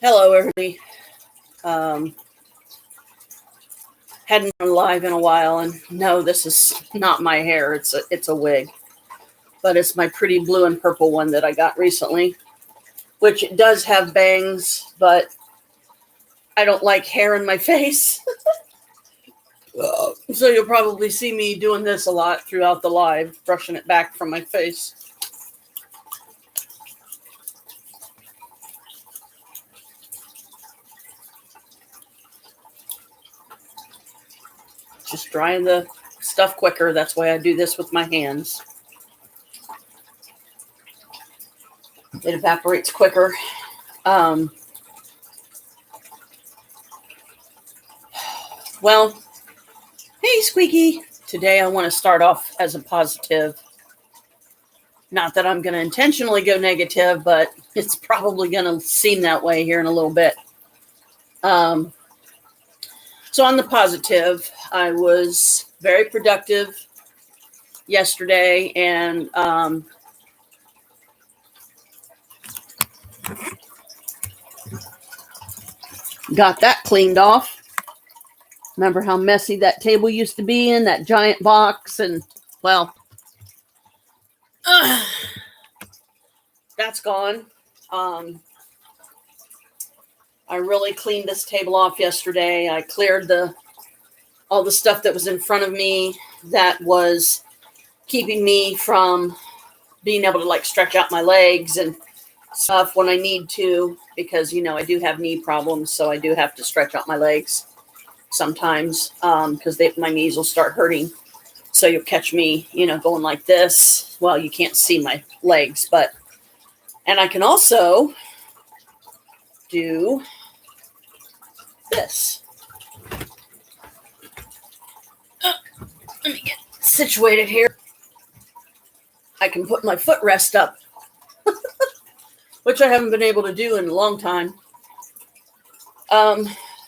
Hello, everybody. Um, hadn't been live in a while, and no, this is not my hair. It's a wig, but it's my pretty blue and purple one that I got recently, which it does have bangs, but I don't like hair in my face, so you'll probably see me doing this a lot throughout the live, brushing it back from my face. Just drying the stuff quicker. That's why I do this with my hands. It evaporates quicker. Well, hey, Squeaky. Today I want to start off as a positive. Not that I'm going to intentionally go negative, but it's probably going to seem that way here in a little bit. So on the positive, I was very productive yesterday and got that cleaned off. Remember how messy that table used to be in that giant box? And, well, that's gone. I really cleaned this table off yesterday. I cleared all the stuff that was in front of me that was keeping me from being able to like stretch out my legs and stuff when I need to, because, you know, I do have knee problems. So I do have to stretch out my legs sometimes because my knees will start hurting. So you'll catch me, you know, going like this. Well, you can't see my legs, and I can also do this. Let me get situated here. I can put my footrest up, which I haven't been able to do in a long time.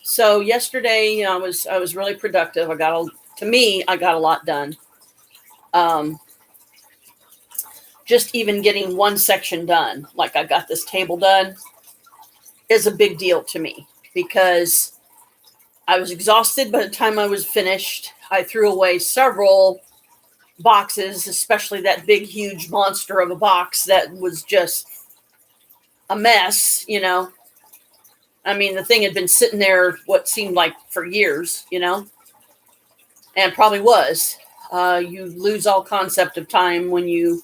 So yesterday, you know, I was really productive. I got a lot done. Just even getting one section done, like I got this table done, is a big deal to me because I was exhausted by the time I was finished. I threw away several boxes, especially that big, huge monster of a box that was just a mess, you know. I mean, the thing had been sitting there what seemed like for years, you know, and probably was. You lose all concept of time when you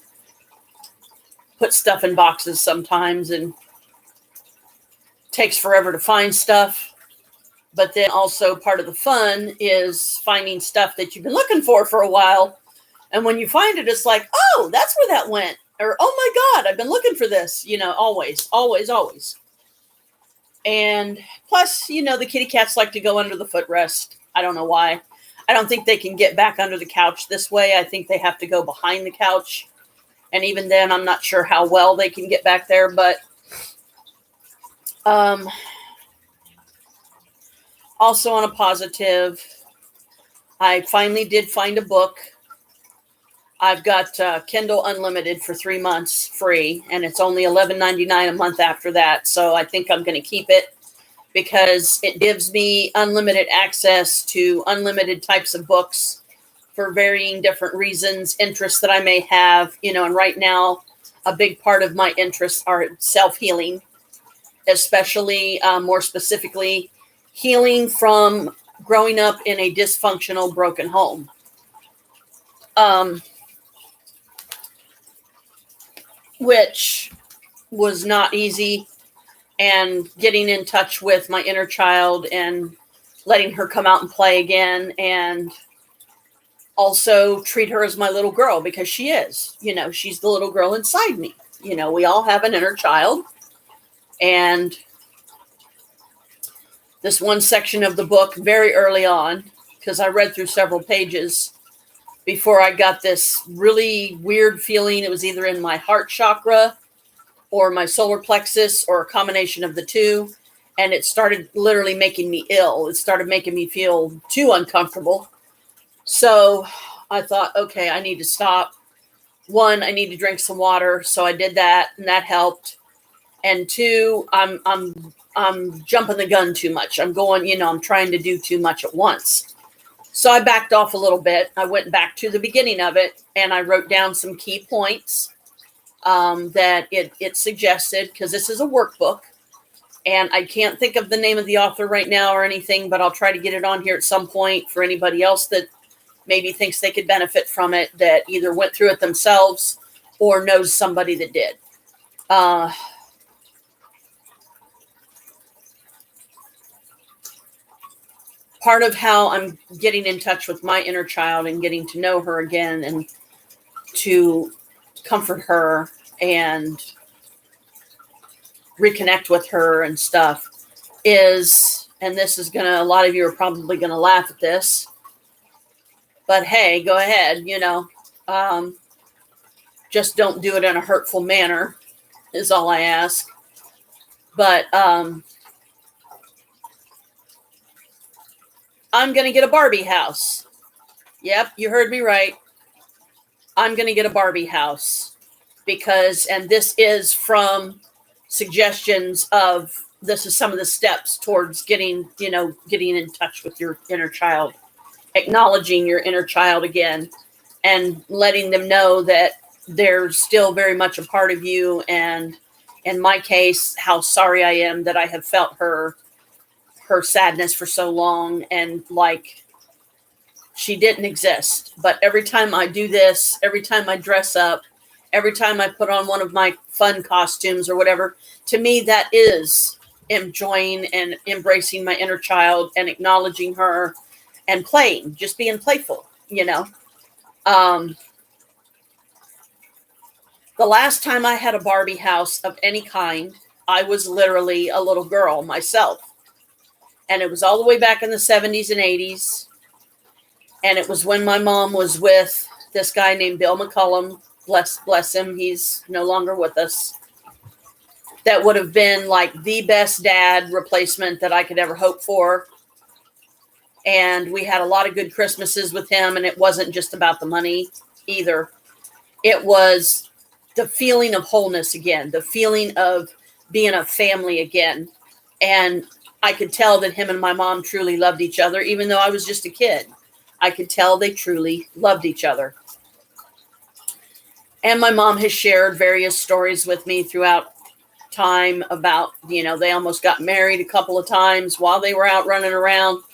put stuff in boxes sometimes, and it takes forever to find stuff. But then also part of the fun is finding stuff that you've been looking for a while. And when you find it, it's like, oh, that's where that went. Or, oh my God, I've been looking for this, you know, always, always, always. And plus, you know, the kitty cats like to go under the footrest. I don't know why. I don't think they can get back under the couch this way. I think they have to go behind the couch. And even then, I'm not sure how well they can get back there. But also on a positive, I finally did find a book. I've got Kindle Unlimited for 3 months free, and it's only $11.99 a month after that. So I think I'm going to keep it because it gives me unlimited access to unlimited types of books for varying different reasons, interests that I may have, you know. And right now, a big part of my interests are self-healing, especially more specifically, healing from growing up in a dysfunctional, broken home. Which was not easy, and getting in touch with my inner child and letting her come out and play again, and also treat her as my little girl, because she is, you know, she's the little girl inside me. You know, we all have an inner child. And this one section of the book very early on, because I read through several pages before I got this really weird feeling. It was either in my heart chakra or my solar plexus or a combination of the two. And it started literally making me ill. It started making me feel too uncomfortable. So I thought, okay, I need to stop. One, I need to drink some water. So I did that, and that helped. And two, I'm I'm jumping the gun too much. I'm going, I'm trying to do too much at once. So I backed off a little bit. I went back to the beginning of it and I wrote down some key points that it suggested, because this is a workbook. And I can't think of the name of the author right now or anything, but I'll try to get it on here at some point for anybody else that maybe thinks they could benefit from it, that either went through it themselves or knows somebody that did. Part of how I'm getting in touch with my inner child and getting to know her again and to comfort her and reconnect with her and stuff is, and this is a lot of you are probably gonna laugh at this, but hey, go ahead, just don't do it in a hurtful manner is all I ask. But I'm gonna get a Barbie house. Yep, you heard me right. I'm gonna get a Barbie house because, and this is from suggestions of, this is some of the steps towards getting in touch with your inner child, acknowledging your inner child again and letting them know that they're still very much a part of you. And in my case, how sorry I am that I have felt her sadness for so long and like she didn't exist. But every time I do this, every time I dress up, every time I put on one of my fun costumes or whatever, to me, that is enjoying and embracing my inner child and acknowledging her and playing, just being playful, The last time I had a Barbie house of any kind, I was literally a little girl myself. And it was all the way back in the 70s and 80s. And it was when my mom was with this guy named Bill McCullum. Bless him. He's no longer with us. That would have been like the best dad replacement that I could ever hope for. And we had a lot of good Christmases with him. And it wasn't just about the money either. It was the feeling of wholeness again, the feeling of being a family again. And I could tell that him and my mom truly loved each other, even though I was just a kid. I could tell they truly loved each other. And my mom has shared various stories with me throughout time about, they almost got married a couple of times while they were out running around,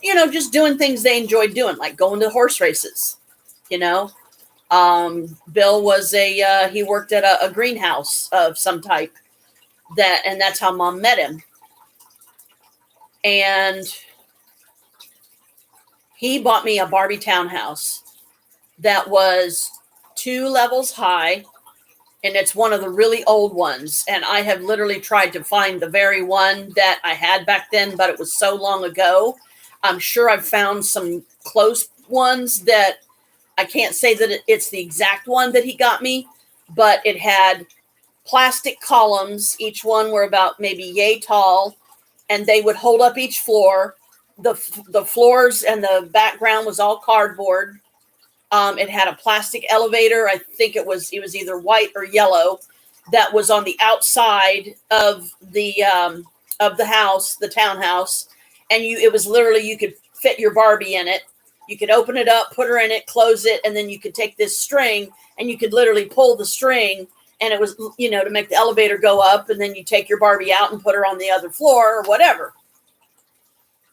just doing things they enjoyed doing, like going to horse races. Bill was he worked at a greenhouse of some type, and that's how Mom met him. And he bought me a Barbie townhouse that was 2 levels high, and it's one of the really old ones. And I have literally tried to find the very one that I had back then, but it was so long ago. I'm sure I've found some close ones that I can't say that it's the exact one that he got me, but it had plastic columns. Each one were about maybe yay tall, and they would hold up each floor. The floors and the background was all cardboard. It had a plastic elevator. I think it was either white or yellow, that was on the outside of the house, the townhouse. And it was literally, you could fit your Barbie in it. You could open it up, put her in it, close it, and then you could take this string and you could literally pull the string, and it was, to make the elevator go up, and then you take your Barbie out and put her on the other floor or whatever.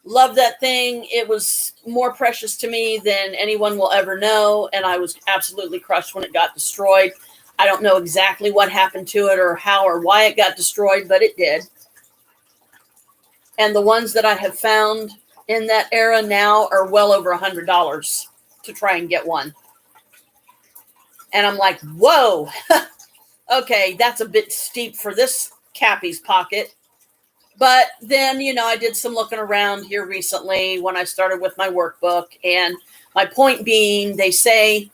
Love that thing. It was more precious to me than anyone will ever know. And I was absolutely crushed when it got destroyed. I don't know exactly what happened to it or how or why it got destroyed, but it did. And the ones that I have found in that era now are well over $100 to try and get one. And I'm like, whoa, okay, that's a bit steep for this Cappy's pocket. But then, I did some looking around here recently when I started with my workbook. And my point being, they say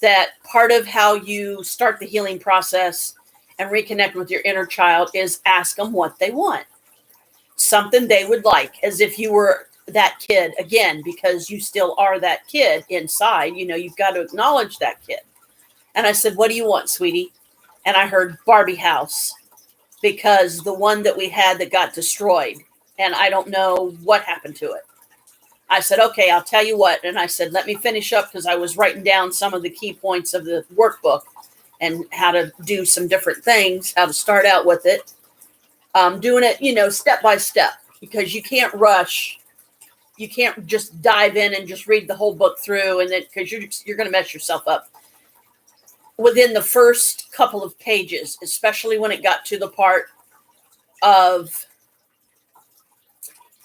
that part of how you start the healing process and reconnect with your inner child is ask them what they want. Something they would like, as if you were that kid again, because you still are that kid inside. You've got to acknowledge that kid. And I said, what do you want, sweetie? And I heard Barbie house. because the one that we had that got destroyed, and I don't know what happened to it. I said, okay, I'll tell you what. And I said, let me finish up, because I was writing down some of the key points of the workbook and how to do some different things, how to start out with it. Doing it, step by step, because you can't rush. You can't just dive in and just read the whole book through, and then, because you're going to mess yourself up. Within the first couple of pages, especially when it got to the part of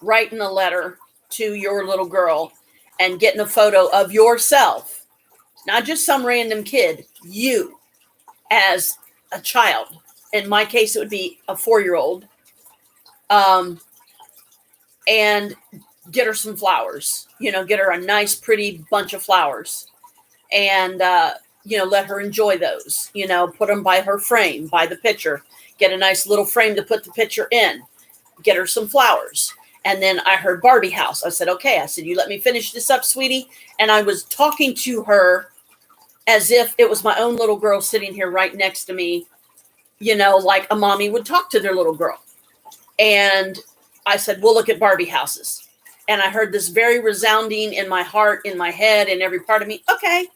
writing a letter to your little girl and getting a photo of yourself, not just some random kid, you as a child. In my case, it would be a 4-year-old, and get her some flowers, get her a nice, pretty bunch of flowers, and, let her enjoy those, put them by her frame, by the picture, get a nice little frame to put the picture in, get her some flowers. And then I heard Barbie house. I said, okay. I said, you let me finish this up, sweetie. And I was talking to her as if it was my own little girl sitting here right next to me, like a mommy would talk to their little girl. And I said, we'll look at Barbie houses. And I heard this very resounding in my heart, in my head, in every part of me. Okay.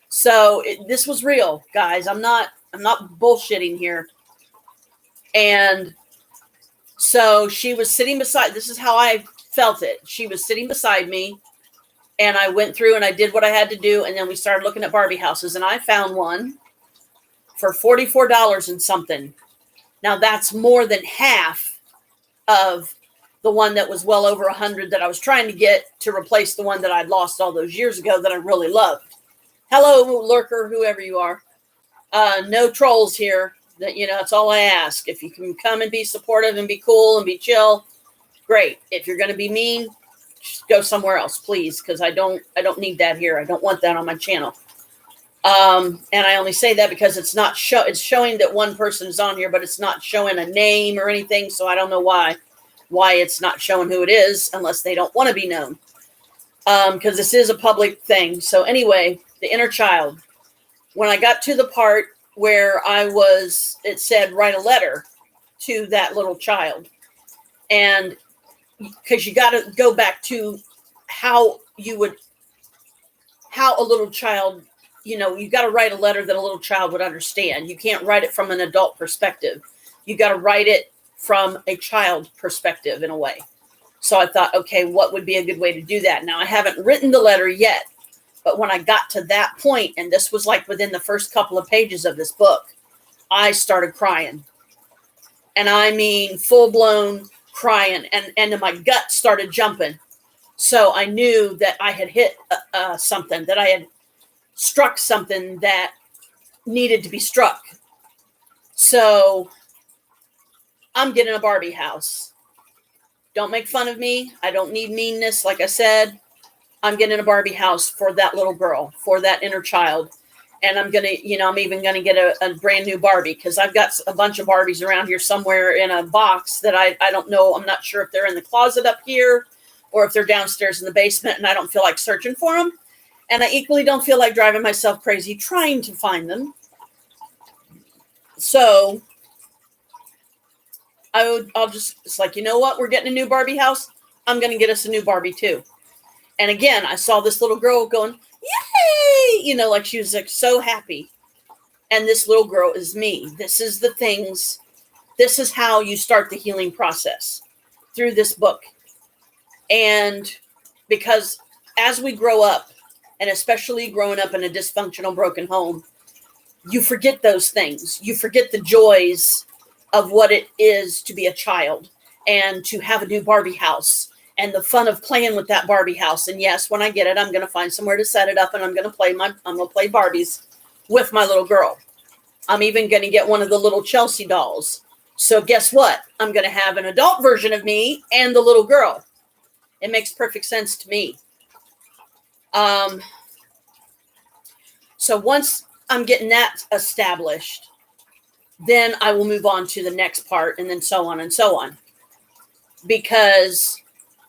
So this was real, guys. I'm not bullshitting here. And so she was sitting beside, this is how I felt it. She was sitting beside me, and I went through and I did what I had to do. And then we started looking at Barbie houses, and I found one for $44 and something. Now that's more than half of the one that was well over 100 that I was trying to get to replace the one that I'd lost all those years ago that I really loved. Hello, lurker, whoever you are. No trolls here. That's all I ask. If you can come and be supportive and be cool and be chill, great. If you're going to be mean, just go somewhere else, please, because I don't need that here. I don't want that on my channel. And I only say that because it's showing that one person is on here, but it's not showing a name or anything. So I don't know why it's not showing who it is, unless they don't want to be known. Because this is a public thing. So anyway, the inner child. When I got to the part where it said write a letter to that little child, and because you got to go back to how a little child, you got to write a letter that a little child would understand. You can't write it from an adult perspective. You got to write it from a child perspective in a way. So I thought, okay, what would be a good way to do that? Now I haven't written the letter yet, but when I got to that point, and this was like within the first couple of pages of this book, I started crying. And I mean, full blown crying, and my gut started jumping. So I knew that I had hit something, that I had struck something that needed to be struck. So I'm getting a Barbie house. Don't make fun of me. I don't need meanness. Like I said, I'm getting a Barbie house for that little girl, for that inner child. And I'm going to, I'm even going to get a brand new Barbie, because I've got a bunch of Barbies around here somewhere in a box that I don't know. I'm not sure if they're in the closet up here or if they're downstairs in the basement, and I don't feel like searching for them. And I equally don't feel like driving myself crazy trying to find them. So it's like, you know what? We're getting a new Barbie house. I'm going to get us a new Barbie too. And again, I saw this little girl going, yay, like she was like so happy. And this little girl is me. This is the things. This is how you start the healing process, through this book. And because as we grow up, and especially growing up in a dysfunctional, broken home, you forget those things. You forget the joys of what it is to be a child and to have a new Barbie house and the fun of playing with that Barbie house. And yes, when I get it, I'm going to find somewhere to set it up, and I'm going to play Barbies with my little girl. I'm even going to get one of the little Chelsea dolls. So guess what? I'm going to have an adult version of me and the little girl. It makes perfect sense to me. So once I'm getting that established, then I will move on to the next part, and then so on and so on. Because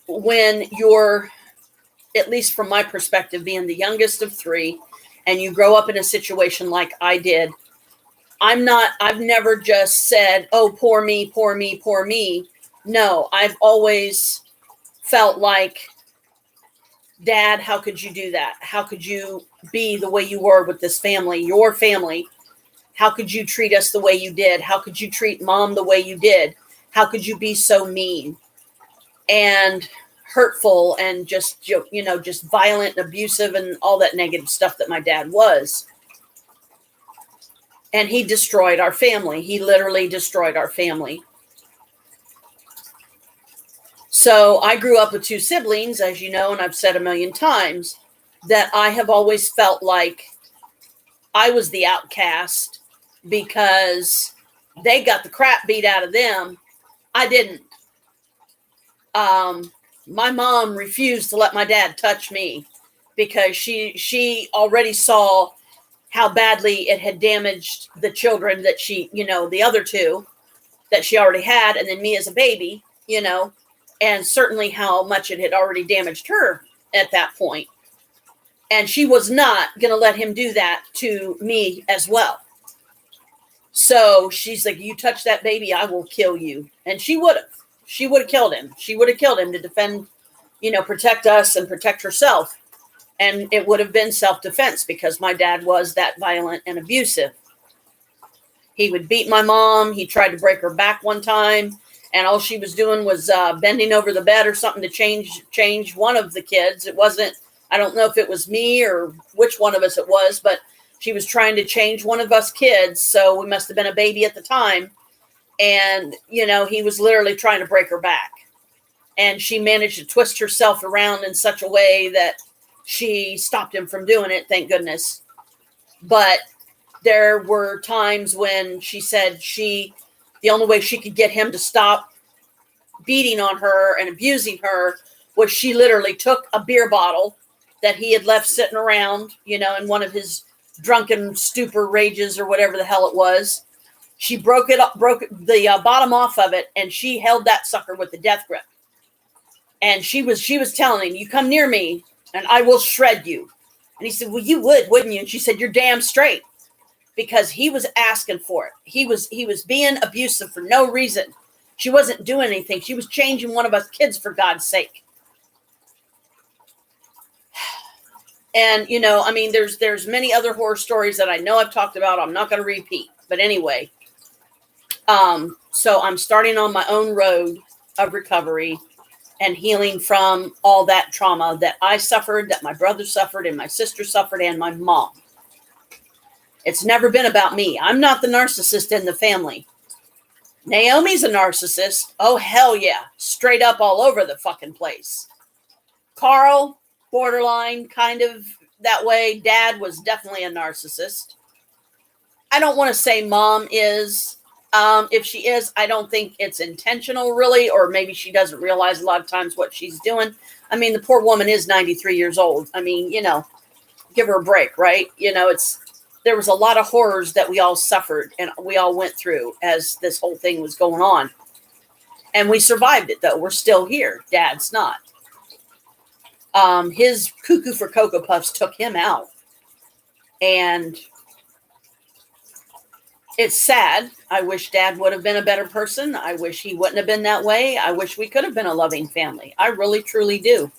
when you're, at least from my perspective, being the youngest of 3, and you grow up in a situation like I did, I've never just said, oh, poor me, poor me, poor me. No, I've always felt like, Dad, how could you do that? How could you be the way you were with this family, your family? How could you treat us the way you did? How could you treat Mom the way you did? How could you be so mean and hurtful and just, just violent and abusive and all that negative stuff that my dad was? And he destroyed our family. He literally destroyed our family. So I grew up with two siblings, as you know, and I've said a million times that I have always felt like I was the outcast because they got the crap beat out of them. I didn't. My mom refused to let my dad touch me because she already saw how badly it had damaged the children that she, the other two that she already had, and then me as a baby, and certainly how much it had already damaged her at that point. And she was not going to let him do that to me as well. So she's like, you touch that baby, I will kill you. And she would have. She would have killed him. She would have killed him to defend, protect us and protect herself. And it would have been self-defense because my dad was that violent and abusive. He would beat my mom. He tried to break her back one time. And all she was doing was bending over the bed or something to change one of the kids. It wasn't, I don't know if it was me or which one of us it was, but she was trying to change one of us kids. So we must have been a baby at the time. And, he was literally trying to break her back. And she managed to twist herself around in such a way that she stopped him from doing it, thank goodness. But there were times when she said the only way she could get him to stop beating on her and abusing her was she literally took a beer bottle that he had left sitting around, in one of his drunken stupor rages or whatever the hell it was. She broke the bottom off of it, and she held that sucker with the death grip. And she was telling him, you come near me and I will shred you. And he said, well, you would, wouldn't you? And she said, you're damn straight. Because he was asking for it. He was being abusive for no reason. She wasn't doing anything. She was changing one of us kids, for God's sake. And, there's many other horror stories that I know I've talked about. I'm not going to repeat. But anyway, so I'm starting on my own road of recovery and healing from all that trauma that I suffered, that my brother suffered, and my sister suffered, and my mom. It's never been about me. I'm not the narcissist in the family. Naomi's a narcissist. Oh, hell yeah. Straight up all over the fucking place. Carl, borderline, kind of that way. Dad was definitely a narcissist. I don't want to say Mom is. If she is, I don't think it's intentional, really, or maybe she doesn't realize a lot of times what she's doing. I mean, the poor woman is 93 years old. I mean, give her a break, right? There was a lot of horrors that we all suffered and we all went through as this whole thing was going on. And we survived it, though. We're still here. Dad's not. His cuckoo for Cocoa Puffs took him out. And it's sad. I wish Dad would have been a better person. I wish he wouldn't have been that way. I wish we could have been a loving family. I really, truly do.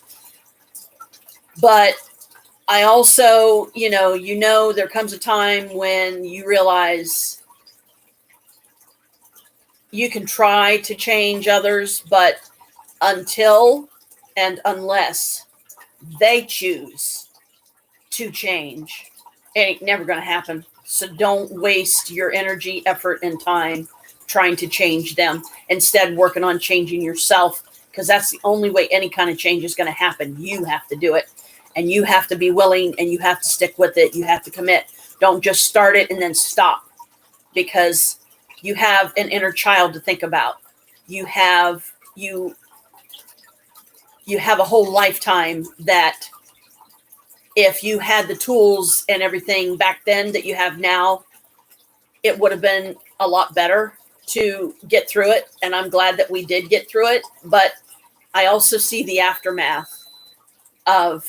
But I also, there comes a time when you realize you can try to change others, but until and unless they choose to change, it ain't never going to happen. So don't waste your energy, effort, and time trying to change them. Instead, working on changing yourself, because that's the only way any kind of change is going to happen. You have to do it. And you have to be willing and you have to stick with it. You have to commit. Don't just start it and then stop, because you have an inner child to think about. You have a whole lifetime that if you had the tools and everything back then that you have now, it would have been a lot better to get through it. And I'm glad that we did get through it. But I also see the aftermath of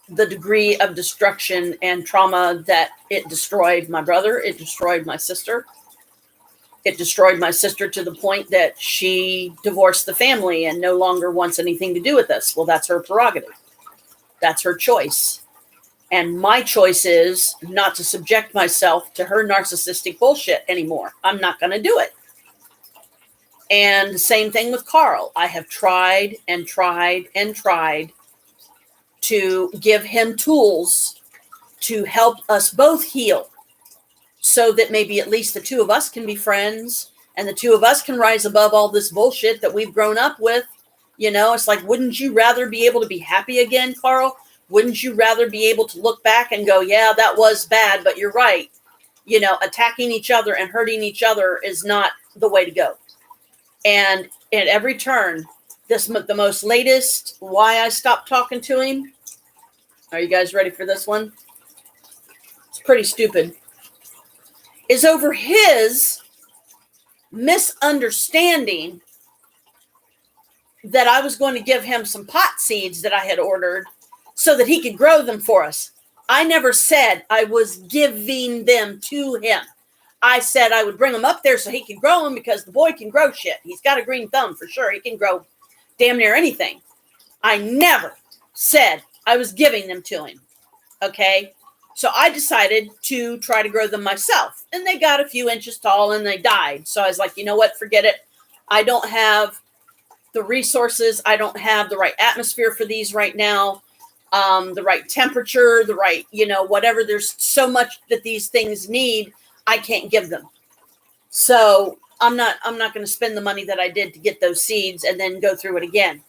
the degree of destruction and trauma that it destroyed my brother. It destroyed my sister. It destroyed my sister to the point that she divorced the family and no longer wants anything to do with us. Well, that's her prerogative. That's her choice. And my choice is not to subject myself to her narcissistic bullshit anymore. I'm not going to do it. And the same thing with Carl. I have tried and tried and tried to give him tools to help us both heal, so that maybe at least the two of us can be friends and the two of us can rise above all this bullshit that we've grown up with. You know, it's like, wouldn't you rather be able to be happy again, Carl? Wouldn't you rather be able to look back and go, yeah, that was bad, but you're right. You know, attacking each other and hurting each other is not the way to go. And at every turn, the most latest why I stopped talking to him. Are you guys ready for this one? It's pretty stupid. Is over his misunderstanding that I was going to give him some pot seeds that I had ordered so that he could grow them for us. I never said I was giving them to him. I said I would bring them up there so he could grow them, because the boy can grow shit. He's got a green thumb for sure. He can grow damn near anything. I never said I was giving them to him. Okay? So I decided to try to grow them myself. And they got a few inches tall and they died. So I was like, you know what? Forget it. I don't have the resources. I don't have the right atmosphere for these right now. The right temperature, the right, you know, whatever. There's so much that these things need. I can't give them. So I'm not going to spend the money that I did to get those seeds and then go through it again.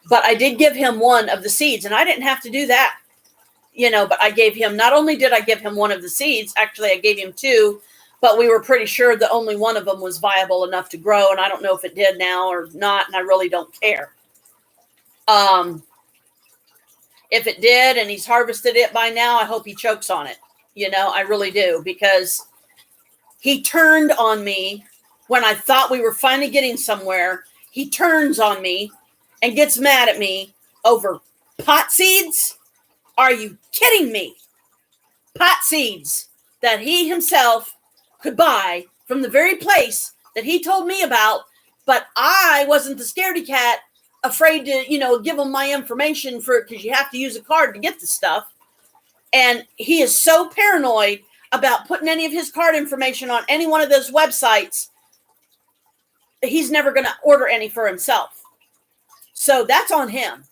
But I did give him one of the seeds, and I didn't have to do that. You know, but I gave him, not only did I give him one of the seeds, actually I gave him two, but we were pretty sure that only one of them was viable enough to grow. And I don't know if it did now or not. And I really don't care. If it did and he's harvested it by now, I hope he chokes on it. You know, I really do, because he turned on me when I thought we were finally getting somewhere. He turns on me and gets mad at me over pot seeds. Are you kidding me? Pot seeds that he himself could buy from the very place that he told me about, but I wasn't the scaredy cat afraid to, you know, give him my information for it, because you have to use a card to get the stuff. And he is so paranoid about putting any of his card information on any one of those websites, he's never going to order any for himself. So that's on him.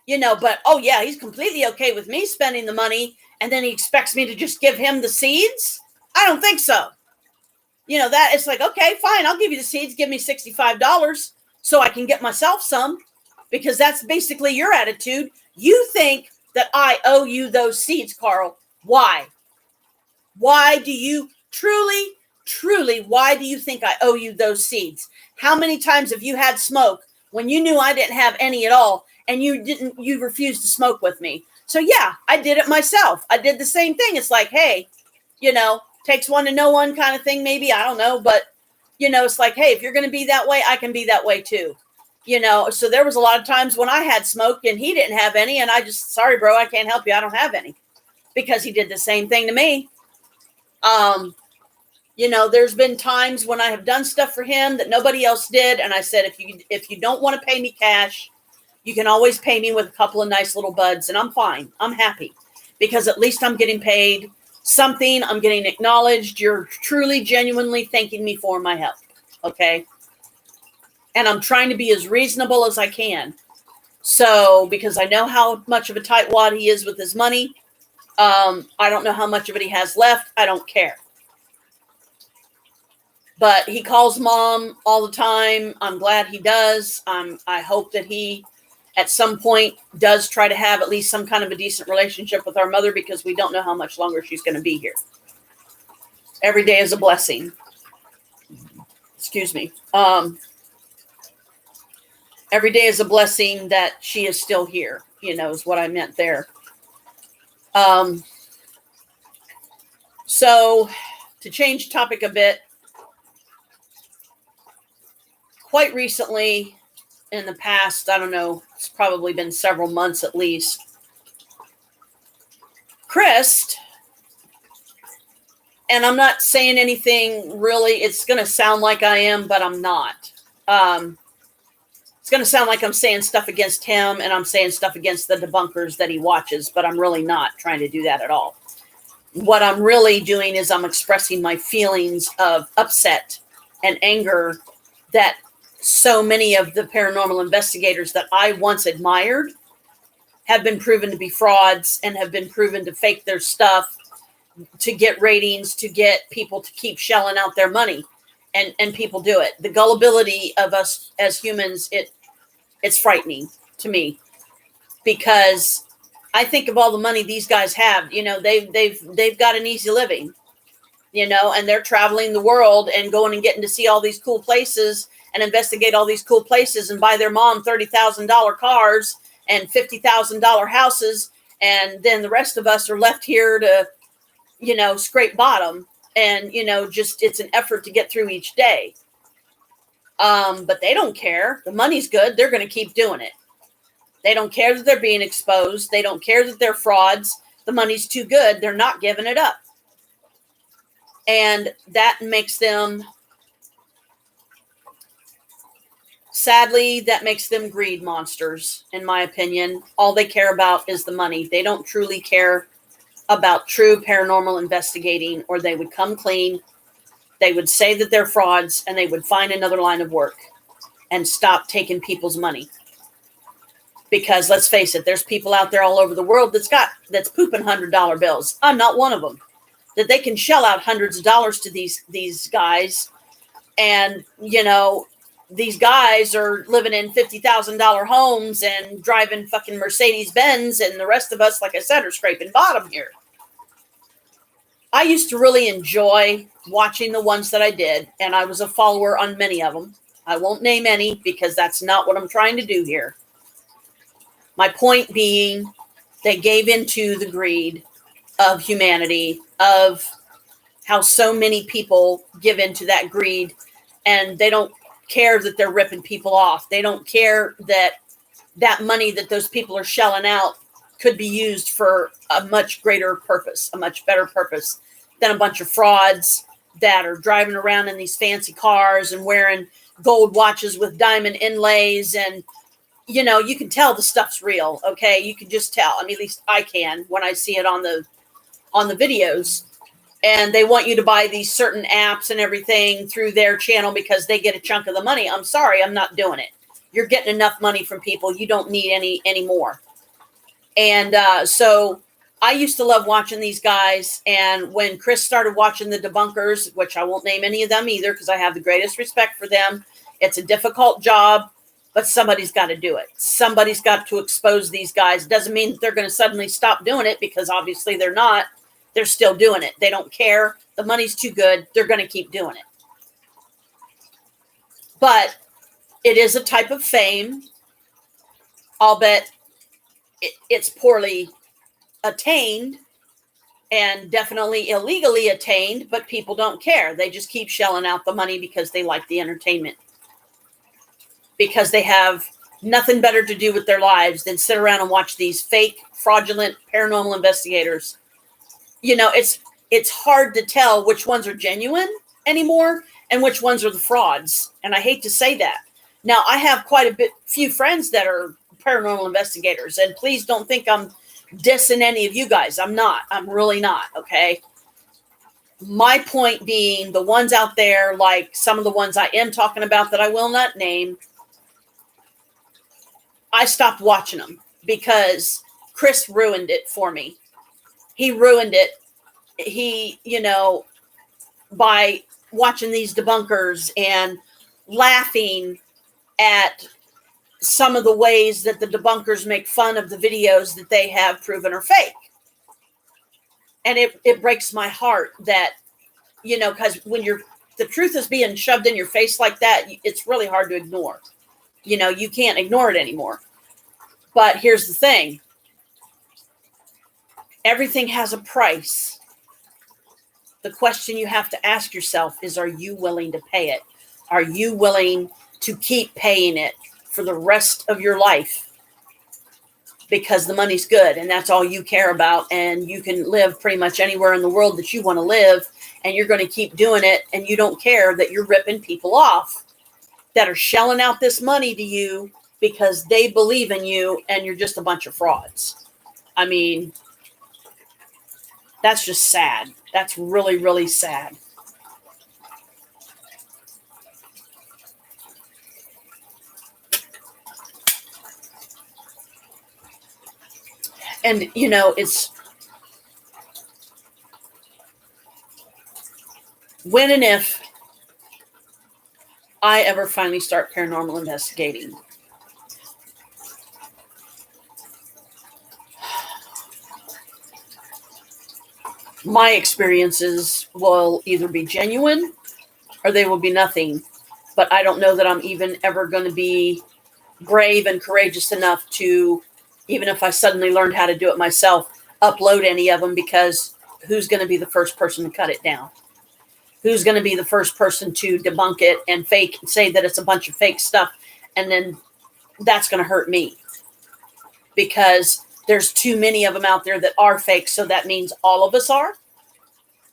You know, but, oh, yeah, he's completely okay with me spending the money, and then he expects me to just give him the seeds? I don't think so. You know, that it's like, okay, fine, I'll give you the seeds. Give me $65 so I can get myself some, because that's basically your attitude. You think that I owe you those seeds, Carl. Why? Why do you truly, why do you think I owe you those seeds? How many times have you had smoke when you knew I didn't have any at all, and you refused to smoke with me? So yeah, I did it myself. I did the same thing. It's like, hey, you know, takes one to know one kind of thing, maybe. I don't know. But, you know, it's like, hey, if you're going to be that way, I can be that way too. You know, so there was a lot of times when I had smoke and he didn't have any, and I just, sorry, bro, I can't help you. I don't have any, because he did the same thing to me. You know, there's been times when I have done stuff for him that nobody else did. And I said, if you don't want to pay me cash, you can always pay me with a couple of nice little buds, and I'm fine. I'm happy, because at least I'm getting paid something. I'm getting acknowledged. You're truly, genuinely thanking me for my help. Okay. And I'm trying to be as reasonable as I can. So, because I know how much of a tightwad he is with his money. I don't know how much of it he has left. I don't care. But he calls mom all the time. I'm glad he does. I hope that he, at some point, does try to have at least some kind of a decent relationship with our mother, because we don't know how much longer she's going to be here. Every day is a blessing. Excuse me. Every day is a blessing that she is still here, you know, is what I meant there. So to change topic a bit, quite recently, in the past, I don't know, it's probably been several months at least, Chris, and I'm not saying anything really, it's going to sound like I am, but I'm not. It's going to sound like I'm saying stuff against him and I'm saying stuff against the debunkers that he watches, but I'm really not trying to do that at all. What I'm really doing is I'm expressing my feelings of upset and anger that so many of the paranormal investigators that I once admired have been proven to be frauds and have been proven to fake their stuff to get ratings, to get people to keep shelling out their money. And people do it. The gullibility of us as humans, it's frightening to me, because I think of all the money these guys have. You know, they've got an easy living, you know, and they're traveling the world and going and getting to see all these cool places and investigate all these cool places and buy their mom $30,000 cars and $50,000 houses. And then the rest of us are left here to, you know, scrape bottom. And, you know, just it's an effort to get through each day. But they don't care. The money's good. They're going to keep doing it. They don't care that they're being exposed. They don't care that they're frauds. The money's too good. They're not giving it up. And that makes them, sadly, that makes them greed monsters, in my opinion. All they care about is the money. They don't truly care about true paranormal investigating, or they would come clean. They would say that they're frauds and they would find another line of work and stop taking people's money. Because let's face it, there's people out there all over the world that's pooping $100 bills. I'm not one of them. That they can shell out hundreds of dollars to these guys. And, you know, these guys are living in $50,000 homes and driving fucking Mercedes Benz, and the rest of us, like I said, are scraping bottom here. I used to really enjoy watching the ones that I did, and I was a follower on many of them. I won't name any because that's not what I'm trying to do here. My point being, they gave into the greed of humanity, of how so many people give into that greed, and they don't care that they're ripping people off. They don't care that that money that those people are shelling out could be used for a much greater purpose, a much better purpose than a bunch of frauds that are driving around in these fancy cars and wearing gold watches with diamond inlays. And, you know, you can tell the stuff's real. Okay. You can just tell. I mean, at least I can when I see it on the videos. And they want you to buy these certain apps and everything through their channel because they get a chunk of the money. I'm sorry, I'm not doing it. You're getting enough money from people. You don't need any more. And so I used to love watching these guys. And when Chris started watching the debunkers, which I won't name any of them either because I have the greatest respect for them. It's a difficult job, but somebody's got to do it. Somebody's got to expose these guys. Doesn't mean that they're going to suddenly stop doing it, because obviously they're not. They're still doing it. They don't care. The money's too good. They're going to keep doing it. But it is a type of fame. I'll bet it's poorly attained and definitely illegally attained, but people don't care. They just keep shelling out the money because they like the entertainment. Because they have nothing better to do with their lives than sit around and watch these fake, fraudulent paranormal investigators. You know, it's hard to tell which ones are genuine anymore and which ones are the frauds. And I hate to say that. Now, I have quite a few friends that are paranormal investigators, and please don't think I'm dissing any of you guys. I'm not. I'm really not. Okay. My point being, the ones out there, like some of the ones I am talking about that I will not name, I stopped watching them because Chris ruined it for me. He ruined it. He, you know, by watching these debunkers and laughing at some of the ways that the debunkers make fun of the videos that they have proven are fake. And it breaks my heart that, you know, because when the truth is being shoved in your face like that, it's really hard to ignore. You know, you can't ignore it anymore. But here's the thing. Everything has a price. The question you have to ask yourself is, are you willing to pay it? Are you willing to keep paying it for the rest of your life? because the money's good and that's all you care about, and you can live pretty much anywhere in the world that you want to live, and you're going to keep doing it, and you don't care that you're ripping people off that are shelling out this money to you because they believe in you, and you're just a bunch of frauds. I mean, that's just sad. That's really, really sad. And, you know, it's when and if I ever finally start paranormal investigating, my experiences will either be genuine or they will be nothing. But I don't know that I'm even ever going to be brave and courageous enough to, even if I suddenly learned how to do it myself, upload any of them, because who's going to be the first person to cut it down? Who's going to be the first person to debunk it and say that it's a bunch of fake stuff? And then that's going to hurt me, because there's too many of them out there that are fake. So that means all of us are,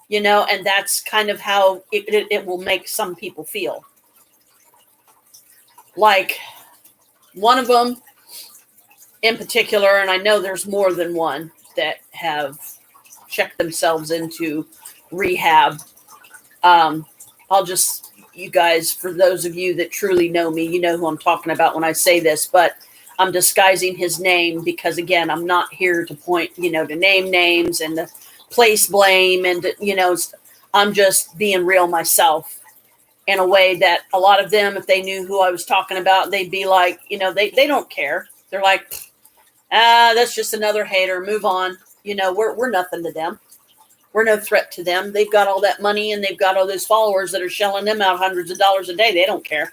you know, and that's kind of how it will make some people feel. Like one of them in particular, and I know there's more than one that have checked themselves into rehab. I'll just, you guys, for those of you that truly know me, you know who I'm talking about when I say this, but I'm disguising his name because, again, I'm not here to point, you know, to name names and to place blame. And, you know, I'm just being real myself in a way that a lot of them, if they knew who I was talking about, they'd be like, you know, they don't care. They're like, that's just another hater. Move on. You know, we're nothing to them. We're no threat to them. They've got all that money and they've got all those followers that are shelling them out hundreds of dollars a day. They don't care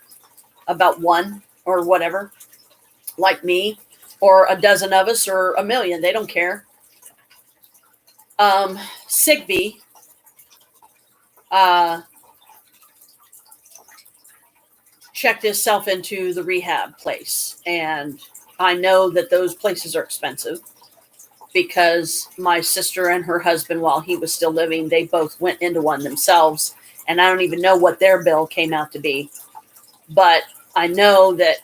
about one or whatever, like me or a dozen of us or a million. They don't care. Sigby, checked himself into the rehab place. And I know that those places are expensive, because my sister and her husband, while he was still living, they both went into one themselves. And I don't even know what their bill came out to be. But I know that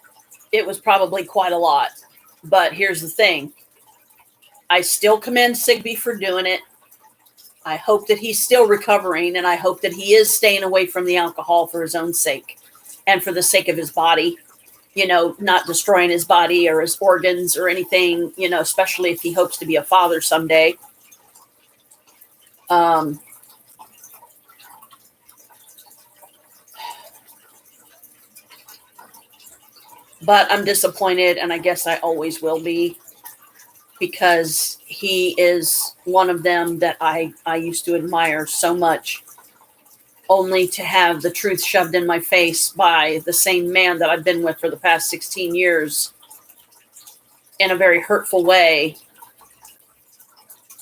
it was probably quite a lot. But here's the thing. I still commend Sigby for doing it. I hope that he's still recovering, and I hope that he is staying away from the alcohol for his own sake and for the sake of his body. You know, not destroying his body or his organs or anything, you know, especially if he hopes to be a father someday. But I'm disappointed, and I guess I always will be, because he is one of them that I used to admire so much, only to have the truth shoved in my face by the same man that I've been with for the past 16 years in a very hurtful way.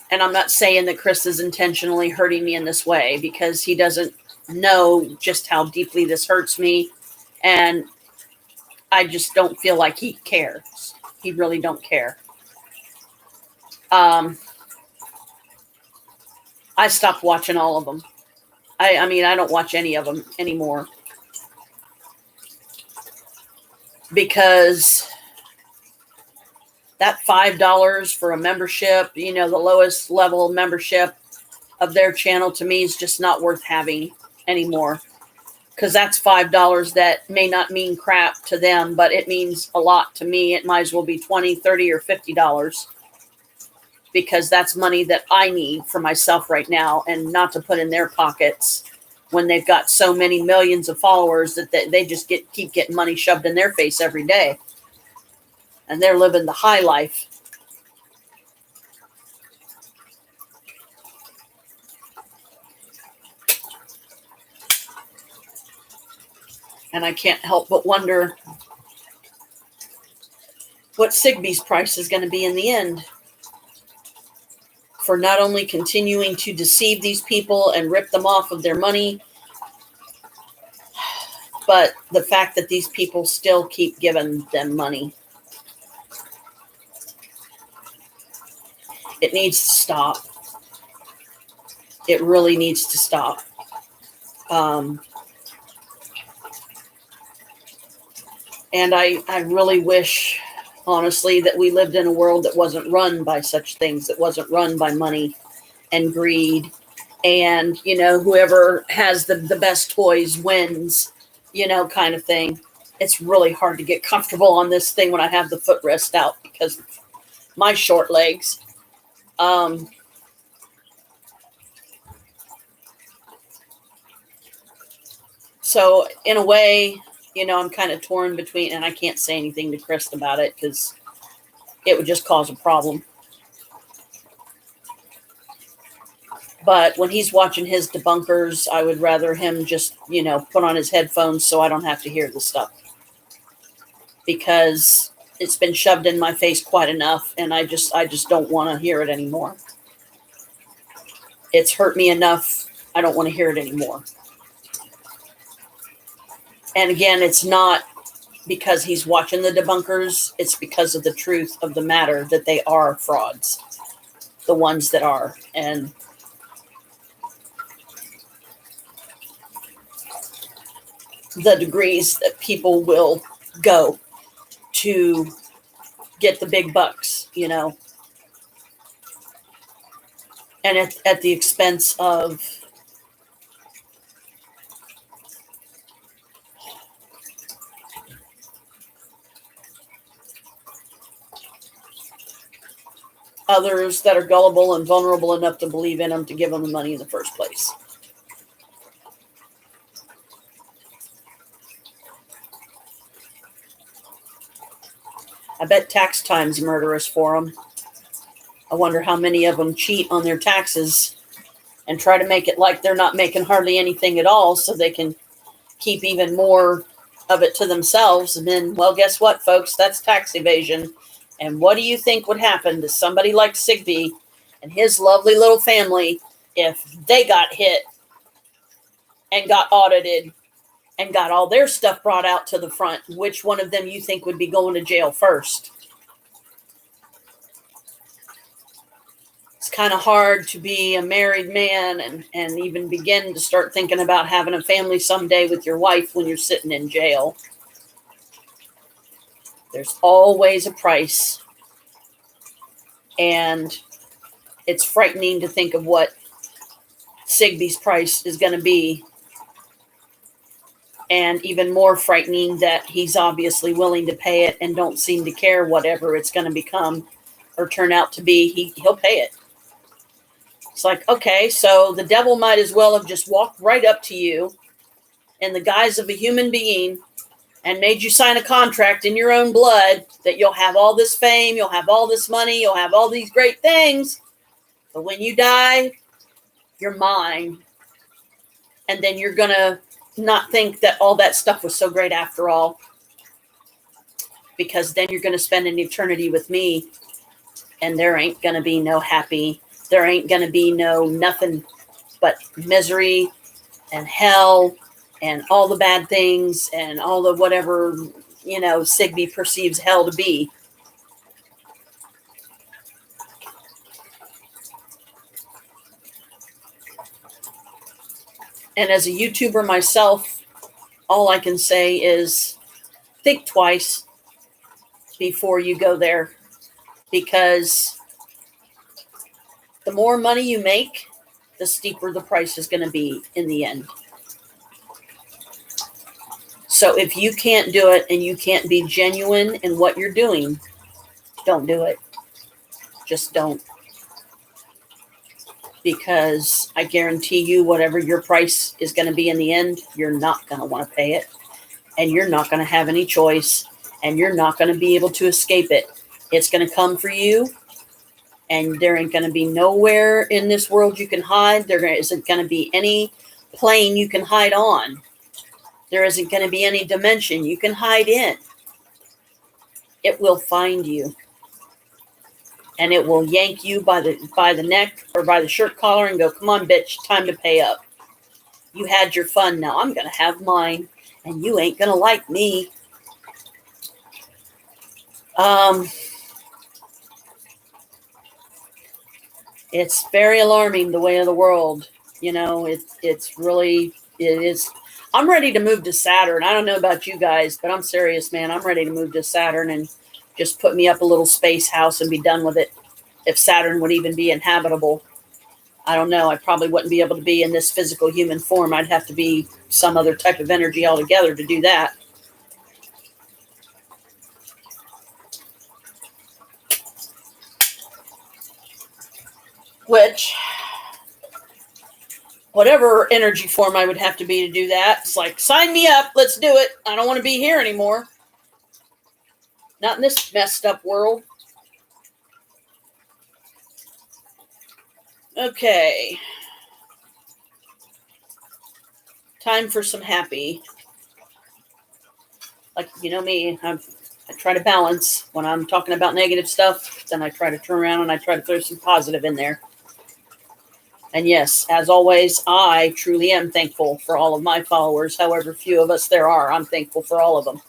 And I'm not saying that Chris is intentionally hurting me in this way, because he doesn't know just how deeply this hurts me. And I just don't feel like he cares. He really don't care. I stopped watching all of them. I mean, I don't watch any of them anymore, because that $5 for a membership, you know, the lowest level membership of their channel, to me is just not worth having anymore, because that's $5 that may not mean crap to them, but it means a lot to me. It might as well be $20, $30, or $50, because that's money that I need for myself right now, and not to put in their pockets when they've got so many millions of followers that they just keep getting money shoved in their face every day. And they're living the high life. And I can't help but wonder what Sigby's price is going to be in the end, for not only continuing to deceive these people and rip them off of their money, but the fact that these people still keep giving them money. It needs to stop. It really needs to stop. And I really wish, honestly, that we lived in a world that wasn't run by such things, that wasn't run by money and greed. And, whoever has the best toys wins, kind of thing. It's really hard to get comfortable on this thing when I have the footrest out because of my short legs. So in a way, I'm kind of torn between, and I can't say anything to Chris about it because it would just cause a problem. But when he's watching his debunkers, I would rather him just, put on his headphones so I don't have to hear the stuff. Because it's been shoved in my face quite enough, and I just don't want to hear it anymore. It's hurt me enough. I don't want to hear it anymore. And again, it's not because he's watching the debunkers. It's because of the truth of the matter that they are frauds. The ones that are. And the degrees that people will go to get the big bucks, and at the expense of others that are gullible and vulnerable enough to believe in them to give them the money in the first place. I bet tax time's murderous for them. I wonder how many of them cheat on their taxes and try to make it like they're not making hardly anything at all so they can keep even more of it to themselves. And then, well, guess what, folks? That's tax evasion. And what do you think would happen to somebody like Sigbee and his lovely little family if they got hit and got audited and got all their stuff brought out to the front? Which one of them you think would be going to jail first? It's kind of hard to be a married man and even begin to start thinking about having a family someday with your wife when you're sitting in jail. There's always a price. And it's frightening to think of what Sigbee's price is going to be. And even more frightening that he's obviously willing to pay it and don't seem to care whatever it's going to become or turn out to be. He'll pay it. It's like, okay, so the devil might as well have just walked right up to you in the guise of a human being and made you sign a contract in your own blood that you'll have all this fame, you'll have all this money, you'll have all these great things. But when you die, you're mine. And then you're going to not think that all that stuff was so great after all. Because then you're going to spend an eternity with me. And there ain't going to be no happy. There ain't going to be no nothing but misery and hell and all the bad things and all the whatever, Sigbee perceives hell to be. And as a YouTuber myself, all I can say is think twice before you go there, because the more money you make, the steeper the price is going to be in the end. So if you can't do it and you can't be genuine in what you're doing, don't do it. Just don't. Because I guarantee you, whatever your price is going to be in the end, you're not going to want to pay it. And you're not going to have any choice. And you're not going to be able to escape it. It's going to come for you. And there ain't going to be nowhere in this world you can hide. There isn't going to be any plane you can hide on. There isn't going to be any dimension you can hide in. It will find you. And it will yank you by the neck or by the shirt collar and go, come on, bitch, time to pay up. You had your fun. Now I'm going to have mine. And you ain't going to like me. It's very alarming, the way of the world. You know, it's really, it is. I'm ready to move to Saturn. I don't know about you guys, but I'm serious, man. I'm ready to move to Saturn and just put me up a little space house and be done with it. If Saturn would even be inhabitable, I don't know. I probably wouldn't be able to be in this physical human form. I'd have to be some other type of energy altogether to do that. Which, whatever energy form I would have to be to do that, it's like, sign me up. Let's do it. I don't want to be here anymore. Not in this messed up world. Okay. Time for some happy. Like, you know me, I try to balance. When I'm talking about negative stuff, then I try to turn around and I try to throw some positive in there. And yes, as always, I truly am thankful for all of my followers. However few of us there are, I'm thankful for all of them.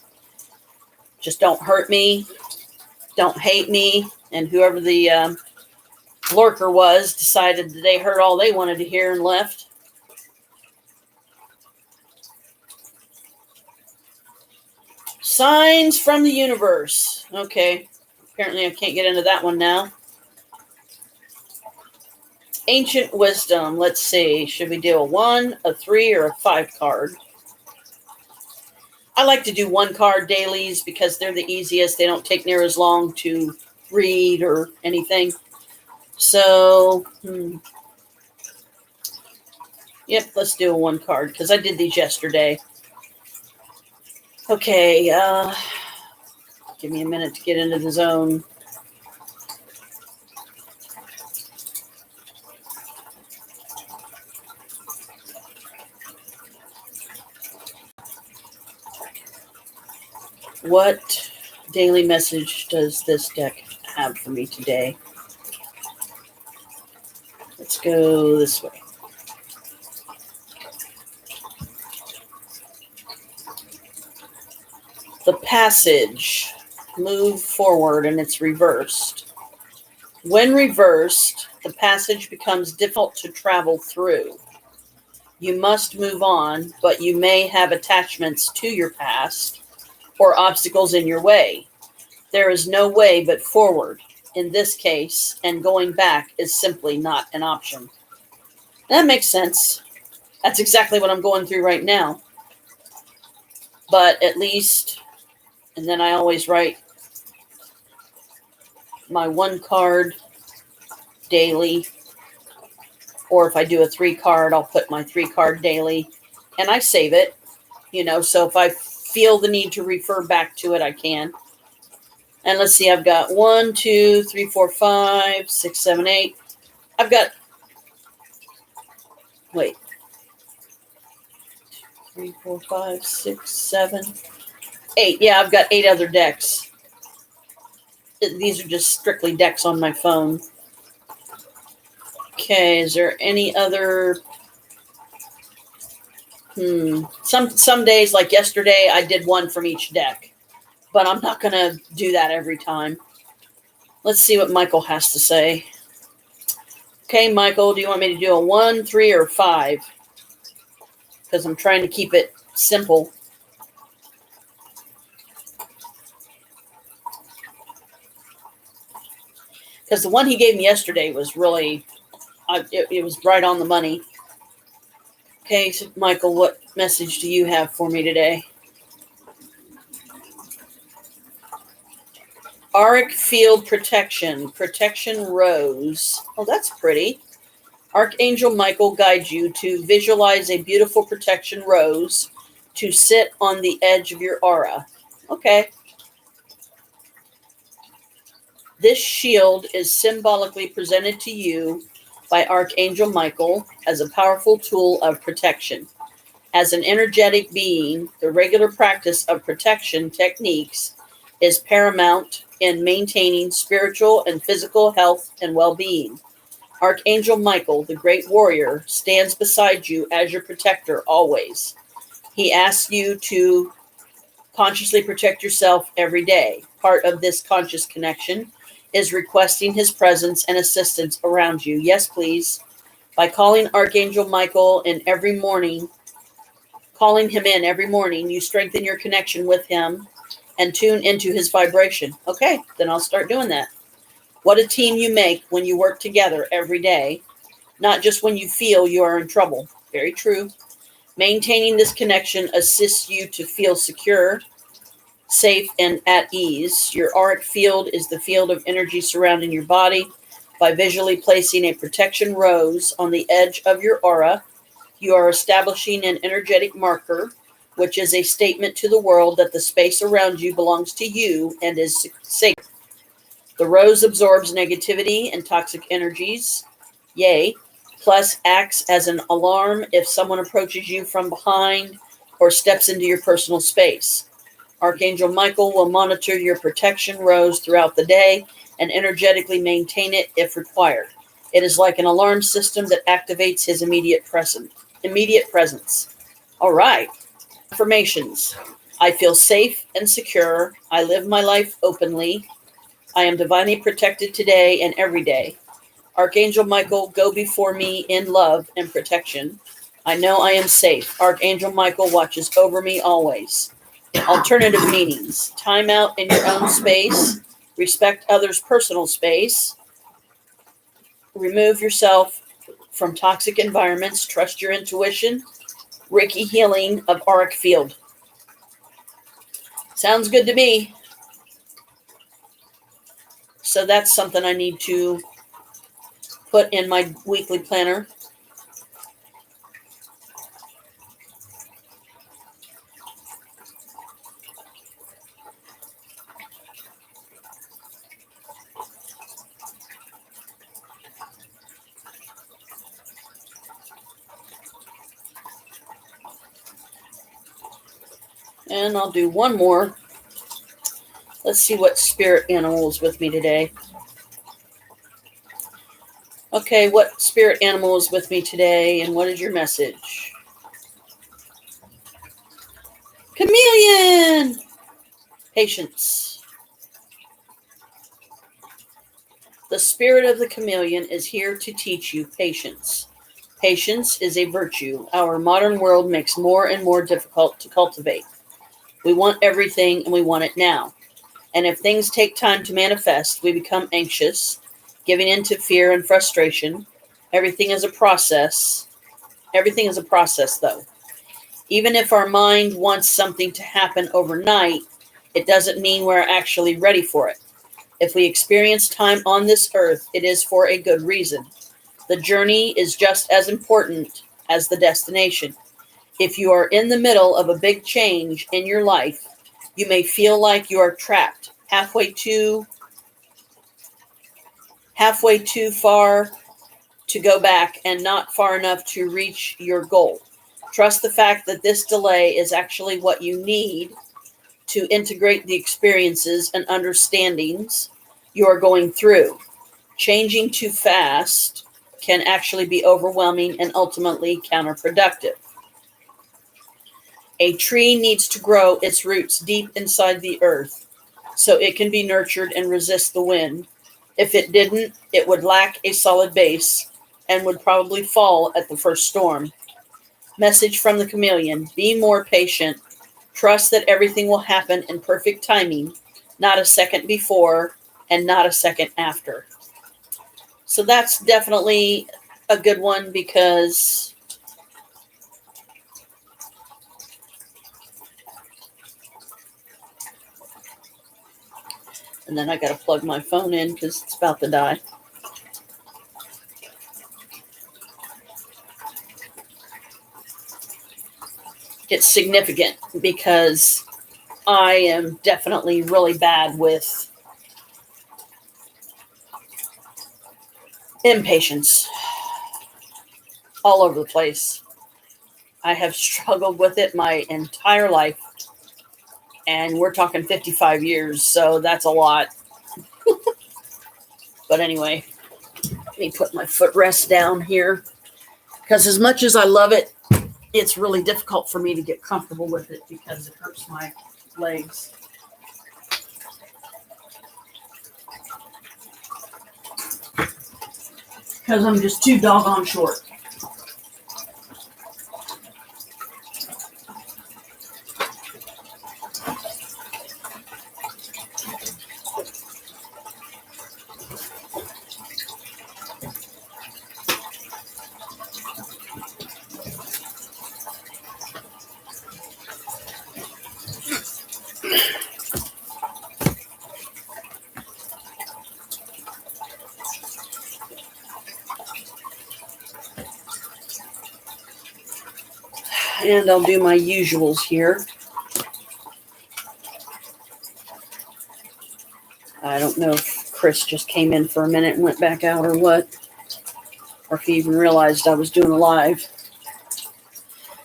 Just don't hurt me. Don't hate me. And whoever the lurker was decided that they heard all they wanted to hear and left. Signs from the universe. Okay. Apparently I can't get into that one now. Ancient wisdom. Let's see. Should we do a 1, a 3, or a 5 card? I like to do 1 card dailies because they're the easiest. They don't take near as long to read or anything. So, yep, let's do a 1 card because I did these yesterday. Okay, give me a minute to get into the zone. What daily message does this deck have for me today? Let's go this way. The passage. Move forward, and it's reversed. When reversed, the passage becomes difficult to travel through. You must move on, but you may have attachments to your past or obstacles in your way. There is no way but forward in this case, and going back is simply not an option. That makes sense. That's exactly what I'm going through right now. But at least, and then I always write my 1 card daily, or if I do a 3 card, I'll put my 3 card daily, and I save it, so if I feel the need to refer back to it, I can. And let's see, I've got 1, 2, 3, 4, 5, 6, 7, 8. I've got, 3, 4, 5, 6, 7, 8. Yeah, I've got 8 other decks. These are just strictly decks on my phone. Okay, is there any other? Some days, like yesterday, I did 1 from each deck. But I'm not going to do that every time. Let's see what Michael has to say. Okay, Michael, do you want me to do a 1, 3, or 5? Because I'm trying to keep it simple. Because the one he gave me yesterday was really, it was right on the money. Okay, so Michael, what message do you have for me today? Auric Field Protection. Protection Rose. Oh, that's pretty. Archangel Michael guides you to visualize a beautiful protection rose to sit on the edge of your aura. Okay. This shield is symbolically presented to you by Archangel Michael as a powerful tool of protection. As an energetic being, the regular practice of protection techniques is paramount in maintaining spiritual and physical health and well-being. Archangel Michael, the great warrior, stands beside you as your protector always. He asks you to consciously protect yourself every day. Part of this conscious connection is requesting his presence and assistance around you. Yes, please. By calling Archangel Michael calling him in every morning, you strengthen your connection with him and tune into his vibration. Okay, then I'll start doing that. What a team you make when you work together every day, not just when you feel you are in trouble. Very true. Maintaining this connection assists you to feel secure, safe, and at ease. Your auric field is the field of energy surrounding your body. By visually placing a protection rose on the edge of your aura, you are establishing an energetic marker, which is a statement to the world that the space around you belongs to you and is safe. The rose absorbs negativity and toxic energies. Yay. Plus acts as an alarm if someone approaches you from behind or steps into your personal space. Archangel Michael will monitor your protection rose throughout the day and energetically maintain it if required. It is like an alarm system that activates his immediate presence. All right. Affirmations. I feel safe and secure. I live my life openly. I am divinely protected today and every day. Archangel Michael, go before me in love and protection. I know I am safe. Archangel Michael watches over me always. Alternative meanings. Time out in your own space. Respect others' personal space. Remove yourself from toxic environments. Trust your intuition. Reiki healing of auric field. Sounds good to me. So that's something I need to put in my weekly planner. And I'll do one more. Let's see what spirit animal is with me today. Okay, what spirit animal is with me today, and what is your message? Chameleon! Patience. The spirit of the chameleon is here to teach you patience. Patience is a virtue our modern world makes more and more difficult to cultivate. We want everything and we want it now. And if things take time to manifest, we become anxious, giving in to fear and frustration. Everything is a process. Everything is a process, though. Even if our mind wants something to happen overnight, it doesn't mean we're actually ready for it. If we experience time on this earth, it is for a good reason. The journey is just as important as the destination. If you are in the middle of a big change in your life, you may feel like you are trapped halfway too far to go back and not far enough to reach your goal. Trust the fact that this delay is actually what you need to integrate the experiences and understandings you are going through. Changing too fast can actually be overwhelming and ultimately counterproductive. A tree needs to grow its roots deep inside the earth so it can be nurtured and resist the wind. If it didn't, it would lack a solid base and would probably fall at the first storm. Message from the chameleon. Be more patient. Trust that everything will happen in perfect timing, not a second before and not a second after. So that's definitely a good one because and then I got to plug my phone in because it's about to die. It's significant because I am definitely really bad with impatience all over the place. I have struggled with it my entire life. And we're talking 55 years, so that's a lot. But anyway, let me put my footrest down here. Because as much as I love it, it's really difficult for me to get comfortable with it because it hurts my legs. because I'm just too doggone short. And I'll do my usuals here. I don't know if Chris just came in for a minute and went back out or what, or if he even realized I was doing a live.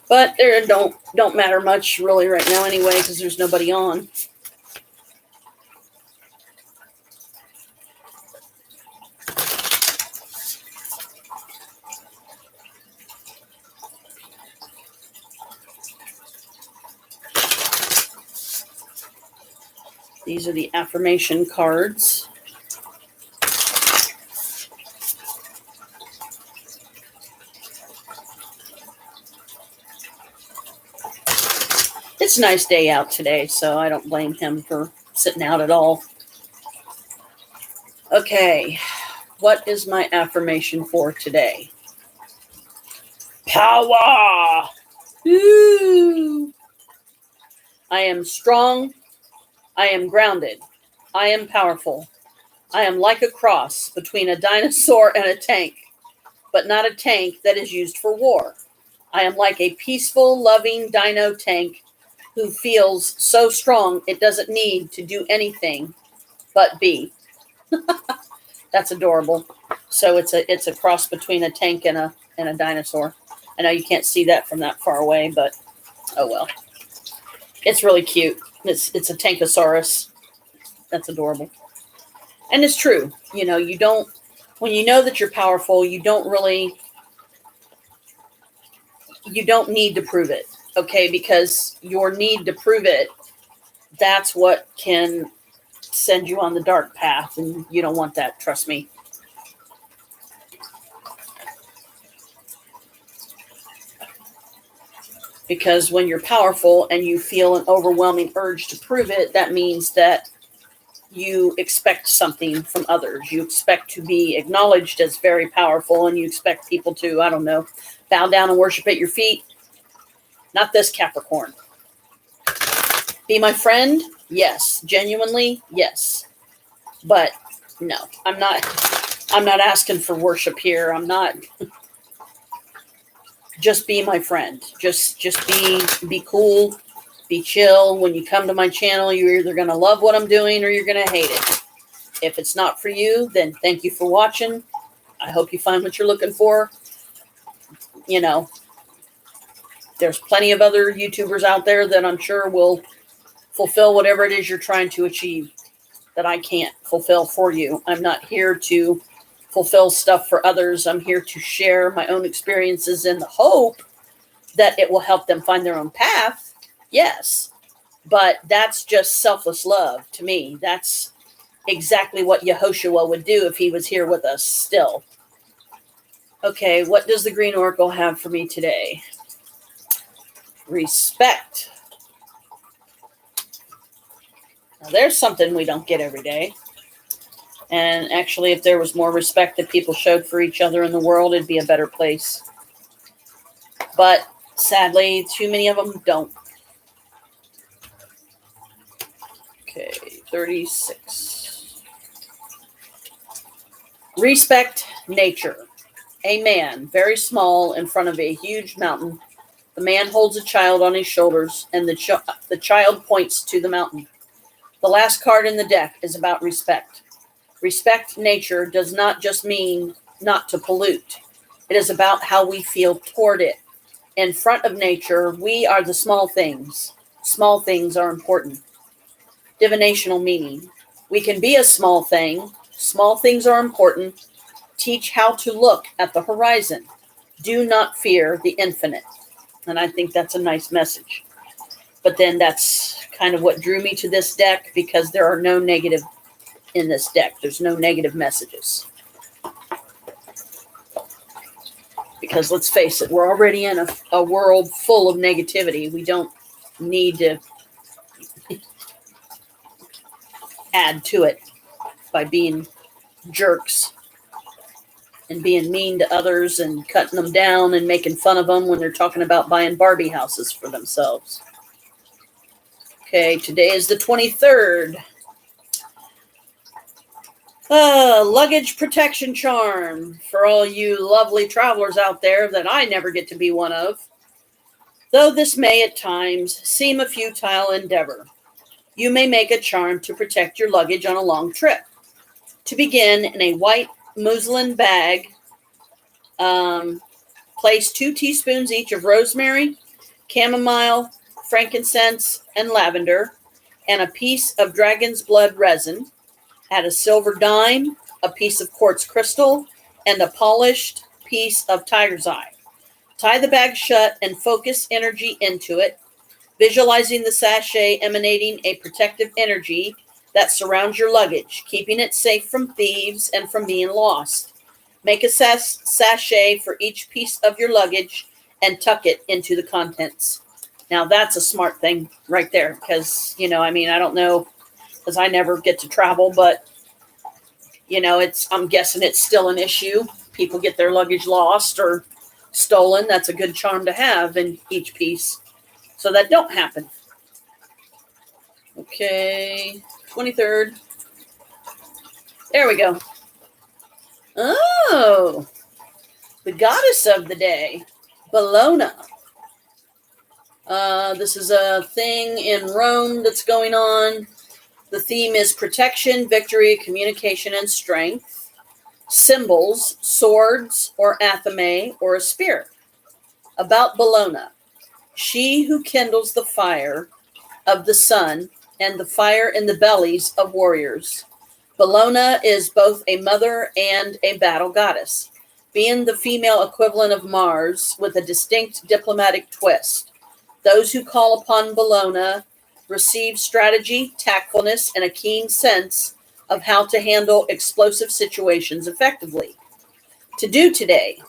But there don't matter much really right now anyway, because there's nobody on. These are the affirmation cards. It's a nice day out today, so I don't blame him for sitting out at all. Okay, what is my affirmation for today? Power! Woo! I am strong. I am grounded. I am powerful. I am like a cross between a dinosaur and a tank, but not a tank that is used for war. I am like a peaceful, loving dino tank who feels so strong it doesn't need to do anything but be. That's adorable. So it's a cross between a tank and a dinosaur. I know you can't see that from that far away, but oh well. It's really cute. It's a Tankosaurus. That's adorable. And it's true. You know, when you know that you're powerful, you don't need to prove it. Okay, because your need to prove it, that's what can send you on the dark path, and you don't want that, trust me. Because when you're powerful and you feel an overwhelming urge to prove it, that means that you expect something from others. You expect to be acknowledged as very powerful, and you expect people to, I don't know, bow down and worship at your feet. Not this Capricorn. Be my friend? Yes. Genuinely? Yes. But no, I'm not asking for worship here. I'm not. Just be my friend. Just be cool, be chill. When you come to my channel, you're either going to love what I'm doing or you're going to hate it. If it's not for you, then thank you for watching. I hope you find what you're looking for. You know, there's plenty of other YouTubers out there that I'm sure will fulfill whatever it is you're trying to achieve that I can't fulfill for you. I'm not here to fulfill stuff for others. I'm here to share my own experiences in the hope that it will help them find their own path. Yes, but that's just selfless love to me. That's exactly what Yehoshua would do if he was here with us still. Okay, what does the Green Oracle have for me today? Respect. Now, there's something we don't get every day. And actually, if there was more respect that people showed for each other in the world, it'd be a better place. But sadly, too many of them don't. Okay, 36. Respect nature. A man, very small, in front of a huge mountain. The man holds a child on his shoulders, and the child points to the mountain. The last card in the deck is about respect. Respect nature does not just mean not to pollute. It is about how we feel toward it. In front of nature, we are the small things. Small things are important. Divinational meaning. We can be a small thing. Small things are important. Teach how to look at the horizon. Do not fear the infinite. And I think that's a nice message. But then that's kind of what drew me to this deck, because there are no negative in this deck. There's no negative messages. Because let's face it, we're already in a world full of negativity. We don't need to add to it by being jerks and being mean to others and cutting them down and making fun of them when they're talking about buying Barbie houses for themselves. Okay, today is the 23rd. Luggage protection charm for all you lovely travelers out there that I never get to be one of. Though this may at times seem a futile endeavor, you may make a charm to protect your luggage on a long trip. To begin, in a white muslin bag, place 2 teaspoons each of rosemary, chamomile, frankincense, and lavender, and a piece of dragon's blood resin. Add a silver dime, a piece of quartz crystal, and a polished piece of tiger's eye. Tie the bag shut and focus energy into it, visualizing the sachet emanating a protective energy that surrounds your luggage, keeping it safe from thieves and from being lost. Make a sachet for each piece of your luggage and tuck it into the contents. Now that's a smart thing right there because, I don't know, because I never get to travel, but I'm guessing it's still an issue. People get their luggage lost or stolen. That's a good charm to have in each piece so that don't happen. Okay, 23rd. There we go. Oh, the goddess of the day, Bellona. This is a thing in Rome that's going on. The theme is protection, victory, communication, and strength. Symbols, swords, or athame, or a spear. About Bellona, she who kindles the fire of the sun and the fire in the bellies of warriors. Bellona is both a mother and a battle goddess, being the female equivalent of Mars with a distinct diplomatic twist. Those who call upon Bellona receive strategy, tactfulness, and a keen sense of how to handle explosive situations effectively. To do today,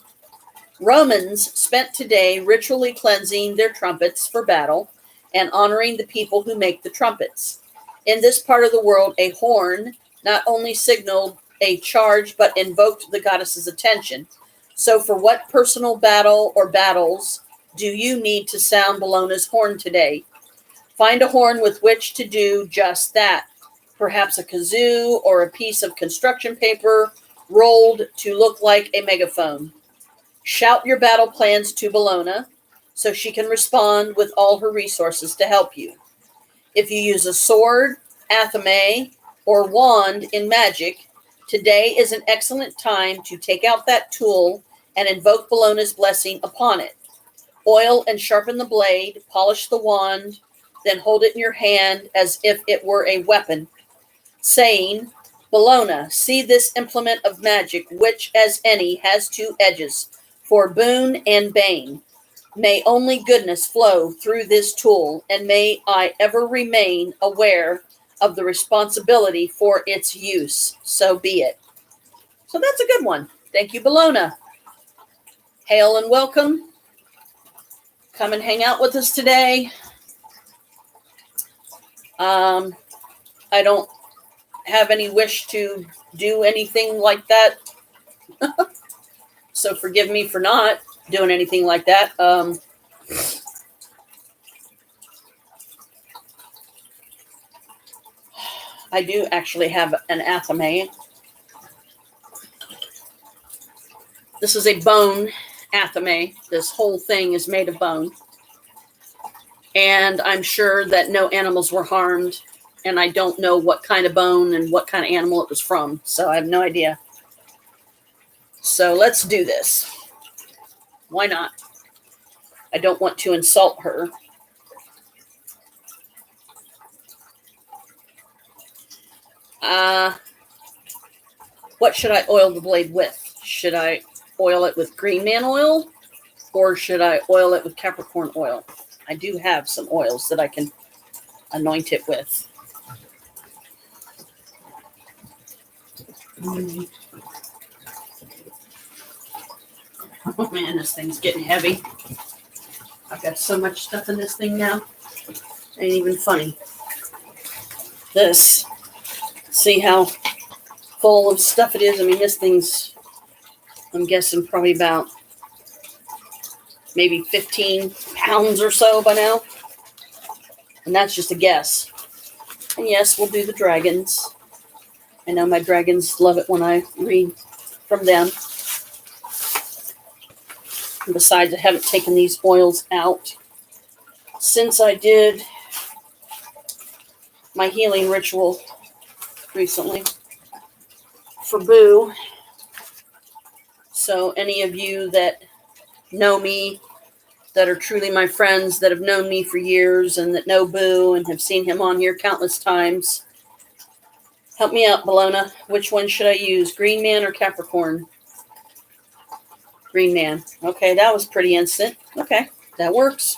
Romans spent today ritually cleansing their trumpets for battle and honoring the people who make the trumpets. In this part of the world, a horn not only signaled a charge but invoked the goddess's attention. So for what personal battle or battles do you need to sound Bellona's horn today? Find a horn with which to do just that. Perhaps a kazoo or a piece of construction paper rolled to look like a megaphone. Shout your battle plans to Bellona so she can respond with all her resources to help you. If you use a sword, athame, or wand in magic, today is an excellent time to take out that tool and invoke Bellona's blessing upon it. Oil and sharpen the blade, polish the wand, then hold it in your hand as if it were a weapon, saying, Bellona, see this implement of magic, which as any has 2 edges, for boon and bane. May only goodness flow through this tool, and may I ever remain aware of the responsibility for its use. So be it. So that's a good one. Thank you, Bellona. Hail and welcome. Come and hang out with us today. I don't have any wish to do anything like that. So forgive me for not doing anything like that. I do actually have an athame. This is a bone athame. This whole thing is made of bone. And I'm sure that no animals were harmed. And I don't know what kind of bone and what kind of animal it was from. So I have no idea. So let's do this. Why not? I don't want to insult her. What should I oil the blade with? Should I oil it with green man oil? Or should I oil it with Capricorn oil? I do have some oils that I can anoint it with. Oh man, this thing's getting heavy. I've got so much stuff in this thing now. Ain't even funny. This. See how full of stuff it is? I mean, this thing's, I'm guessing, probably about maybe 15 pounds or so by now. And that's just a guess. And yes, we'll do the dragons. I know my dragons love it when I read from them. And besides, I haven't taken these oils out since I did my healing ritual recently for Boo. So any of you that know me, that are truly my friends, that have known me for years and that know Boo and have seen him on here countless times, help me out, Bologna. Which one should I use, Green Man or Capricorn? Green Man. Okay, that was pretty instant. Okay, that works.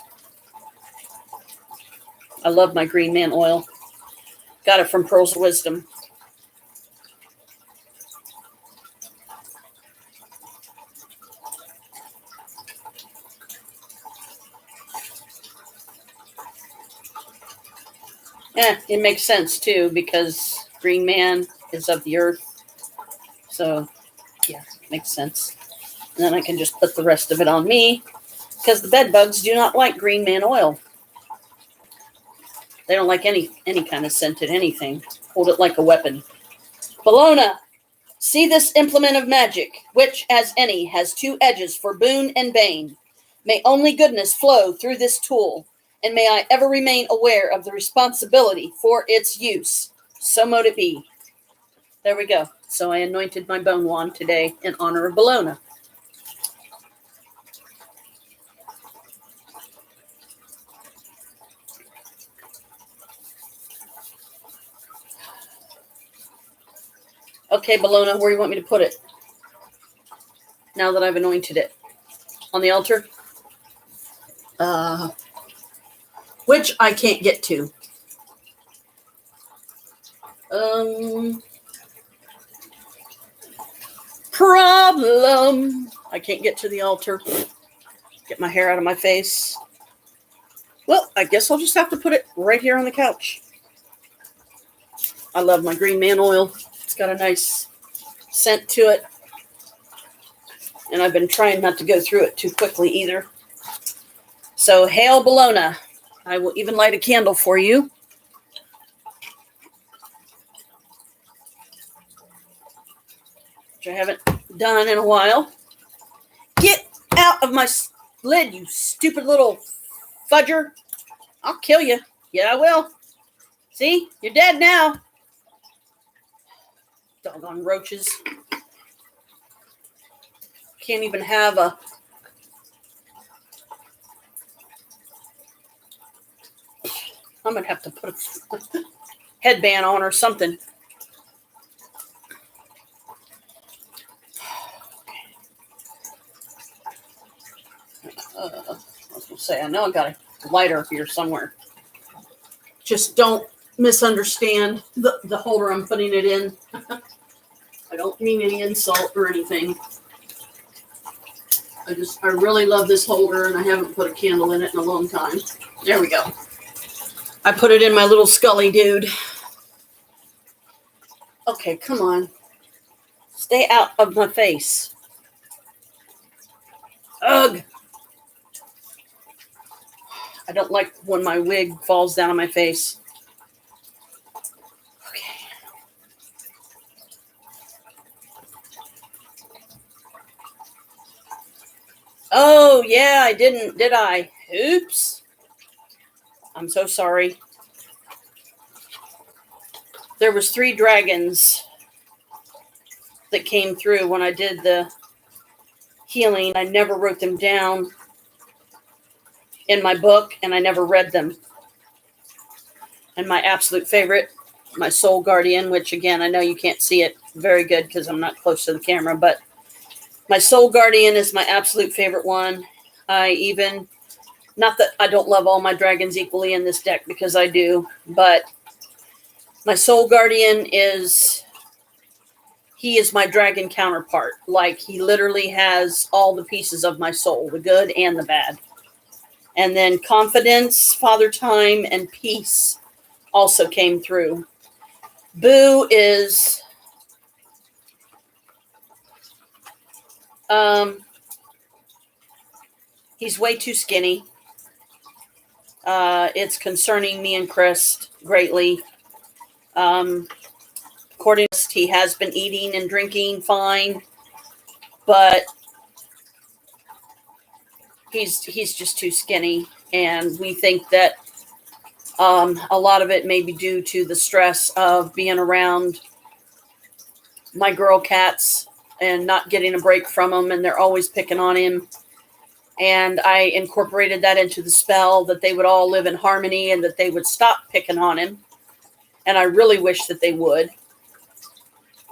I love my Green Man oil. Got it from Pearls of Wisdom. Yeah, it makes sense too, because Green Man is of the earth. So, yeah, it makes sense. And then I can just put the rest of it on me, because the bed bugs do not like Green Man oil. They don't like any kind of scented anything. Hold it like a weapon. Bologna, see this implement of magic, which, as any, has two edges for boon and bane. May only goodness flow through this tool, and may I ever remain aware of the responsibility for its use. So mote it be. There we go. So I anointed my bone wand today in honor of Bologna. Okay, Bologna, where do you want me to put it? Now that I've anointed it. On the altar? Which I can't get to. Problem. I can't get to the altar. Get my hair out of my face. Well, I guess I'll just have to put it right here on the couch. I love my Green Man oil. It's got a nice scent to it. And I've been trying not to go through it too quickly either. So, hail Bologna. I will even light a candle for you. Which I haven't done in a while. Get out of my lid, you stupid little fudger. I'll kill you. Yeah, I will. See? You're dead now. Doggone roaches. Can't even have a... I'm going to have to put a headband on or something. I was going to say, I know I got a lighter here somewhere. Just don't misunderstand the holder I'm putting it in. I don't mean any insult or anything. I really love this holder, and I haven't put a candle in it in a long time. There we go. I put it in my little Scully dude. Okay, come on. Stay out of my face. Ugh. I don't like when my wig falls down on my face. Okay. Oh, yeah, I didn't, did I? Oops. I'm so sorry. There was 3 dragons that came through when I did the healing. I never wrote them down in my book, and I never read them. And my absolute favorite, my soul guardian, which again, I know you can't see it very good because I'm not close to the camera, but my soul guardian is my absolute favorite one. Not that I don't love all my dragons equally in this deck, because I do, but my soul guardian he is my dragon counterpart. Like, he literally has all the pieces of my soul, the good and the bad. And then confidence, father time, and peace also came through. Boo is he's way too skinny. It's concerning me and Chris greatly. According to he has been eating and drinking fine, but he's just too skinny, and we think that a lot of it may be due to the stress of being around my girl cats and not getting a break from them, and they're always picking on him. And I incorporated that into the spell that they would all live in harmony and that they would stop picking on him. And I really wish that they would.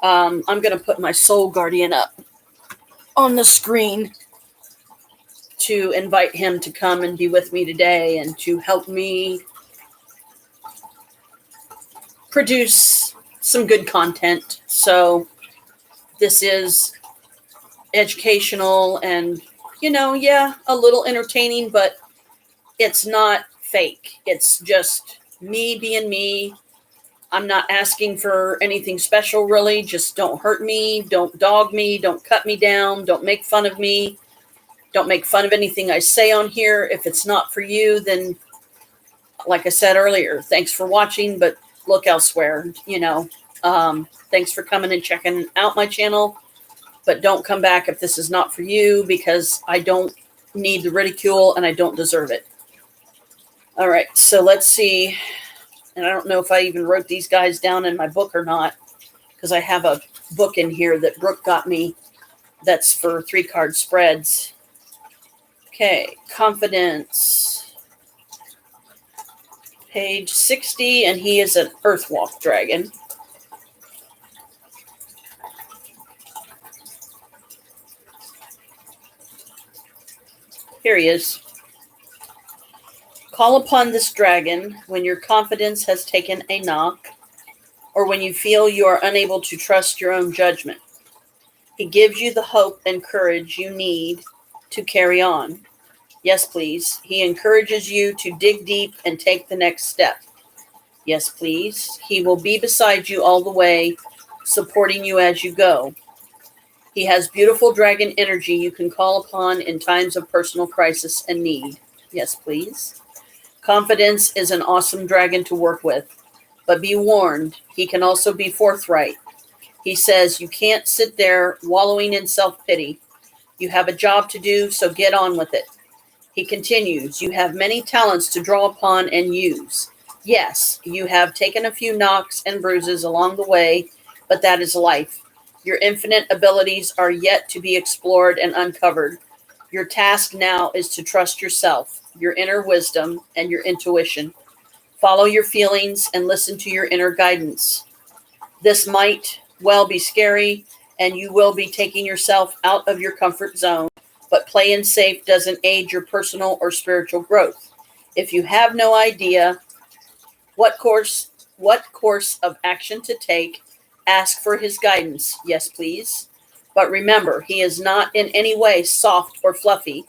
I'm going to put my soul guardian up on the screen to invite him to come and be with me today and to help me produce some good content. So this is educational and, a little entertaining, but it's not fake. It's just me being me. I'm not asking for anything special, really. Just don't hurt me. Don't dog me. Don't cut me down. Don't make fun of me. Don't make fun of anything I say on here. If it's not for you, then, like I said earlier, thanks for watching, but look elsewhere. Thanks for coming and checking out my channel, but don't come back if this is not for you, because I don't need the ridicule and I don't deserve it. All right, so let's see. And I don't know if I even wrote these guys down in my book or not, because I have a book in here that Brooke got me that's for 3-card spreads. Okay, confidence. Page 60, and he is an Earthwalk dragon. Here he is. Call upon this dragon when your confidence has taken a knock, or when you feel you are unable to trust your own judgment. He gives you the hope and courage you need to carry on. Yes, please. He encourages you to dig deep and take the next step. Yes, please. He will be beside you all the way, supporting you as you go. He has beautiful dragon energy you can call upon in times of personal crisis and need. Yes, please. Confidence is an awesome dragon to work with, but be warned, he can also be forthright. He says you can't sit there wallowing in self-pity. You have a job to do, so get on with it. He continues, you have many talents to draw upon and use. Yes, you have taken a few knocks and bruises along the way, but that is life. Your infinite abilities are yet to be explored and uncovered. Your task now is to trust yourself, your inner wisdom, and your intuition. Follow your feelings and listen to your inner guidance. This might well be scary, and you will be taking yourself out of your comfort zone, but playing safe doesn't aid your personal or spiritual growth. If you have no idea what course of action to take, ask for his guidance. Yes, please. But remember, he is not in any way soft or fluffy.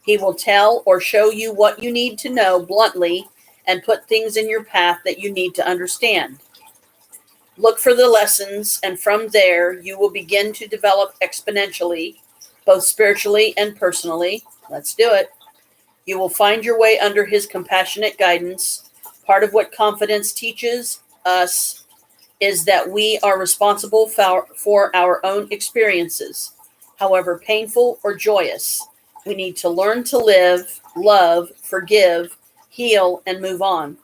He will tell or show you what you need to know bluntly and put things in your path that you need to understand. Look for the lessons, and from there, you will begin to develop exponentially, both spiritually and personally. Let's do it. You will find your way under his compassionate guidance. Part of what confidence teaches us is that we are responsible for our own experiences, however painful or joyous. We need to learn to live, love, forgive, heal, and move on.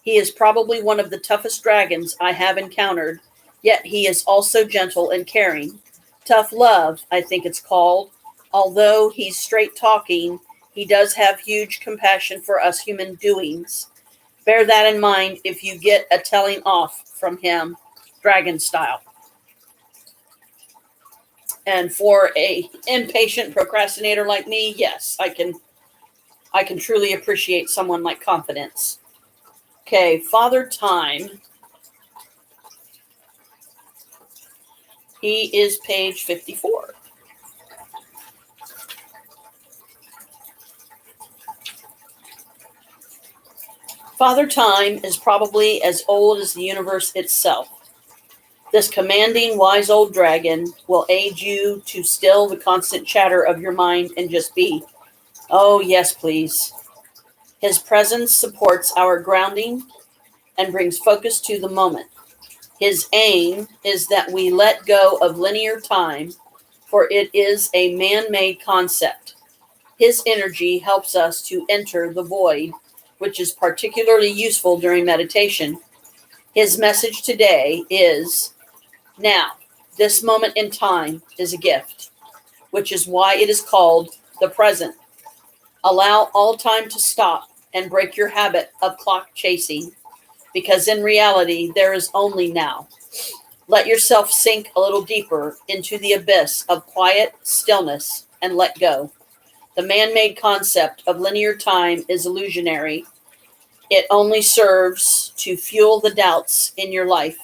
He is probably one of the toughest dragons I have encountered, yet he is also gentle and caring. Tough love, I think it's called. Although he's straight talking, he does have huge compassion for us human doings. Bear that in mind if you get a telling off from him, dragon style. And for a impatient procrastinator like me, yes, I can truly appreciate someone like confidence. Okay, Father Time. He is page 54. Father Time is probably as old as the universe itself. This commanding, wise old dragon will aid you to still the constant chatter of your mind and just be. Oh, yes, please. His presence supports our grounding and brings focus to the moment. His aim is that we let go of linear time, for it is a man-made concept. His energy helps us to enter the void, which is particularly useful during meditation. His message today is, now, this moment in time is a gift, which is why it is called the present. Allow all time to stop and break your habit of clock chasing, because in reality, there is only now. Let yourself sink a little deeper into the abyss of quiet stillness and let go. The man-made concept of linear time is illusionary. It only serves to fuel the doubts in your life.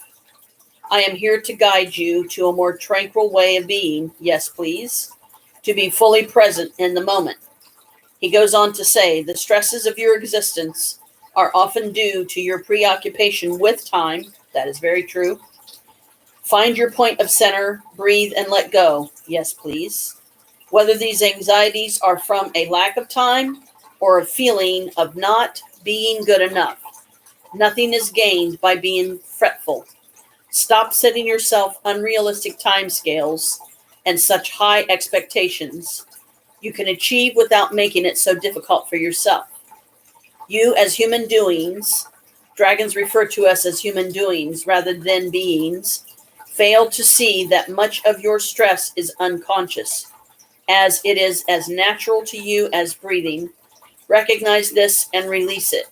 I am here to guide you to a more tranquil way of being, yes, please, to be fully present in the moment. He goes on to say, the stresses of your existence are often due to your preoccupation with time. That is very true. Find your point of center, breathe, and let go. Yes, please. Whether these anxieties are from a lack of time or a feeling of not being good enough, nothing is gained by being fretful. Stop setting yourself unrealistic timescales and such high expectations you can achieve without making it so difficult for yourself. You, as human doings, dragons refer to us as human doings rather than beings, fail to see that much of your stress is unconscious, as it is as natural to you as breathing. Recognize this and release it.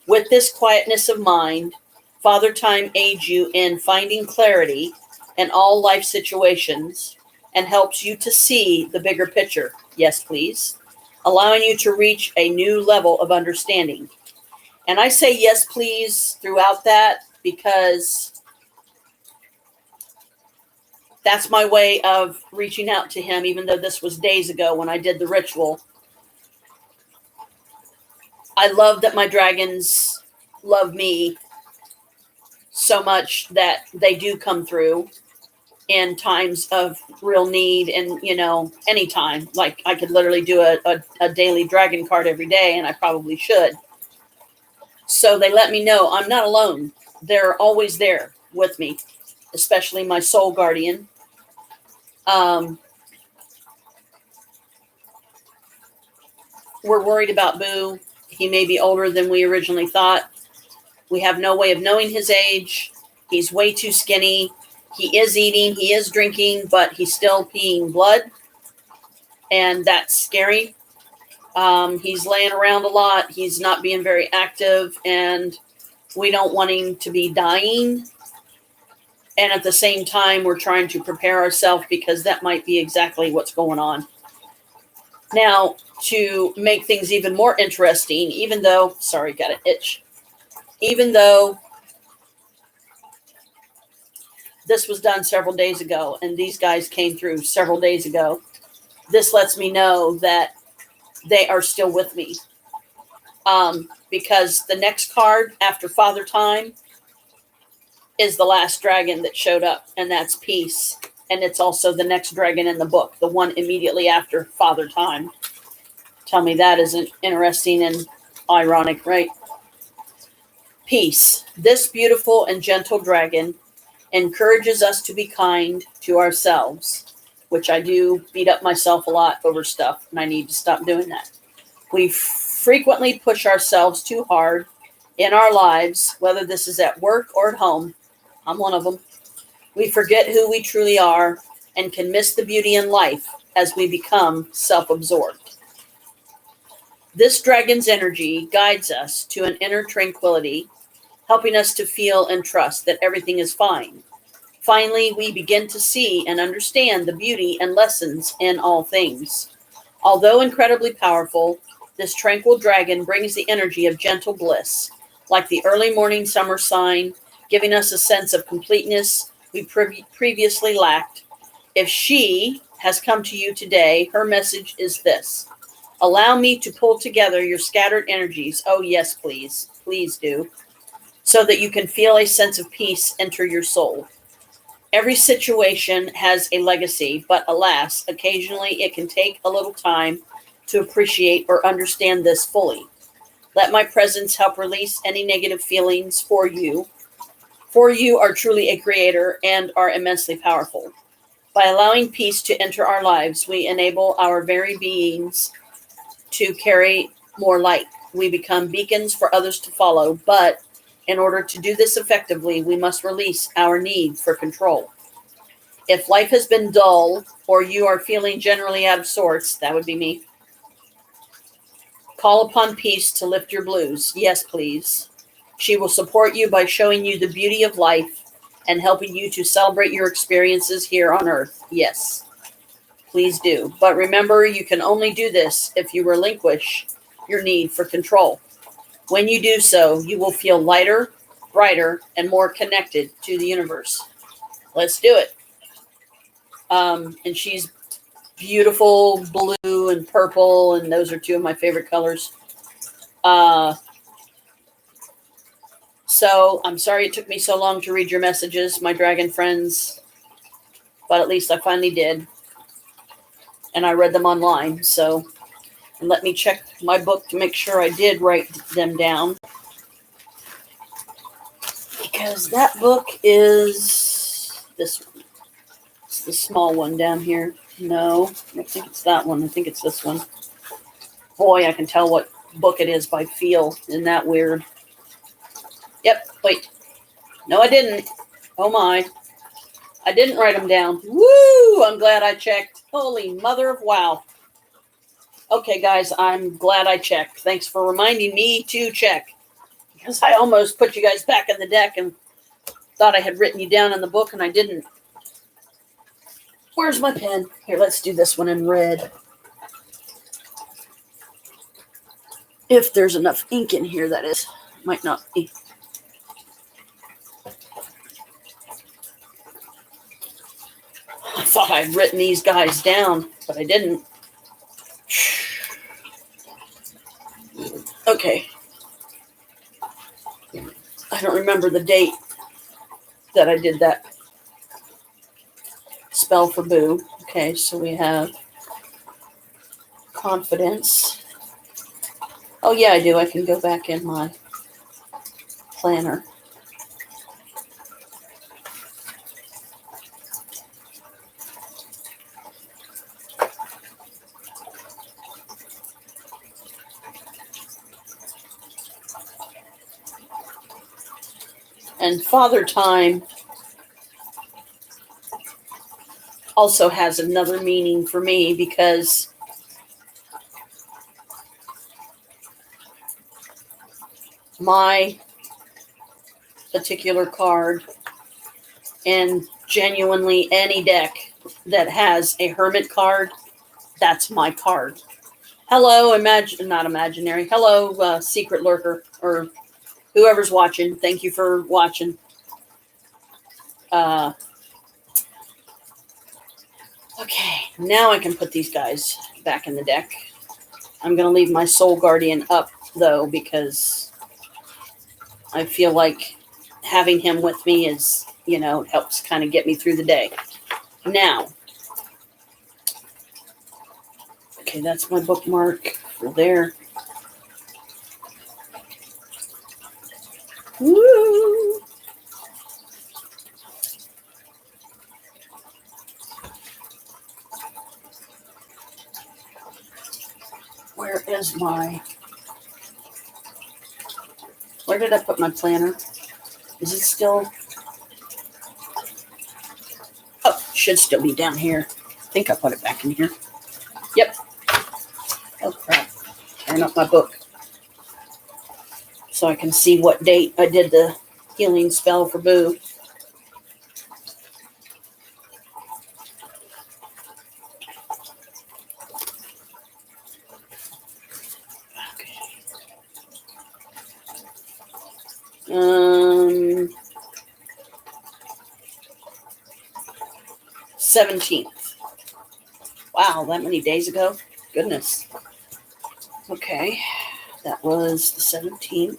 With this quietness of mind, Father Time aids you in finding clarity in all life situations and helps you to see the bigger picture. Yes, please. Allowing you to reach a new level of understanding. And I say yes, please throughout that because that's my way of reaching out to him, even though this was days ago when I did the ritual. I love that my dragons love me so much that they do come through in times of real need and, anytime. Like I could literally do a daily dragon card every day, and I probably should. So they let me know I'm not alone. They're always there with me, especially my soul guardian. We're worried about Boo. He may be older than we originally thought. We have no way of knowing his age. He's way too skinny. He is eating, he is drinking, but he's still peeing blood. And that's scary. He's laying around a lot. He's not being very active. And we don't want him to be dying. And at the same time, we're trying to prepare ourselves because that might be exactly what's going on. Now, to make things even more interesting, even though, sorry, got an itch. Even though this was done several days ago and these guys came through several days ago, this lets me know that they are still with me. Because the next card after Father Time is the last dragon that showed up, and that's Peace. And it's also the next dragon in the book, the one immediately after Father Time. Tell me that isn't interesting and ironic, right? Peace. This beautiful and gentle dragon encourages us to be kind to ourselves, which I do beat up myself a lot over stuff, and I need to stop doing that. We frequently push ourselves too hard in our lives, whether this is at work or at home. I'm one of them. We forget who we truly are and can miss the beauty in life as we become self-absorbed. This dragon's energy guides us to an inner tranquility, helping us to feel and trust that everything is fine. Finally, we begin to see and understand the beauty and lessons in all things. Although incredibly powerful, this tranquil dragon brings the energy of gentle bliss, like the early morning summer sign, giving us a sense of completeness we previously lacked. If she has come to you today, her message is this: allow me to pull together your scattered energies. Oh, yes, please. Please do. So that you can feel a sense of peace enter your soul. Every situation has a legacy, but alas, occasionally it can take a little time to appreciate or understand this fully. Let my presence help release any negative feelings for you. For you are truly a creator and are immensely powerful. By allowing peace to enter our lives, we enable our very beings to carry more light. We become beacons for others to follow, but in order to do this effectively, we must release our need for control. If life has been dull or you are feeling generally out of sorts, that would be me, call upon peace to lift your blues. Yes, please. She will support you by showing you the beauty of life and helping you to celebrate your experiences here on earth. Yes, please do. But remember, you can only do this if you relinquish your need for control. When you do so, you will feel lighter, brighter, and more connected to the universe. Let's do it. And she's beautiful blue and purple, and those are two of my favorite colors. So I'm sorry it took me so long to read your messages, my dragon friends, but at least I finally did. And I read them online. So, and let me check my book to make sure I did write them down. Because that book is this one. It's the small one down here. No, I don't think it's that one. I think it's this one. Boy, I can tell what book it is by feel. Isn't that weird? Yep, wait. No, I didn't. Oh my. I didn't write them down. Woo! I'm glad I checked. Holy mother of wow. Okay, guys, I'm glad I checked. Thanks for reminding me to check. Because I almost put you guys back in the deck and thought I had written you down in the book, and I didn't. Where's my pen? Here, let's do this one in red. If there's enough ink in here, that is. Might not be. I thought I'd written these guys down, but I didn't. Okay. I don't remember the date that I did that spell for Boo. Okay, so we have confidence. Oh, yeah, I do. I can go back in my planner. And Father Time also has another meaning for me because my particular card, and genuinely any deck that has a hermit card, that's my card. Hello, not imaginary. Hello, secret lurker, or whoever's watching. Thank you for watching. Okay, now I can put these guys back in the deck. I'm going to leave my Soul Guardian up, though, because I feel like having him with me is, helps kind of get me through the day. Now, okay, that's my bookmark for there. Woo! Where did I put my planner? Is it still? Oh, should still be down here. I think I put it back in here. Yep. Oh, crap. Turn up my book so I can see what date I did the healing spell for Boo. 17th. Wow, that many days ago? Goodness. Okay, that was the 17th.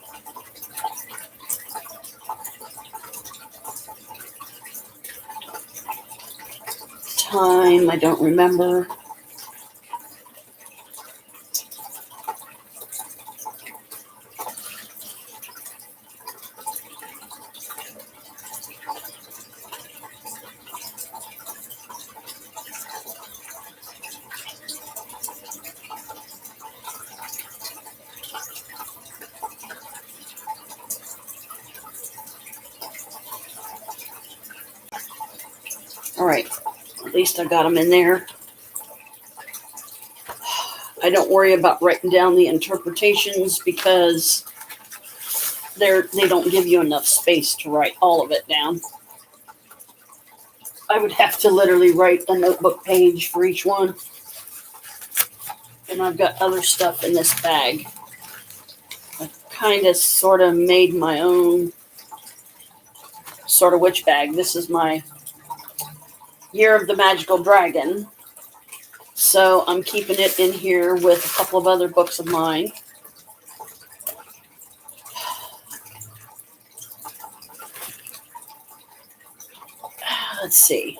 Time, I don't remember. All right, at least I got them in there. I don't worry about writing down the interpretations because they don't give you enough space to write all of it down. I would have to literally write a notebook page for each one. And I've got other stuff in this bag. I kind of sort of made my own sort of witch bag. This is my Year of the Magical Dragon. So I'm keeping it in here with a couple of other books of mine. Let's see.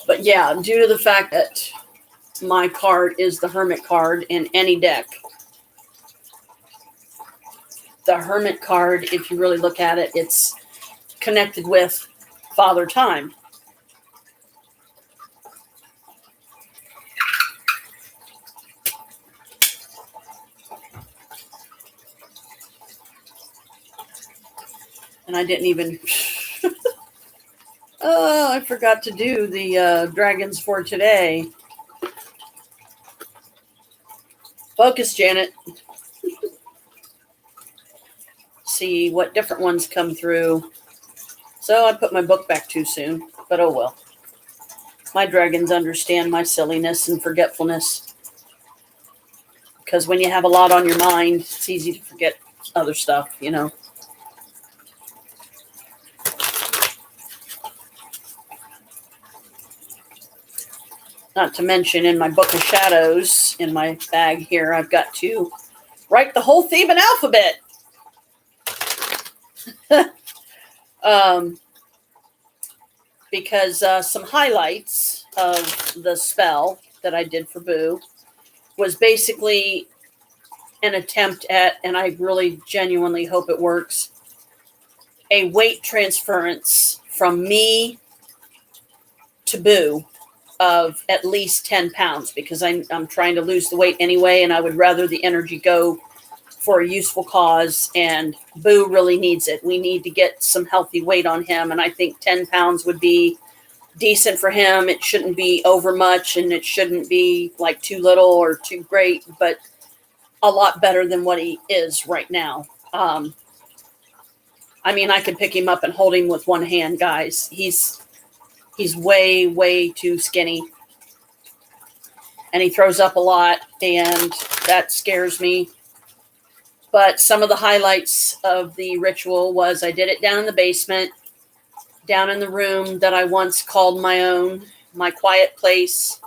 But yeah, due to the fact that my card is the Hermit card in any deck, the Hermit card, if you really look at it, it's connected with Father Time. And I didn't even... Oh, I forgot to do the dragons for today. Focus, Janet. See what different ones come through. So I put my book back too soon, but oh well. My dragons understand my silliness and forgetfulness. Because when you have a lot on your mind, it's easy to forget other stuff, you know. Not to mention, in my Book of Shadows, in my bag here, I've got to write the whole Theban alphabet. Because some highlights of the spell that I did for Boo was basically an attempt at, and I really genuinely hope it works, a weight transference from me to Boo of at least 10 pounds, because I'm trying to lose the weight anyway, and I would rather the energy go for a useful cause, and Boo really needs it. We need to get some healthy weight on him, and I think 10 pounds would be decent for him. It shouldn't be over much, and it shouldn't be like too little or too great, but a lot better than what he is right now. I mean, I could pick him up and hold him with one hand, guys. He's way, way too skinny. And he throws up a lot, and that scares me. But some of the highlights of the ritual was I did it down in the basement, down in the room that I once called my own, my quiet place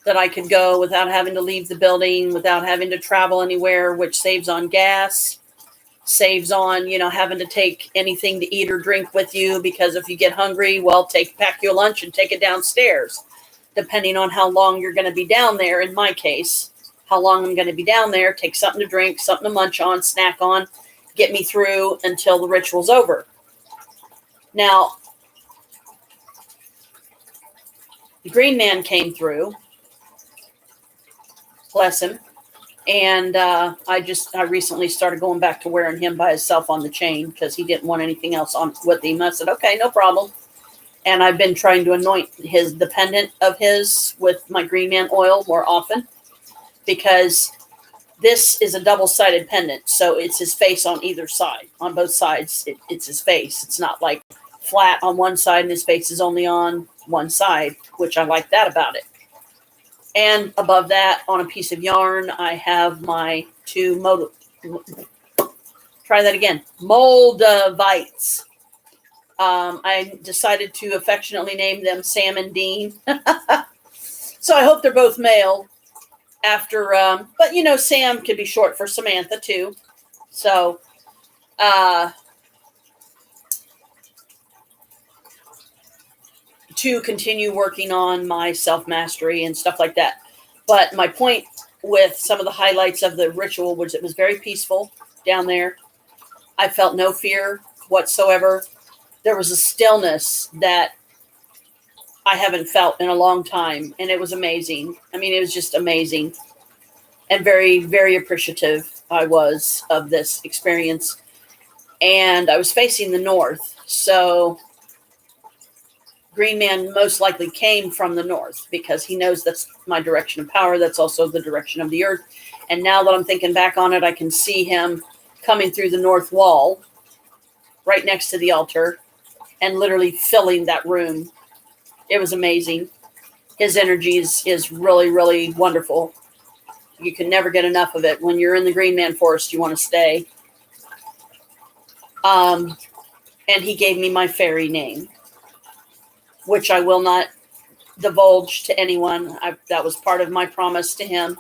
that I could go without having to leave the building, without having to travel anywhere, which saves on gas, saves on, having to take anything to eat or drink with you, because if you get hungry, well, pack your lunch and take it downstairs, depending on how long you're going to be down there. In my case, how long I'm going to be down there, take something to drink, something to munch on, snack on, get me through until the ritual's over. Now, the Green Man came through, bless him. And I recently started going back to wearing him by himself on the chain because he didn't want anything else on with him. I said, okay, no problem. And I've been trying to anoint the pendant of his with my Green Man oil more often, because this is a double-sided pendant. So it's his face on either side. On both sides, it's his face. It's not like flat on one side and his face is only on one side, which I like that about it. And above that, on a piece of yarn, I have my two Try that again. Moldavites. I decided to affectionately name them Sam and Dean. So I hope they're both male. After, but you know, Sam could be short for Samantha too. So, to continue working on my self-mastery and stuff like that. But my point with some of the highlights of the ritual was it was very peaceful down there. I felt no fear whatsoever. There was a stillness that I haven't felt in a long time, and it was amazing. I mean, it was just amazing, and very, very appreciative I was of this experience. And I was facing the north, so Green Man most likely came from the north because he knows that's my direction of power. That's also the direction of the earth. And now that I'm thinking back on it, I can see him coming through the north wall right next to the altar and literally filling that room. It was amazing. His energy is really, really wonderful. You can never get enough of it. When you're in the Green Man Forest, you want to stay. And he gave me my fairy name, which I will not divulge to anyone. That was part of my promise to him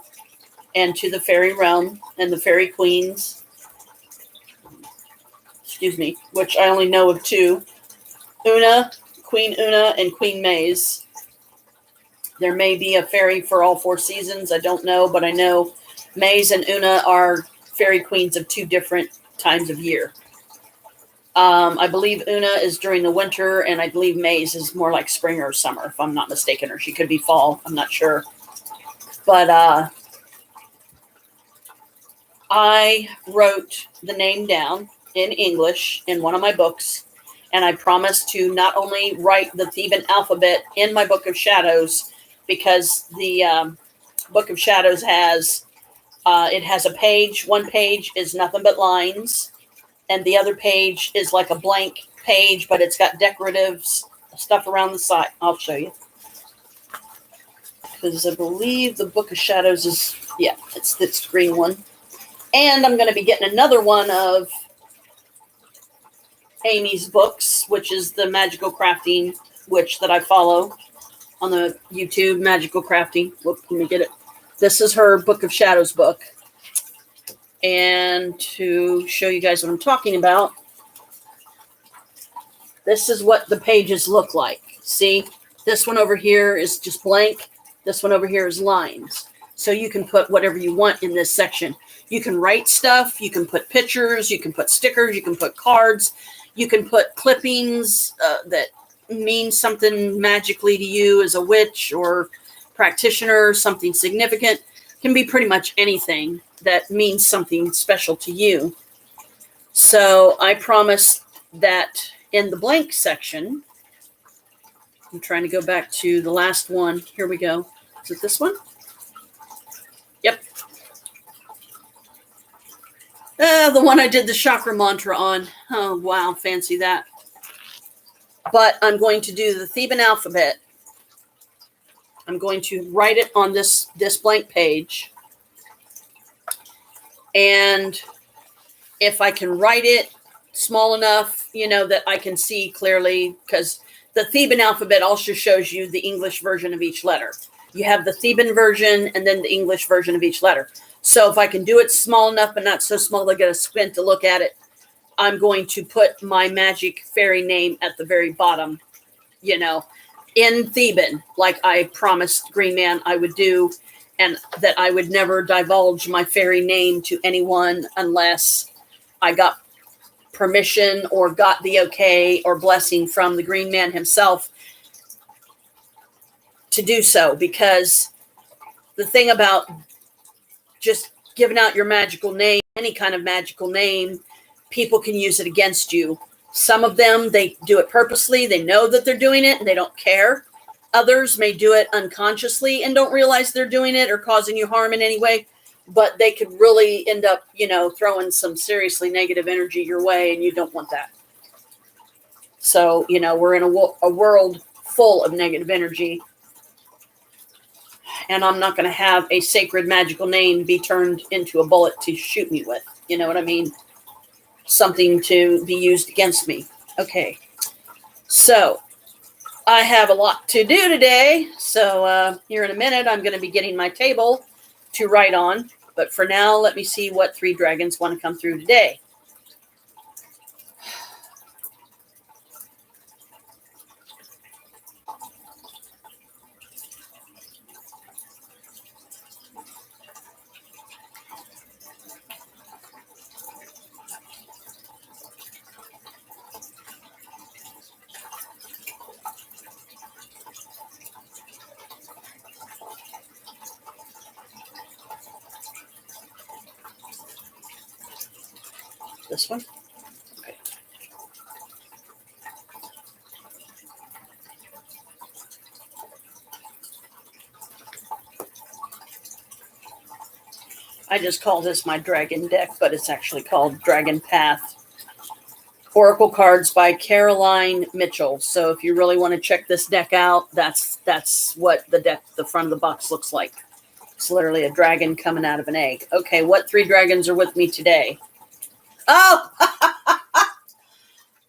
and to the fairy realm and the fairy queens. Excuse me, which I only know of two. Queen Una, and Queen Maze. There may be a fairy for all four seasons. I don't know, but I know Maze and Una are fairy queens of two different times of year. I believe Una is during the winter, and I believe Maze is more like spring or summer, if I'm not mistaken, or she could be fall. I'm not sure. But I wrote the name down in English in one of my books, and I promised to not only write the Theban alphabet in my Book of Shadows, because the Book of Shadows has a page. One page is nothing but lines, and the other page is like a blank page, but it's got decorative stuff around the side. I'll show you. Because I believe the Book of Shadows is, yeah, it's this green one. And I'm going to be getting another one of Amy's books, which is the Magical Crafting Witch that I follow on the YouTube, Magical Crafting. Whoop, let me get it. This is her Book of Shadows book. And to show you guys what I'm talking about, this is what the pages look like. See, this one over here is just blank. This one over here is lines. So you can put whatever you want in this section. You can write stuff. You can put pictures. You can put stickers. You can put cards. You can put clippings that mean something magically to you as a witch or practitioner, something significant. It can be pretty much anything that means something special to you. So I promised that in the blank section, I'm trying to go back to the last one. Here we go. Is it this one? Yep. The one I did the chakra mantra on. Oh, wow. Fancy that. But I'm going to do the Theban alphabet. I'm going to write it on this blank page. And if I can write it small enough, you know, that I can see clearly, because the Theban alphabet also shows you the English version of each letter. You have the Theban version and then the English version of each letter. So if I can do it small enough, but not so small they get a squint to look at it, I'm going to put my magic fairy name at the very bottom, you know, in Theban, like I promised Green Man I would do, and that I would never divulge my fairy name to anyone unless I got permission or got the okay or blessing from the Green Man himself to do so. Because the thing about just giving out your magical name, any kind of magical name, people can use it against you. Some of them, they do it purposely. They know that they're doing it and they don't care. Others may do it unconsciously and don't realize they're doing it or causing you harm in any way. But they could really end up, you know, throwing some seriously negative energy your way, and you don't want that. So, you know, we're in a world full of negative energy. And I'm not going to have a sacred magical name be turned into a bullet to shoot me with. You know what I mean? something to be used against me. Okay, so I have a lot to do today. So here in a minute, I'm going to be getting my table to write on. But for now, let me see what 3 dragons want to come through today. This one? Okay. I just call this my dragon deck, but it's actually called Dragon Path. Oracle cards by Caroline Mitchell. So if you really want to check this deck out, that's what the front of the box looks like. It's literally a dragon coming out of an egg. Okay, what 3 dragons are with me today? Oh,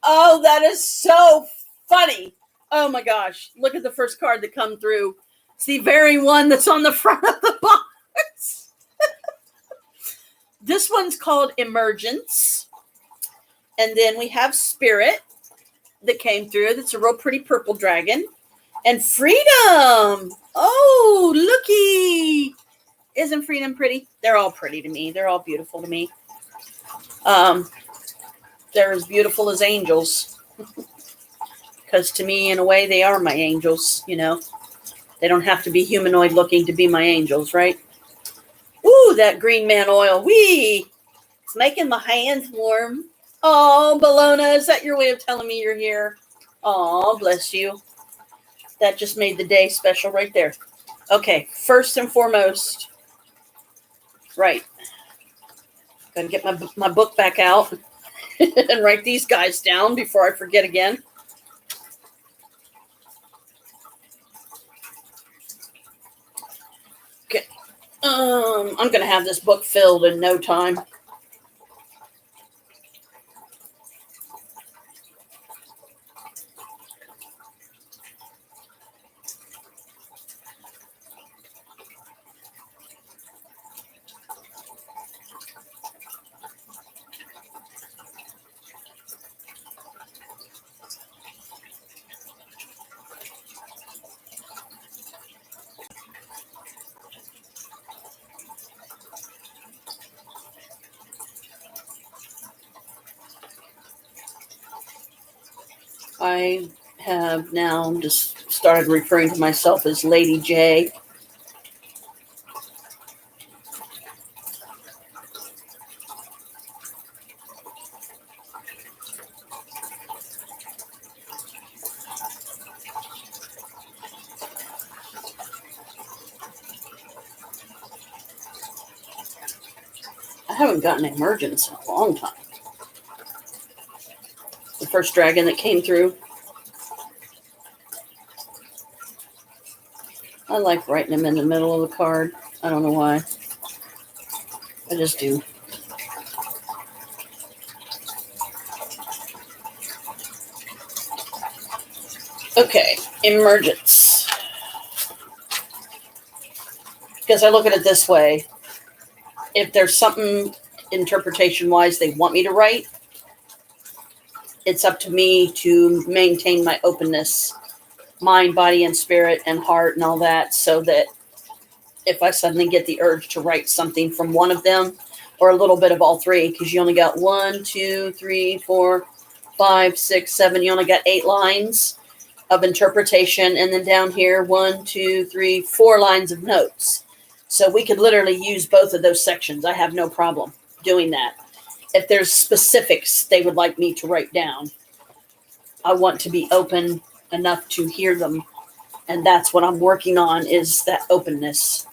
oh, that is so funny. Oh my gosh. Look at the first card that come through. It's the very one that's on the front of the box. This one's called Emergence. And then we have Spirit that came through. That's a real pretty purple dragon. And Freedom. Oh, looky. Isn't Freedom pretty? They're all pretty to me. They're all beautiful to me. They're as beautiful as angels. Because to me, in a way, they are my angels, you know. They don't have to be humanoid looking to be my angels, right? Ooh, that green man oil. Wee! It's making my hands warm. Oh, Bologna, is that your way of telling me you're here? Oh, bless you. That just made the day special right there. Okay, first and foremost, right. Gotta get my book back out and write these guys down before I forget again. Okay. I'm going to have this book filled in no time. I have now just started referring to myself as Lady J. I haven't gotten Emergence in a long time. The first dragon that came through. I like writing them in the middle of the card. I don't know why. I just do. Okay, Emergence. Because I look at it this way. If there's something interpretation-wise they want me to write, it's up to me to maintain my openness, mind, body, and spirit, and heart, and all that, so that if I suddenly get the urge to write something from one of them, or a little bit of all 3, because you only got 1, 2, 3, 4, 5, 6, 7, you only got 8 lines of interpretation, and then down here, 1, 2, 3, 4 lines of notes. So we could literally use both of those sections. I have no problem doing that. If there's specifics they would like me to write down, I want to be open enough to hear them. And that's what I'm working on, is that openness.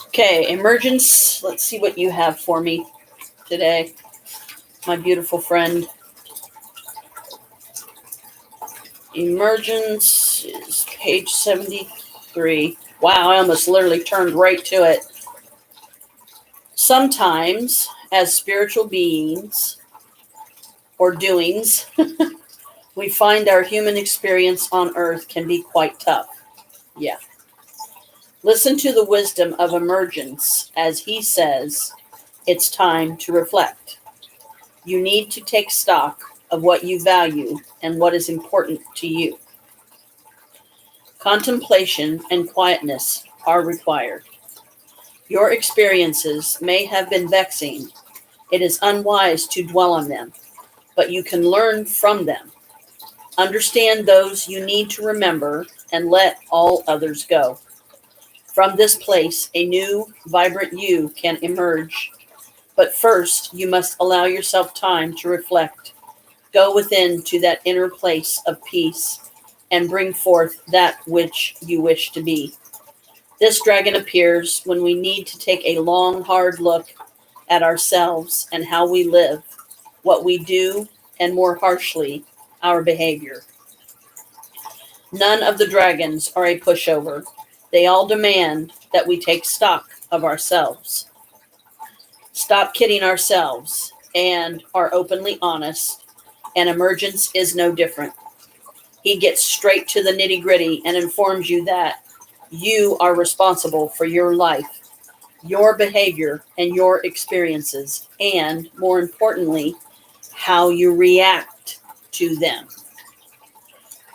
Okay, Emergence. Let's see what you have for me today, my beautiful friend. Emergence is page 73. Wow, I almost literally turned right to it. Sometimes, as spiritual beings or doings, we find our human experience on earth can be quite tough. Yeah. Listen to the wisdom of emergence as he says, it's time to reflect. You need to take stock of what you value and what is important to you. Contemplation and quietness are required. Your experiences may have been vexing. It is unwise to dwell on them, but you can learn from them. Understand those you need to remember and let all others go. From this place, a new, vibrant you can emerge. But first, you must allow yourself time to reflect. Go within to that inner place of peace and bring forth that which you wish to be. This dragon appears when we need to take a long, hard look at ourselves and how we live, what we do, and more harshly, our behavior. None of the dragons are a pushover. They all demand that we take stock of ourselves. Stop kidding ourselves and are openly honest, and emergence is no different. He gets straight to the nitty-gritty and informs you that you are responsible for your life, your behavior, and your experiences, and more importantly, how you react to them.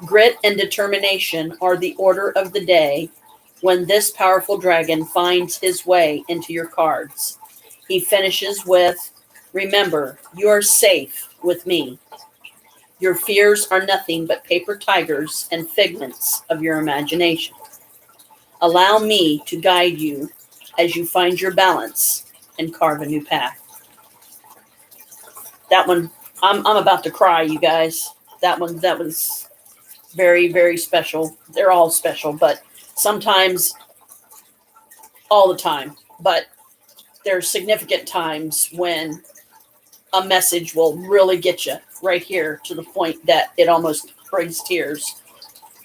Grit and determination are the order of the day when this powerful dragon finds his way into your cards. He finishes with, remember, you are safe with me. Your fears are nothing but paper tigers and figments of your imagination. Allow me to guide you as you find your balance and carve a new path. That one, I'm about to cry, you guys. That was very, very special. They're all special, but sometimes, all the time, but there's significant times when a message will really get you right here to the point that it almost brings tears.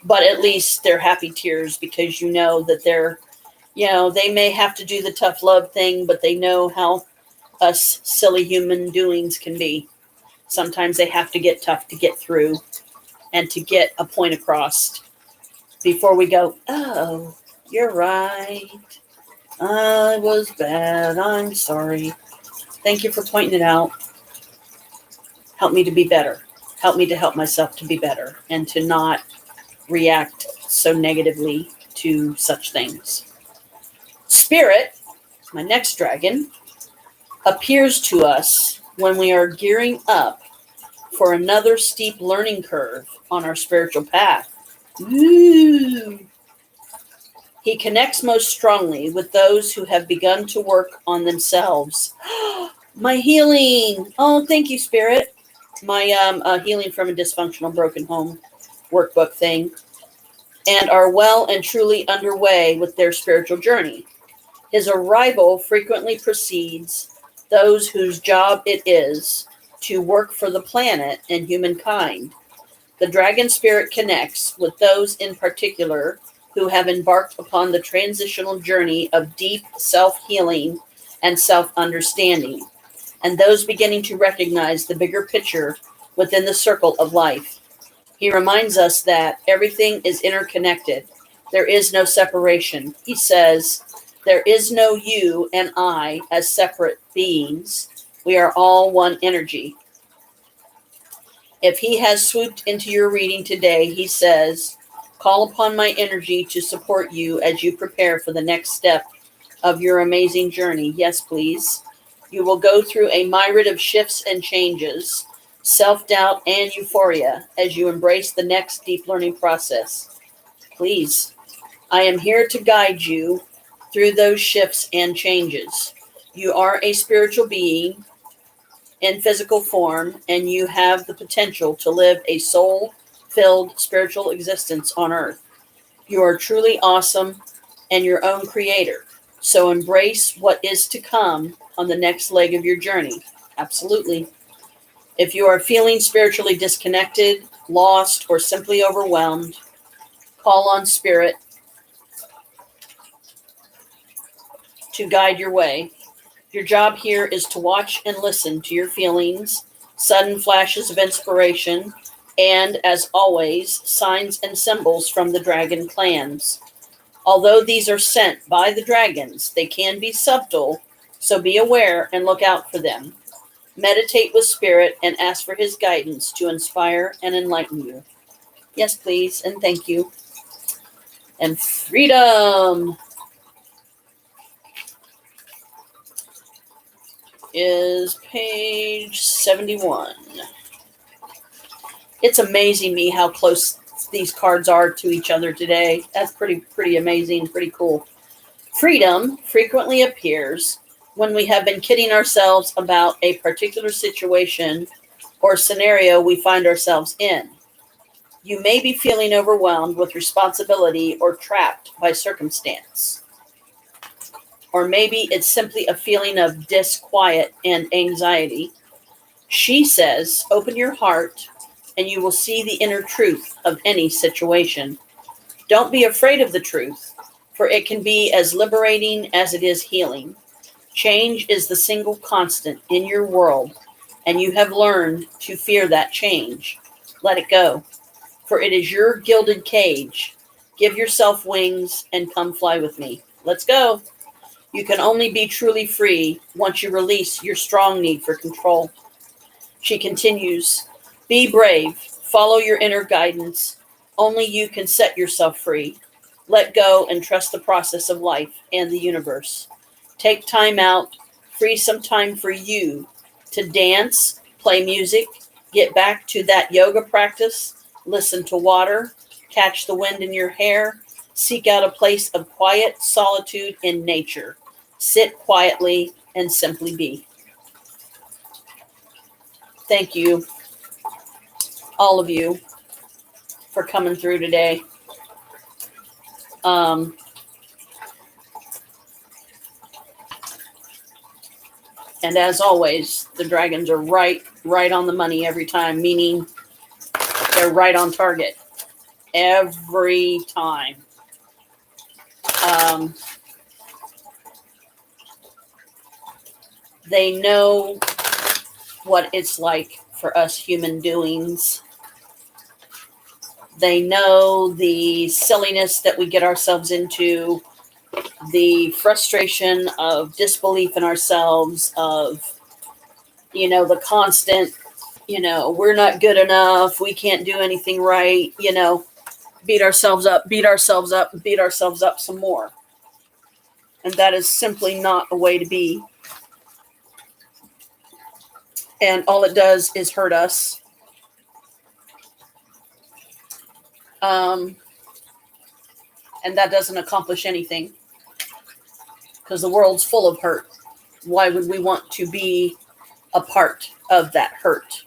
But at least they're happy tears because you know that they may have to do the tough love thing, but they know how us silly human doings can be. Sometimes they have to get tough to get through and to get a point across before we go, oh, you're right. I was bad. I'm sorry. Thank you for pointing it out. Help me to be better. Help me to help myself to be better and to not react so negatively to such things. Spirit, my next dragon, appears to us when we are gearing up for another steep learning curve on our spiritual path. Ooh. He connects most strongly with those who have begun to work on themselves. My healing. Oh, thank you, Spirit. My healing from a dysfunctional broken home workbook thing. And are well and truly underway with their spiritual journey. His arrival frequently precedes those whose job it is to work for the planet and humankind. The dragon spirit connects with those in particular who have embarked upon the transitional journey of deep self-healing and self-understanding, and those beginning to recognize the bigger picture within the circle of life. He reminds us that everything is interconnected. There is no separation. He says, there is no you and I as separate beings. We are all one energy. If he has swooped into your reading today, he says, call upon my energy to support you as you prepare for the next step of your amazing journey. Yes, please. You will go through a myriad of shifts and changes, self-doubt and euphoria as you embrace the next deep learning process. Please, I am here to guide you through those shifts and changes. You are a spiritual being in physical form, and you have the potential to live a soul-filled spiritual existence on earth. You are truly awesome and your own creator. So embrace what is to come on the next leg of your journey. Absolutely. If you are feeling spiritually disconnected, lost, or simply overwhelmed, call on Spirit to guide your way. Your job here is to watch and listen to your feelings, sudden flashes of inspiration, and, as always, signs and symbols from the dragon clans. Although these are sent by the dragons, they can be subtle, so be aware and look out for them. Meditate with spirit and ask for his guidance to inspire and enlighten you. Yes, please, and thank you. And freedom is page 71. It's amazing me how close these cards are to each other today. That's pretty amazing, pretty cool. Freedom frequently appears when we have been kidding ourselves about a particular situation or scenario we find ourselves in. You may be feeling overwhelmed with responsibility or trapped by circumstance. Or maybe it's simply a feeling of disquiet and anxiety. She says, open your heart and you will see the inner truth of any situation. Don't be afraid of the truth, for it can be as liberating as it is healing. Change is the single constant in your world, and you have learned to fear that change. Let it go, for it is your gilded cage. Give yourself wings and come fly with me. Let's go. You can only be truly free once you release your strong need for control. She continues, be brave, follow your inner guidance. Only you can set yourself free. Let go and trust the process of life and the universe. Take time out, free some time for you to dance, play music, get back to that yoga practice, listen to water, catch the wind in your hair, seek out a place of quiet solitude in nature. Sit quietly and simply be. Thank you, all of you, for coming through today. And as always, the dragons are right on the money every time, meaning they're right on target every time. They know what it's like for us human doings. They know the silliness that we get ourselves into, the frustration of disbelief in ourselves, of, the constant, we're not good enough, we can't do anything right, beat ourselves up, beat ourselves up some more. And that is simply not a way to be. And all it does is hurt us. And that doesn't accomplish anything, because the world's full of hurt. Why would we want to be a part of that hurt?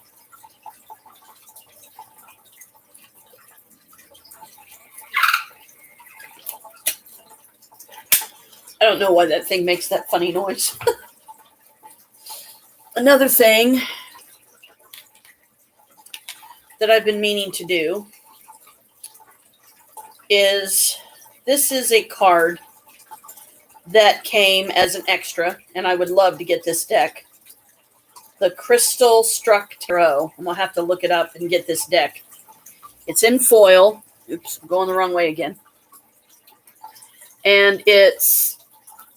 I don't know why that thing makes that funny noise. Another thing that I've been meaning to do is, this is a card that came as an extra, and I would love to get this deck. The Crystal Struck Tarot. I'm going to have to look it up and get this deck. It's in foil. Oops, I'm going the wrong way again. And it's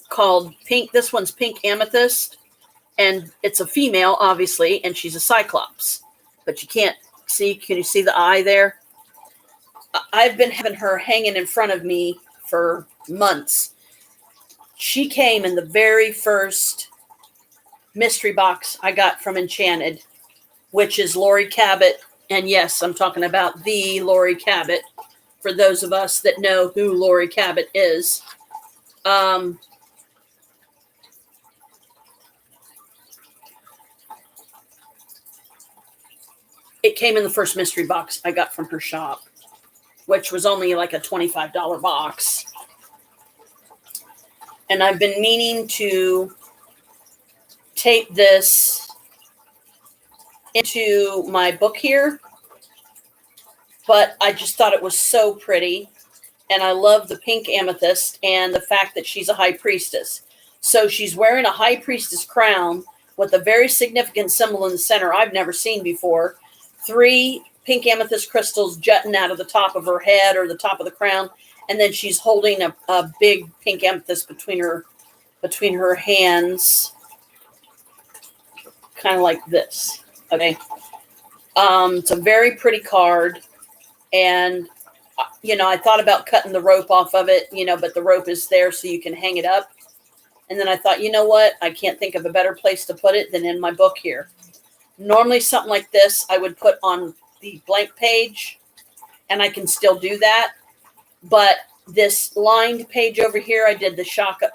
called Pink. This one's Pink Amethyst. And it's a female, obviously, and she's a Cyclops. But you can't see. Can you see the eye there? I've been having her hanging in front of me for months. She came in the very first mystery box I got from Enchanted, which is Laurie Cabot. And yes, I'm talking about the Laurie Cabot, for those of us that know who Laurie Cabot is. It came in the first mystery box I got from her shop, which was only like a $25 box. And I've been meaning to tape this into my book here, but I just thought it was so pretty. And I love the pink amethyst and the fact that she's a high priestess. So she's wearing a high priestess crown with a very significant symbol in the center I've never seen before. 3 pink amethyst crystals jutting out of the top of her head or the top of the crown. And then she's holding a big pink amethyst between her hands, kind of like this. Okay. It's a very pretty card. And, I thought about cutting the rope off of it, but the rope is there so you can hang it up. And then I thought, you know what? I can't think of a better place to put it than in my book here. Normally something like this I would put on the blank page, and I can still do that. But this lined page over here, I did the chakra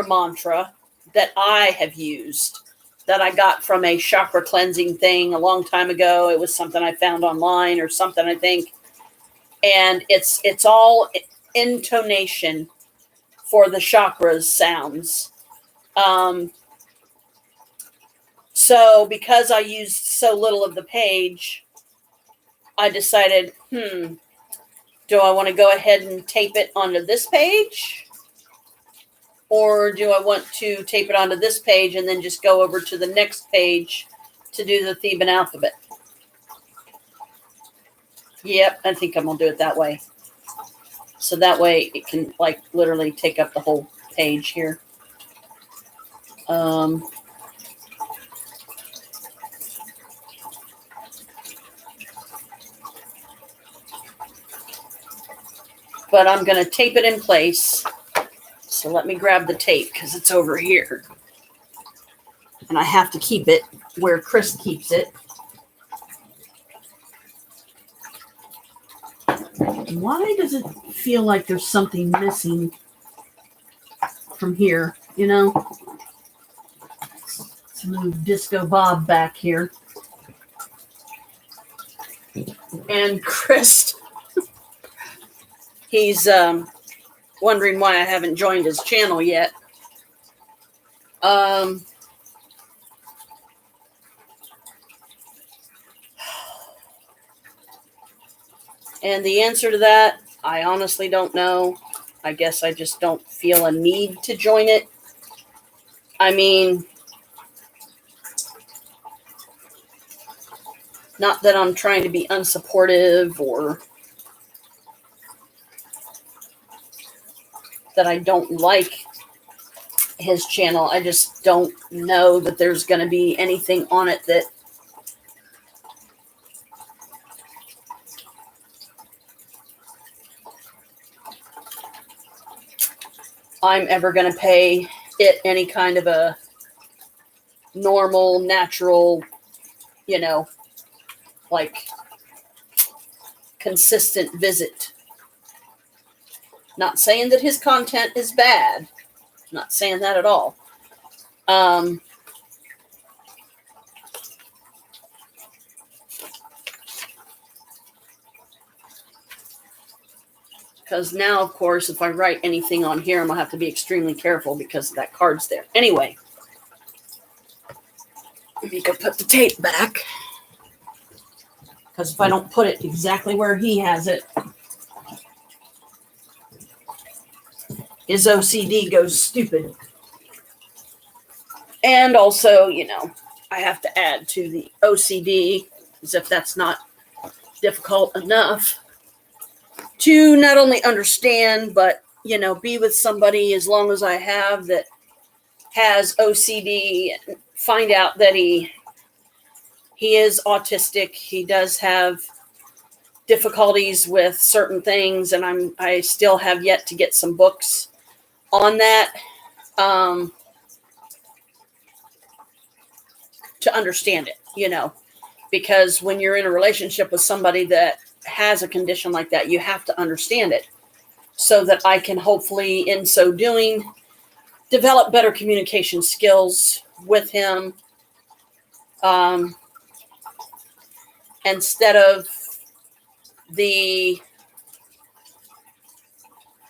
mantra that I have used, that I got from a chakra cleansing thing a long time ago. It was something I found online or something, I think. And it's all intonation for the chakras sounds. So because I used so little of the page, I decided, do I want to go ahead and tape it onto this page? Or do I want to tape it onto this page and then just go over to the next page to do the Theban alphabet? Yep, I think I'm going to do it that way. So that way it can literally take up the whole page here. But I'm going to tape it in place. So let me grab the tape because it's over here. And I have to keep it where Chris keeps it. Why does it feel like there's something missing from here? Let's move Disco Bob back here. And Chris, he's wondering why I haven't joined his channel yet. And the answer to that, I honestly don't know. I guess I just don't feel a need to join it. I mean, not that I'm trying to be unsupportive or that I don't like his channel. I just don't know that there's going to be anything on it that I'm ever going to pay it any kind of a normal, natural, consistent visit. Not saying that his content is bad. Not saying that at all. Because now, of course, if I write anything on here, I'm going to have to be extremely careful because that card's there. Anyway, we could put the tape back. Because if I don't put it exactly where he has it, his OCD goes stupid. And also, I have to add to the OCD, as if that's not difficult enough, to not only understand, but, be with somebody as long as I have that has OCD, find out that he is autistic. He does have difficulties with certain things, and I still have yet to get some books on that to understand it, because when you're in a relationship with somebody that has a condition like that, you have to understand it so that I can hopefully, in so doing, develop better communication skills with him instead of the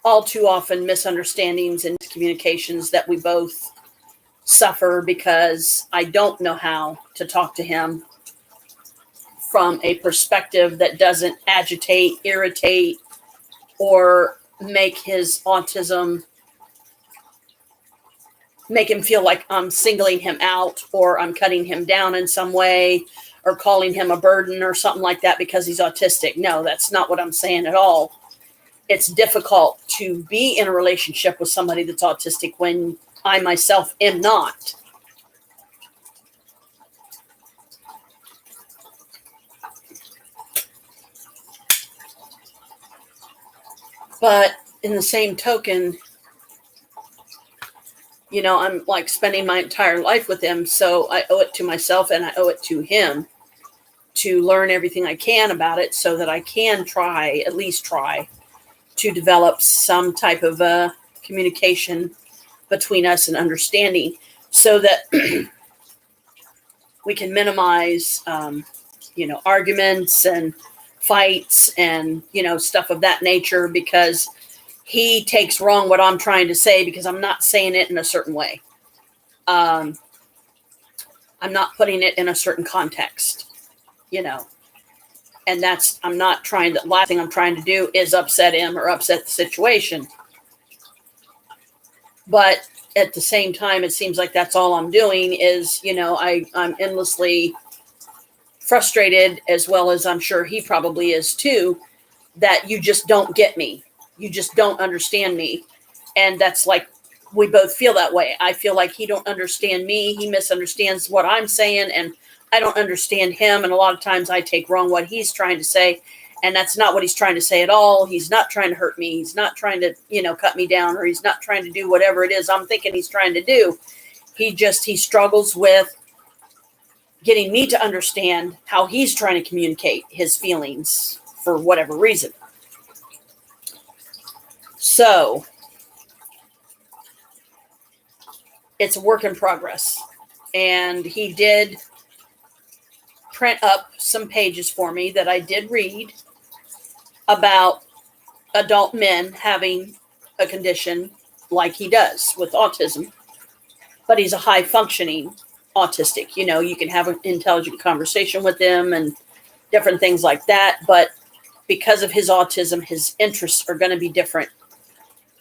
all too often misunderstandings and communications that we both suffer because I don't know how to talk to him from a perspective that doesn't agitate, irritate, or make his autism make him feel like I'm singling him out or I'm cutting him down in some way or calling him a burden or something like that because he's autistic. No, that's not what I'm saying at all. It's difficult to be in a relationship with somebody that's autistic when I myself am not. But in the same token, you know, I'm like spending my entire life with him. So I owe it to myself and I owe it to him to learn everything I can about it so that I can at least try to develop some type of communication between us and understanding so that we can minimize, arguments and fights and, stuff of that nature, because he takes wrong what I'm trying to say because I'm not saying it in a certain way. I'm not putting it in a certain context, and last thing I'm trying to do is upset him or upset the situation. But at the same time, it seems like that's all I'm doing is, I'm endlessly frustrated, as well as I'm sure he probably is too, that you just don't get me. You just don't understand me. And that's like, we both feel that way. I feel like he don't understand me. He misunderstands what I'm saying, and I don't understand him. And a lot of times I take wrong what he's trying to say. And that's not what he's trying to say at all. He's not trying to hurt me. He's not trying to, cut me down, or he's not trying to do whatever it is I'm thinking he's trying to do. He struggles with getting me to understand how he's trying to communicate his feelings for whatever reason. So it's a work in progress. And he did print up some pages for me that I did read about adult men having a condition like he does with autism, but he's a high functioning autistic. You can have an intelligent conversation with him and different things like that. But because of his autism, his interests are going to be different.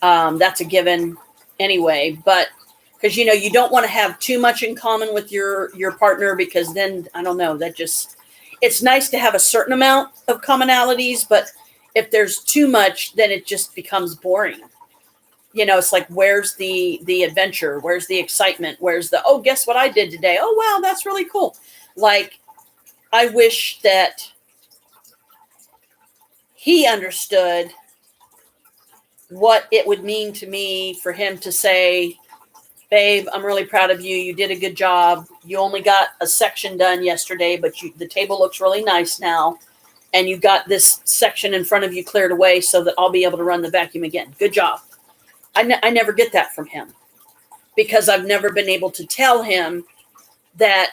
That's a given anyway. But because, you don't want to have too much in common with your partner, because then, I don't know, it's nice to have a certain amount of commonalities, but if there's too much, then it just becomes boring. It's like, where's the adventure? Where's the excitement? Where's the, oh, guess what I did today? Oh, wow, that's really cool. Like, I wish that he understood what it would mean to me for him to say, babe, I'm really proud of you. You did a good job. You only got a section done yesterday, but the table looks really nice now. And you got this section in front of you cleared away so that I'll be able to run the vacuum again. Good job. I never get that from him, because I've never been able to tell him that,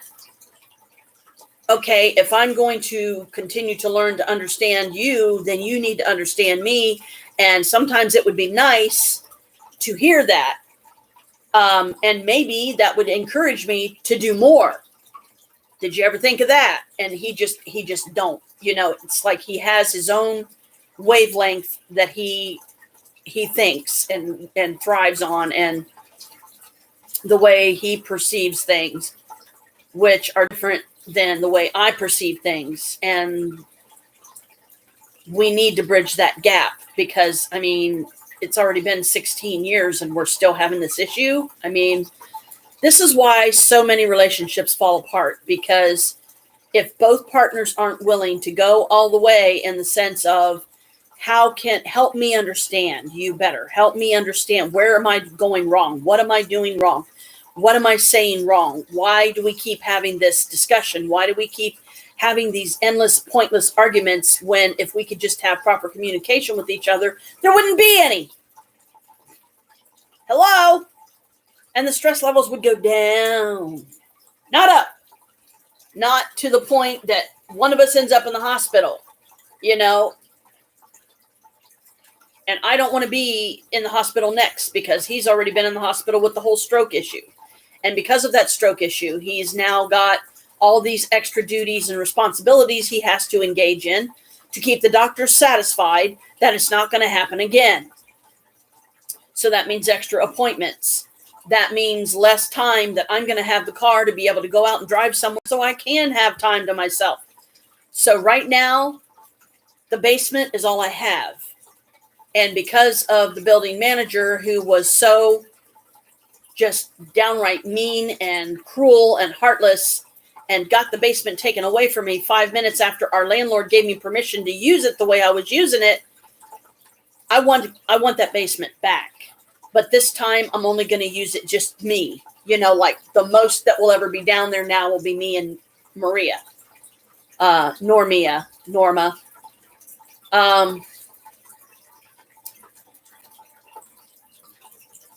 okay, if I'm going to continue to learn to understand you, then you need to understand me. And sometimes it would be nice to hear that. And maybe that would encourage me to do more. Did you ever think of that? And he just don't, it's like he has his own wavelength that he thinks and thrives on, and the way he perceives things, which are different than the way I perceive things. And we need to bridge that gap, because, it's already been 16 years and we're still having this issue. This is why so many relationships fall apart, because if both partners aren't willing to go all the way in the sense of, help me understand you better. Help me understand, where am I going wrong? What am I doing wrong? What am I saying wrong? Why do we keep having this discussion? Why do we keep having these endless, pointless arguments, when if we could just have proper communication with each other, there wouldn't be any? Hello? And the stress levels would go down, not up. Not to the point that one of us ends up in the hospital, And I don't want to be in the hospital next, because he's already been in the hospital with the whole stroke issue. And because of that stroke issue, he's now got all these extra duties and responsibilities he has to engage in to keep the doctors satisfied that it's not going to happen again. So that means extra appointments. that means less time that I'm going to have the car to be able to go out and drive somewhere so I can have time to myself. So right now, the basement is all I have. And because of the building manager who was so just downright mean and cruel and heartless and got the basement taken away from me 5 minutes after our landlord gave me permission to use it the way I was using it, I want that basement back. But this time I'm only going to use it just me. You know, like the most that will ever be down there now will be me and Maria. Norma.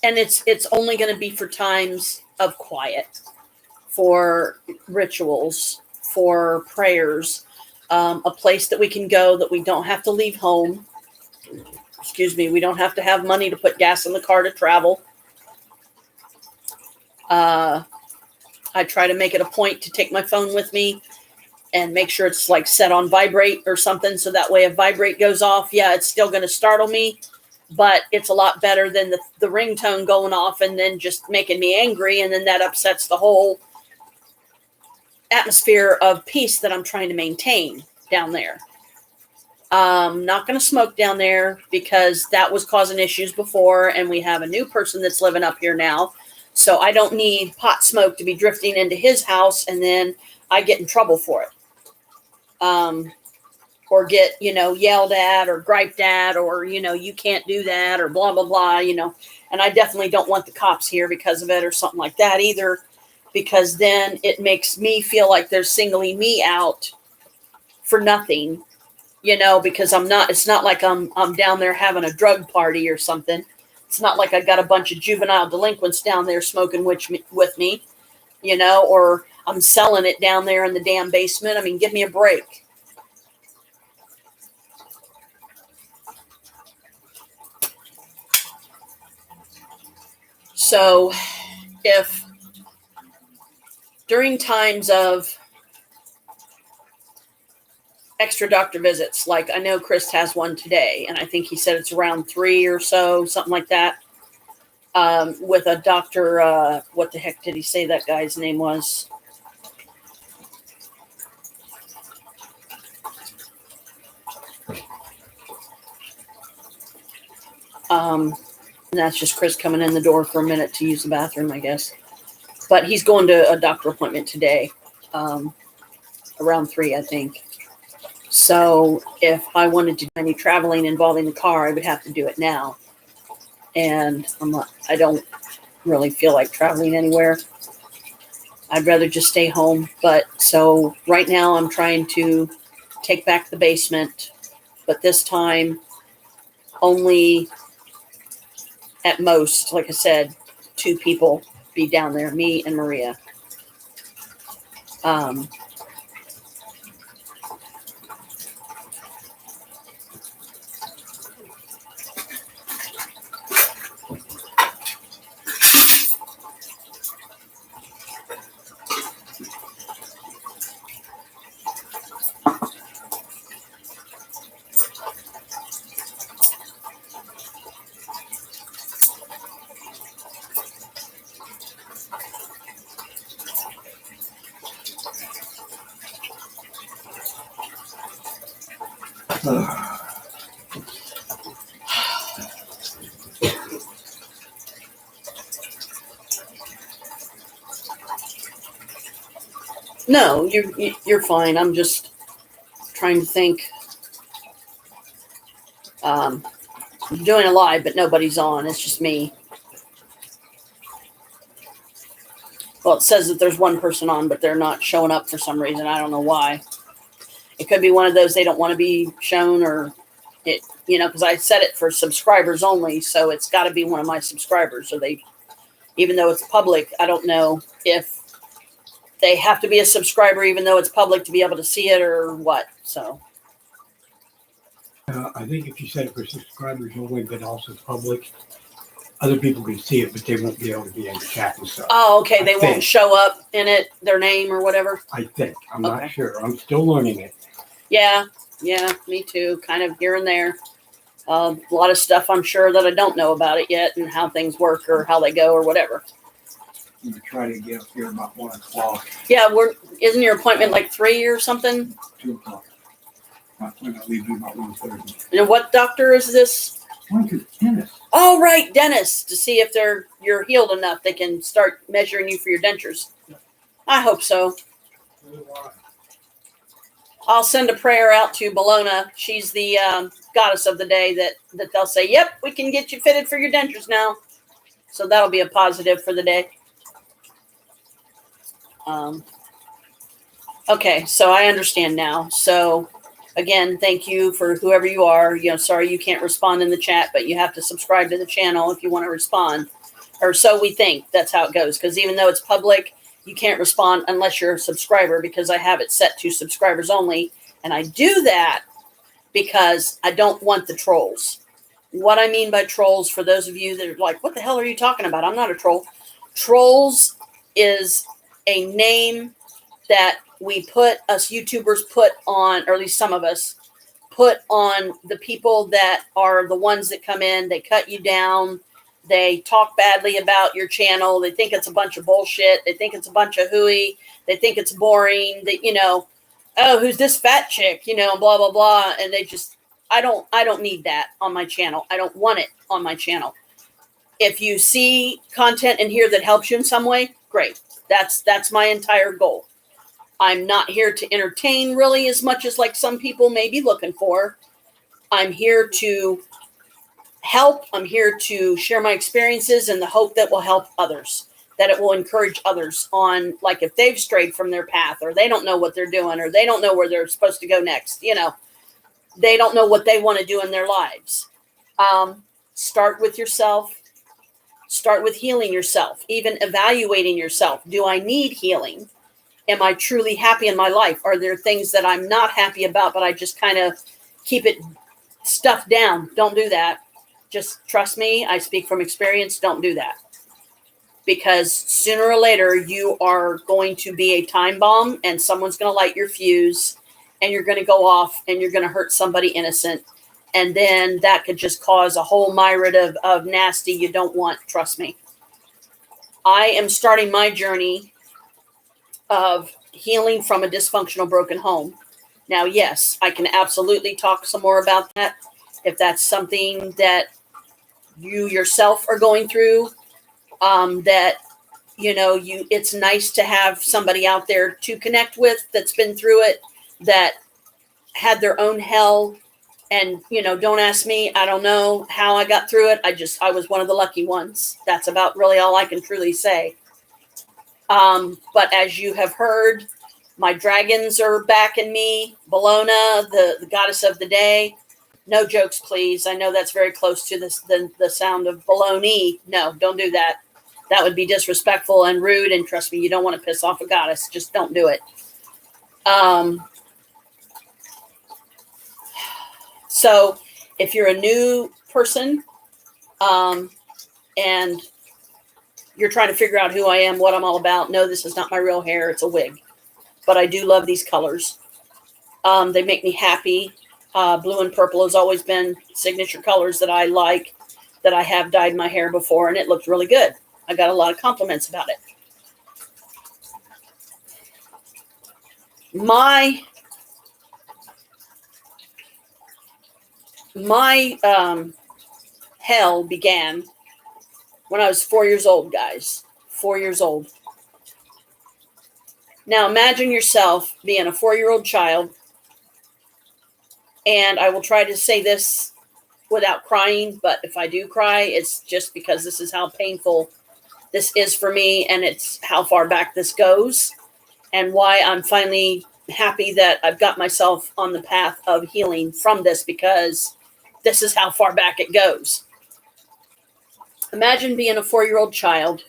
And it's only going to be for times of quiet, for rituals, for prayers, a place that we can go that we don't have to leave home. Excuse me, we don't have to have money to put gas in the car to travel. I try to make it a point to take my phone with me and make sure it's like set on vibrate or something. So that way if vibrate goes off, yeah, it's still going to startle me, but it's a lot better than the ringtone going off and then just making me angry. And then that upsets the whole atmosphere of peace that I'm trying to maintain down there. Not going to smoke down there because that was causing issues before. And we have a new person that's living up here now. So I don't need pot smoke to be drifting into his house and then I get in trouble for it. Or get, yelled at or griped at, or, you can't do that or blah, blah, blah, and I definitely don't want the cops here because of it or something like that either, because then it makes me feel like they're singling me out for nothing, because it's not like I'm down there having a drug party or something. It's not like I got a bunch of juvenile delinquents down there smoking with me, or I'm selling it down there in the damn basement. I mean, give me a break. So if during times of extra doctor visits, like I know Chris has one today, and I think he said it's around 3 or so, something like that, with a doctor, what the heck did he say that guy's name was? And that's just Chris coming in the door for a minute to use the bathroom, I guess. But he's going to a doctor appointment today, around 3, I think. So if I wanted to do any traveling involving the car, I would have to do it now. And I don't really feel like traveling anywhere. I'd rather just stay home. But so right now I'm trying to take back the basement, but this time only at most, like I said, 2 people be down there, me and Maria. No, you're fine. I'm just trying to think. I'm doing a live, but nobody's on. It's just me. Well, it says that there's one person on, but they're not showing up for some reason. I don't know why. It could be one of those they don't want to be shown, or it, because I set it for subscribers only, so it's got to be one of my subscribers. Or even though it's public, I don't know if they have to be a subscriber even though it's public to be able to see it or what. So I think if you set it for subscribers only, but also public, other people can see it, but they won't be able to be in the chat and stuff. Oh, okay. They won't show up in it, their name or whatever. I think. I'm not sure. I'm still learning it. Yeah, me too. Kind of here and there. A lot of stuff I'm sure that I don't know about it yet and how things work or how they go or whatever. I'm gonna try to get up here about 1 o'clock, Yeah, isn't your appointment like 3 or something? 2 o'clock. I'm gonna leave you about 1:30. And what doctor is this? Going to the dentist. Oh, right, dentist, to see if you're healed enough they can start measuring you for your dentures. I hope so. I'll send a prayer out to Bologna. She's the goddess of the day that they'll say, yep, we can get you fitted for your dentures now. So that'll be a positive for the day. Okay, so I understand now. So again, thank you for whoever you are. Sorry you can't respond in the chat, but you have to subscribe to the channel if you want to respond. Or so we think. That's how it goes. Because even though it's public, you can't respond unless you're a subscriber, because I have it set to subscribers only. And I do that because I don't want the trolls. What I mean by trolls, for those of you that are like, what the hell are you talking about? I'm not a troll. Trolls is a name that us YouTubers put on, or at least some of us put on the people that are the ones that come in, they cut you down, they talk badly about your channel, they think it's a bunch of bullshit, they think it's a bunch of hooey, they think it's boring, that, oh, who's this fat chick, blah, blah, blah. And I don't need that on my channel. I don't want it on my channel. If you see content in here that helps you in some way, great. That's my entire goal. I'm not here to entertain really as much as like some people may be looking for. I'm here to help. I'm here to share my experiences in the hope that will help others, that it will encourage others on, like, if they've strayed from their path, or they don't know what they're doing, or they don't know where they're supposed to go next. They don't know what they want to do in their lives. Start with yourself. Start with healing yourself, even evaluating yourself. Do I need healing? Am I truly happy in my life? Are there things that I'm not happy about, but I just kind of keep it stuffed down? Don't do that. Just trust me. I speak from experience. Don't do that. Because sooner or later, you are going to be a time bomb, and someone's going to light your fuse, and you're going to go off, and you're going to hurt somebody innocent. And then that could just cause a whole myriad of nasty you don't want. Trust me. I am starting my journey of healing from a dysfunctional, broken home. Now, yes, I can absolutely talk some more about that. If that's something that you yourself are going through, it's nice to have somebody out there to connect with that's been through it, that had their own hell. And, don't ask me. I don't know how I got through it. I was one of the lucky ones. That's about really all I can truly say. But as you have heard, my dragons are backing me. Bologna, the goddess of the day. No jokes, please. I know that's very close to the sound of baloney. No, don't do that. That would be disrespectful and rude. And trust me, you don't want to piss off a goddess. Just don't do it. So if you're a new person, and you're trying to figure out who I am, what I'm all about, no, this is not my real hair. It's a wig. But I do love these colors. They make me happy. Blue and purple has always been signature colors that I like, that I have dyed my hair before, and it looks really good. I got a lot of compliments about it. My hell began when I was 4 years old, guys. 4 years old. Now imagine yourself being a 4-year-old child, and I will try to say this without crying, but if I do cry, it's just because this is how painful this is for me, and it's how far back this goes, and why I'm finally happy that I've got myself on the path of healing from this, because this is how far back it goes. Imagine being a 4-year-old child.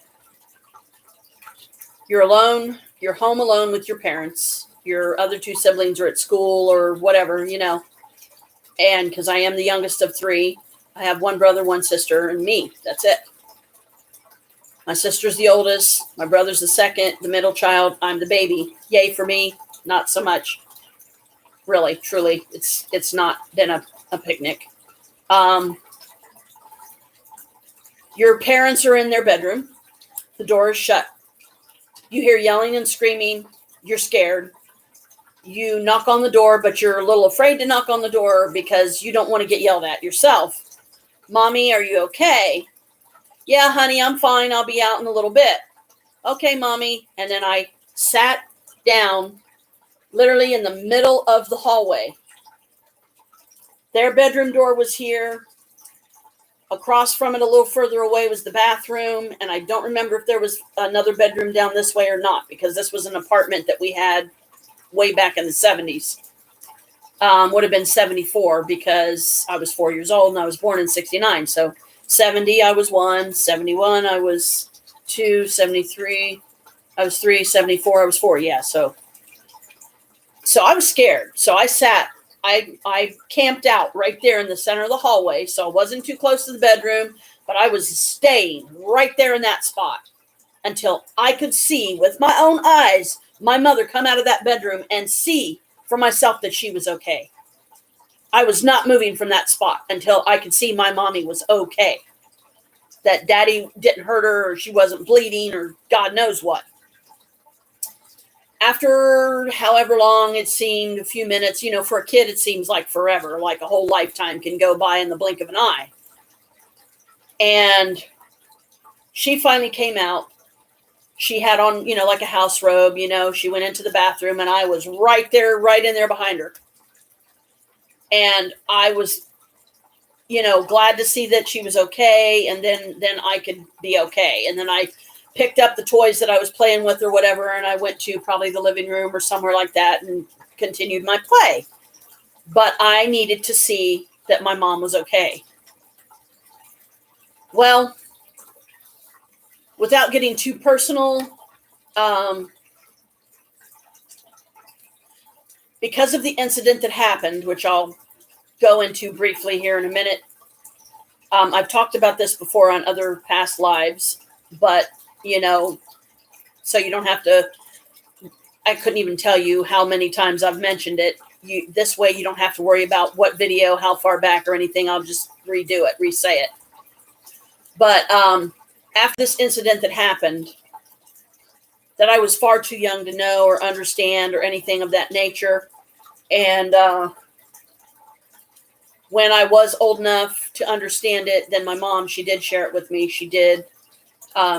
You're alone. You're home alone with your parents. Your other 2 siblings are at school or whatever, And because I am the youngest of 3, I have 1 brother, 1 sister, and me. That's it. My sister's the oldest. My brother's the second, the middle child. I'm the baby. Yay for me. Not so much. Really, truly, it's not been a picnic. Your parents are in their bedroom. The door is shut. You hear yelling and screaming. You're scared. You knock on the door, but you're a little afraid to knock on the door because you don't want to get yelled at yourself. Mommy, are you okay? Yeah, honey, I'm fine. I'll be out in a little bit. Okay, Mommy. And then I sat down literally in the middle of the hallway. Their bedroom door was here. Across from it, a little further away, was the bathroom. And I don't remember if there was another bedroom down this way or not, because this was an apartment that we had way back in the 70s. Would have been 74 because I was 4 years old and I was born in 69. So 70, I was 1. 71, I was 2. 73, I was 3. 74, I was 4. Yeah, so I was scared. So I camped out right there in the center of the hallway. So I wasn't too close to the bedroom, but I was staying right there in that spot until I could see with my own eyes my mother come out of that bedroom and see for myself that she was okay. I was not moving from that spot until I could see my mommy was okay. That daddy didn't hurt her, or she wasn't bleeding, or God knows what. After however long it seemed, a few minutes, for a kid, it seems like forever, like a whole lifetime can go by in the blink of an eye. And she finally came out. She had on, like a house robe, she went into the bathroom and I was right in there behind her. And I was, glad to see that she was okay. And then I could be okay. And then I picked up the toys that I was playing with or whatever, and I went to probably the living room or somewhere like that and continued my play. But I needed to see that my mom was okay. Well, without getting too personal, because of the incident that happened, which I'll go into briefly here in a minute, I've talked about this before on other past lives, but so you don't have to, I couldn't even tell you how many times I've mentioned it. This way you don't have to worry about what video, how far back or anything. I'll just re-say it. But after this incident that happened, that I was far too young to know or understand or anything of that nature. And when I was old enough to understand it, then my mom, she did share it with me. She did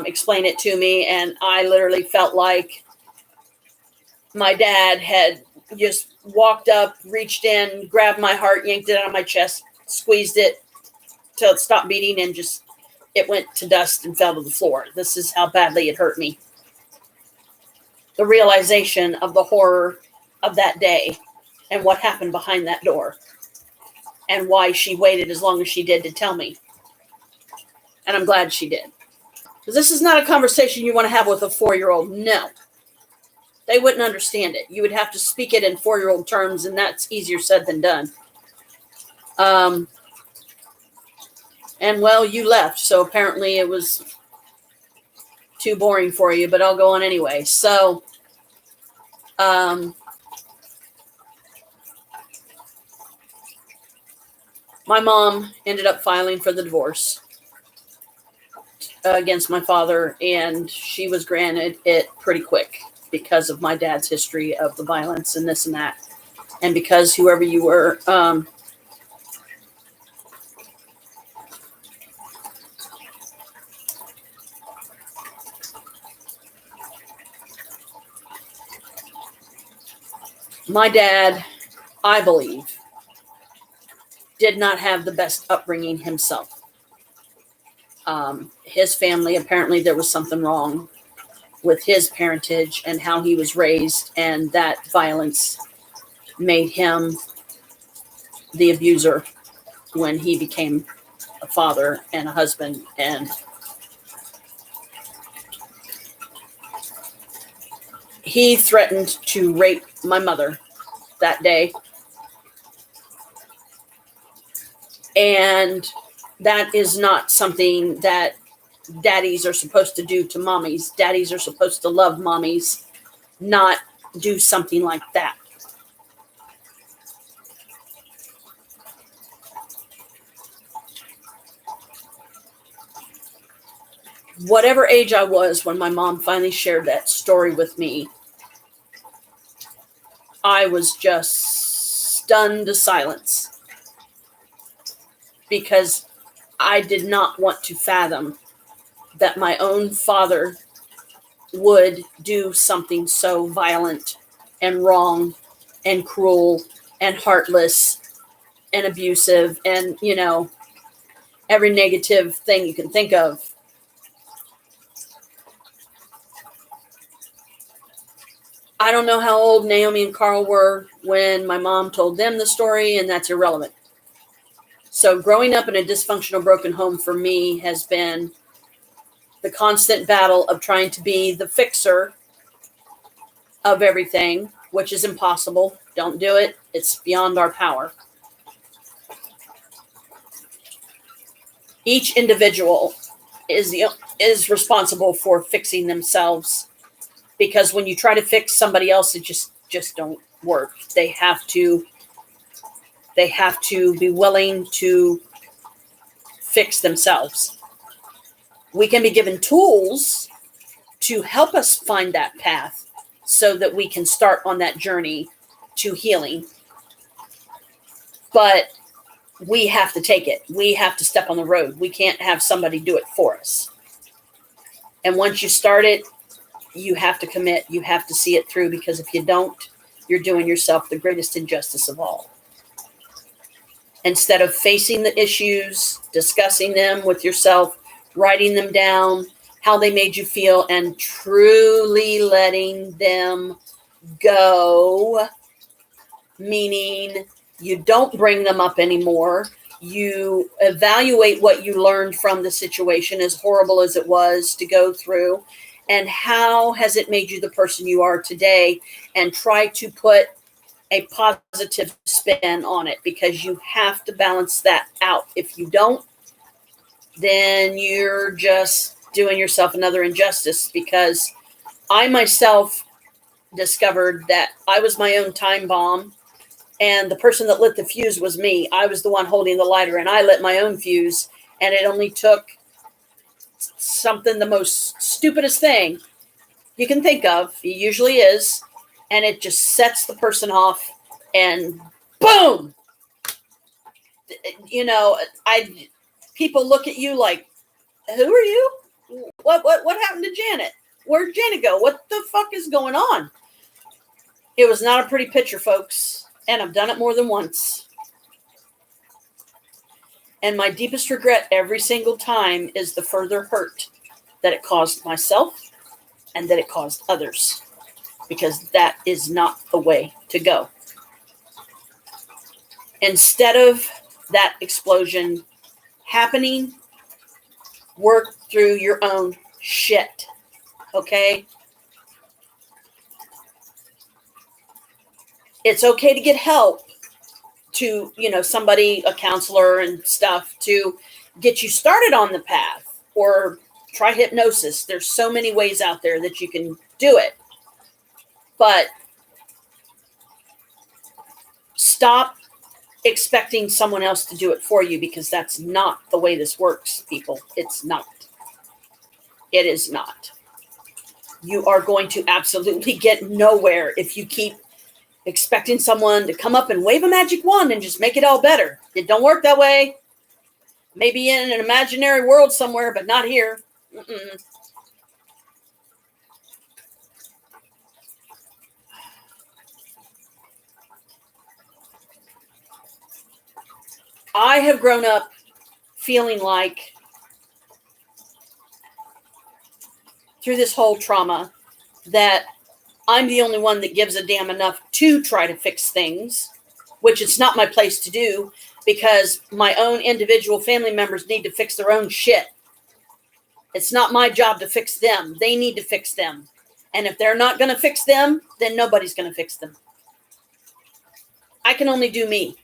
explain it to me, and I literally felt like my dad had just walked up, reached in, grabbed my heart, yanked it out of my chest, squeezed it till it stopped beating, and just it went to dust and fell to the floor. This is how badly it hurt me. The realization of the horror of that day and what happened behind that door and why she waited as long as she did to tell me. And I'm glad she did. Because this is not a conversation you want to have with a 4-year-old. No. They wouldn't understand it. You would have to speak it in 4-year-old terms, and that's easier said than done. And, well, you left, so apparently it was too boring for you, but I'll go on anyway. So, my mom ended up filing for the divorce against my father, and she was granted it pretty quick because of my dad's history of the violence and this and that. And because whoever you were, my dad, I believe, did not have the best upbringing himself. His family, apparently there was something wrong with his parentage and how he was raised, and that violence made him the abuser when he became a father and a husband. And he threatened to rape my mother that day. And that is not something that daddies are supposed to do to mommies. Daddies are supposed to love mommies, not do something like that. whatever age I was when my mom finally shared that story with me, I was just stunned to silence because I did not want to fathom that my own father would do something so violent and wrong and cruel and heartless and abusive and, every negative thing you can think of. I don't know how old Naomi and Carl were when my mom told them the story, and that's irrelevant. So growing up in a dysfunctional, broken home for me has been the constant battle of trying to be the fixer of everything, which is impossible. Don't do it. It's beyond our power. Each individual is responsible for fixing themselves, because when you try to fix somebody else, it just don't work. They have to be willing to fix themselves. We can be given tools to help us find that path so that we can start on that journey to healing. But we have to take it. We have to step on the road. We can't have somebody do it for us. And once you start it, you have to commit. You have to see it through, because if you don't, you're doing yourself the greatest injustice of all. Instead of facing the issues, discussing them with yourself, writing them down, how they made you feel, and truly letting them go, meaning you don't bring them up anymore. You evaluate what you learned from the situation, as horrible as it was to go through, and how has it made you the person you are today, and try to put a positive spin on it, because you have to balance that out. If you don't, then you're just doing yourself another injustice, because I myself discovered that I was my own time bomb, and the person that lit the fuse was me. I was the one holding the lighter, and I lit my own fuse, and it only took something, the most stupidest thing you can think of, it usually is, and it just sets the person off, and boom! People look at you like, who are you? What happened to Janet? Where'd Janet go? What the fuck is going on? It was not a pretty picture, folks, and I've done it more than once. And my deepest regret every single time is the further hurt that it caused myself and that it caused others, because that is not the way to go. Instead of that explosion happening, work through your own shit, okay? It's okay to get help, to, somebody, a counselor and stuff, to get you started on the path, or try hypnosis. There's so many ways out there that you can do it. But stop expecting someone else to do it for you, because that's not the way this works, people. It's not. It is not. You are going to absolutely get nowhere if you keep expecting someone to come up and wave a magic wand and just make it all better. It don't work that way. Maybe in an imaginary world somewhere, but not here. Mm-mm. I have grown up feeling like, through this whole trauma, that I'm the only one that gives a damn enough to try to fix things, which it's not my place to do, because my own individual family members need to fix their own shit. It's not my job to fix them. They need to fix them. And if they're not going to fix them, then nobody's going to fix them. I can only do me.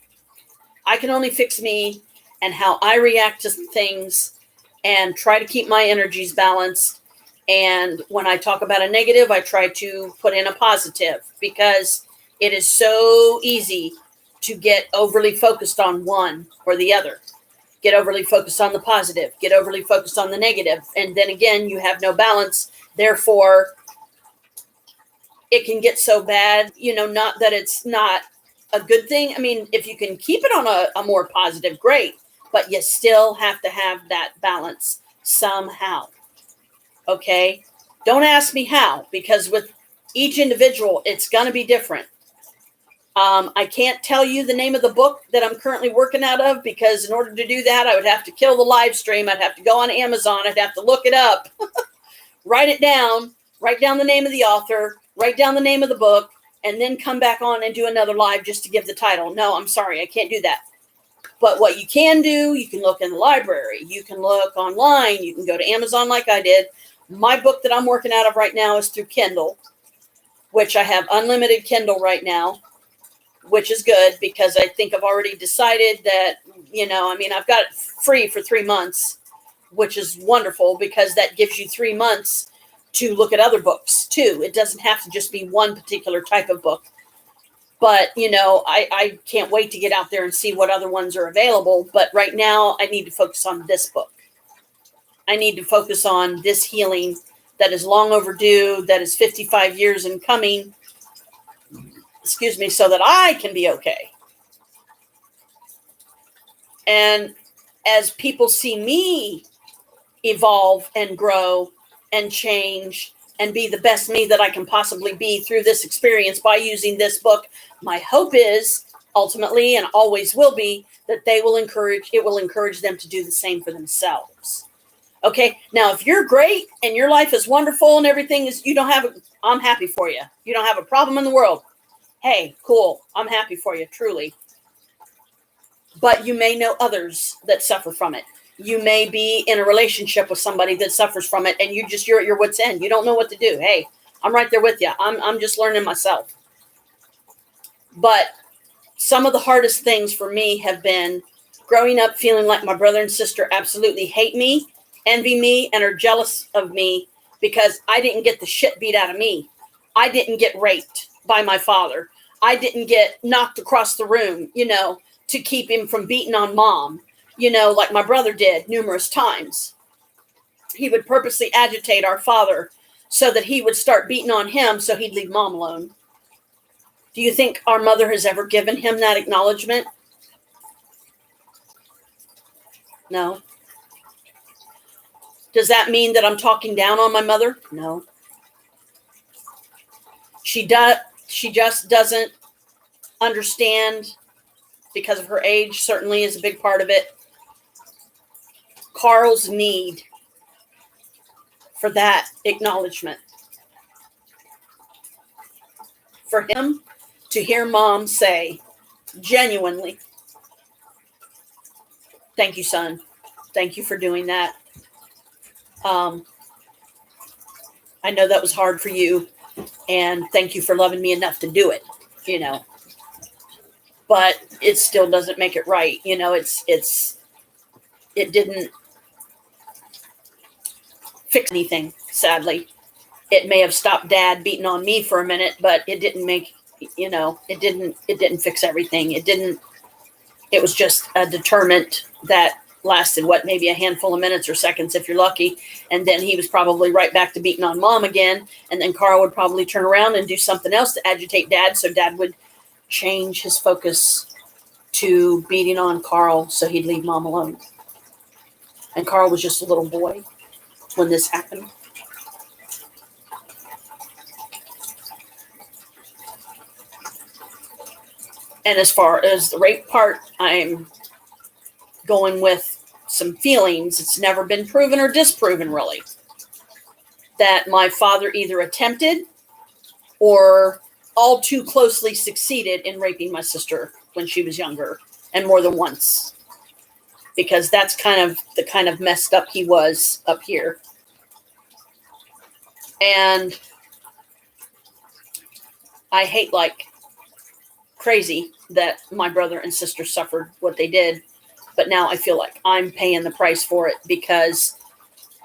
I can only fix me and how I react to things, and try to keep my energies balanced. And when I talk about a negative, I try to put in a positive, because it is so easy to get overly focused on one or the other. Get overly focused on the positive, get overly focused on the negative, and then again, you have no balance. Therefore, it can get so bad, not that it's not a good thing. I mean, if you can keep it on a more positive, great, but you still have to have that balance somehow. Okay? Don't ask me how, because with each individual, it's going to be different. I can't tell you the name of the book that I'm currently working out of, because in order to do that, I would have to kill the live stream. I'd have to go on Amazon. I'd have to look it up, write it down, write down the name of the author, write down the name of the book, and then come back on and do another live just to give the title. No, I'm sorry, I can't do that. But what you can do, you can look in the library, you can look online, you can go to Amazon like I did. My book that I'm working out of right now is through Kindle, which I have unlimited Kindle right now, which is good, because I think I've already decided that, I've got it free for 3 months, which is wonderful, because that gives you 3 months to look at other books too. It doesn't have to just be one particular type of book. But, I can't wait to get out there and see what other ones are available. But right now, I need to focus on this book. I need to focus on this healing that is long overdue, that is 55 years in coming, so that I can be okay. And as people see me evolve and grow and change and be the best me that I can possibly be through this experience by using this book, my hope is ultimately, and always will be, that it will encourage them to do the same for themselves. Okay. Now, if you're great and your life is wonderful and everything is, I'm happy for you. You don't have a problem in the world. Hey, cool. I'm happy for you, truly. But you may know others that suffer from it. You may be in a relationship with somebody that suffers from it, and you're at your wit's end. You don't know what to do. Hey, I'm right there with you. I'm just learning myself. But some of the hardest things for me have been growing up feeling like my brother and sister absolutely hate me, envy me, and are jealous of me because I didn't get the shit beat out of me. I didn't get raped by my father. I didn't get knocked across the room, to keep him from beating on mom, like my brother did numerous times. He would purposely agitate our father so that he would start beating on him so he'd leave mom alone. Do you think our mother has ever given him that acknowledgement? No. Does that mean that I'm talking down on my mother? No. She just doesn't understand, because of her age, certainly is a big part of it. Carl's need for that acknowledgement. For him to hear mom say, genuinely, thank you, son. Thank you for doing that. I know that was hard for you, and thank you for loving me enough to do it, but it still doesn't make it right. It didn't fix anything, sadly. It may have stopped dad beating on me for a minute, but it didn't make, it didn't fix everything. It was just a deterrent that lasted, maybe a handful of minutes or seconds if you're lucky. And then he was probably right back to beating on mom again. And then Carl would probably turn around and do something else to agitate dad. So dad would change his focus to beating on Carl so he'd leave mom alone. And Carl was just a little boy when this happened. And as far as the rape part, I'm going with some feelings. It's never been proven or disproven, really, that my father either attempted or all too closely succeeded in raping my sister when she was younger, and more than once, because that's the kind of messed up he was up here. And I hate like crazy that my brother and sister suffered what they did. But now I feel like I'm paying the price for it, because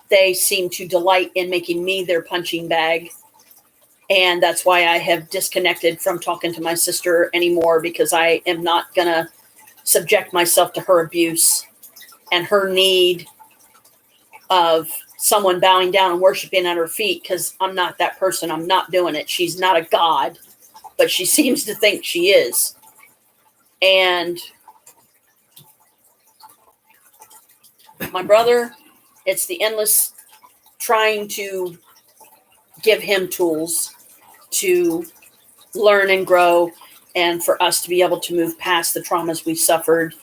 they seem to delight in making me their punching bag. And that's why I have disconnected from talking to my sister anymore, because I am not going to subject myself to her abuse. and her need of someone bowing down and worshiping at her feet, because I'm not that person. I'm not doing it. She's not a god, but she seems to think she is. And my brother, it's the endless trying to give him tools to learn and grow, and for us to be able to move past the traumas we suffered.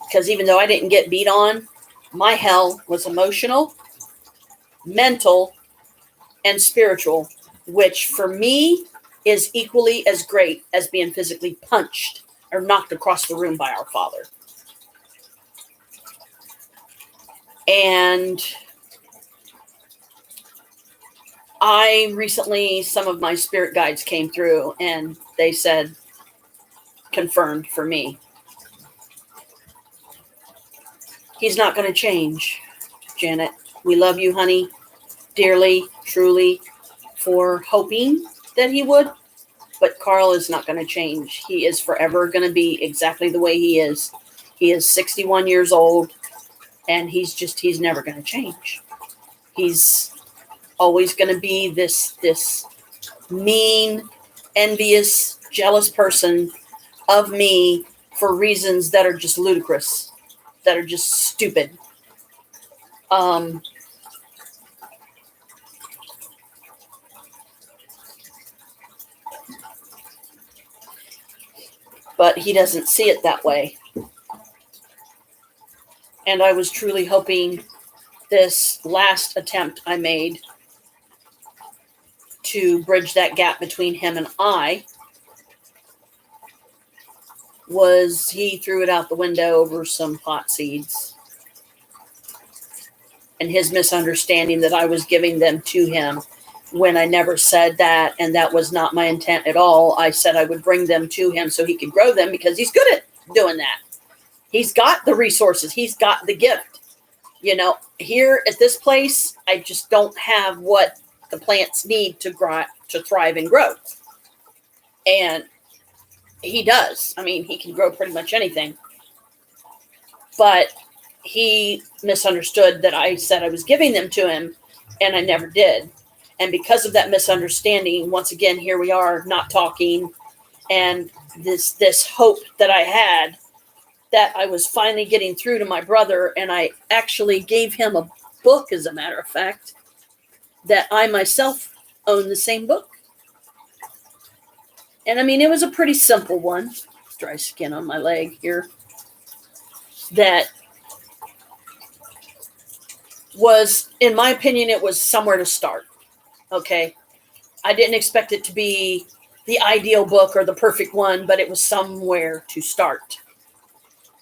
Because even though I didn't get beat on, my hell was emotional, mental, and spiritual, which for me is equally as great as being physically punched or knocked across the room by our Father. And I recently, some of my spirit guides came through and they said, confirmed for me, he's not going to change, Janet. We love you, honey, dearly, truly, for hoping that he would. But Carl is not going to change. He is forever going to be exactly the way he is. He is 61 years old, and he's never going to change. He's always going to be this mean, envious, jealous person of me for reasons that are just ludicrous, that are just stupid. But he doesn't see it that way. And I was truly hoping this last attempt I made to bridge that gap between him and I was he threw it out the window over some pot seeds and his misunderstanding that I was giving them to him when I never said that, and that was not my intent at all. I said I would bring them to him so he could grow them because he's good at doing that. He's got the resources. He's got the gift. You know, here at this place, I just don't have what the plants need to thrive and grow. And he does. I mean, he can grow pretty much anything. But he misunderstood that I said I was giving them to him, and I never did. And because of that misunderstanding, once again, here we are not talking. And this hope that I had that I was finally getting through to my brother. And I actually gave him a book, as a matter of fact, that I myself own the same book. And I mean, it was a pretty simple one. Dry skin on my leg here. That was, in my opinion, it was somewhere to start. Okay. I didn't expect it to be the ideal book or the perfect one, but it was somewhere to start.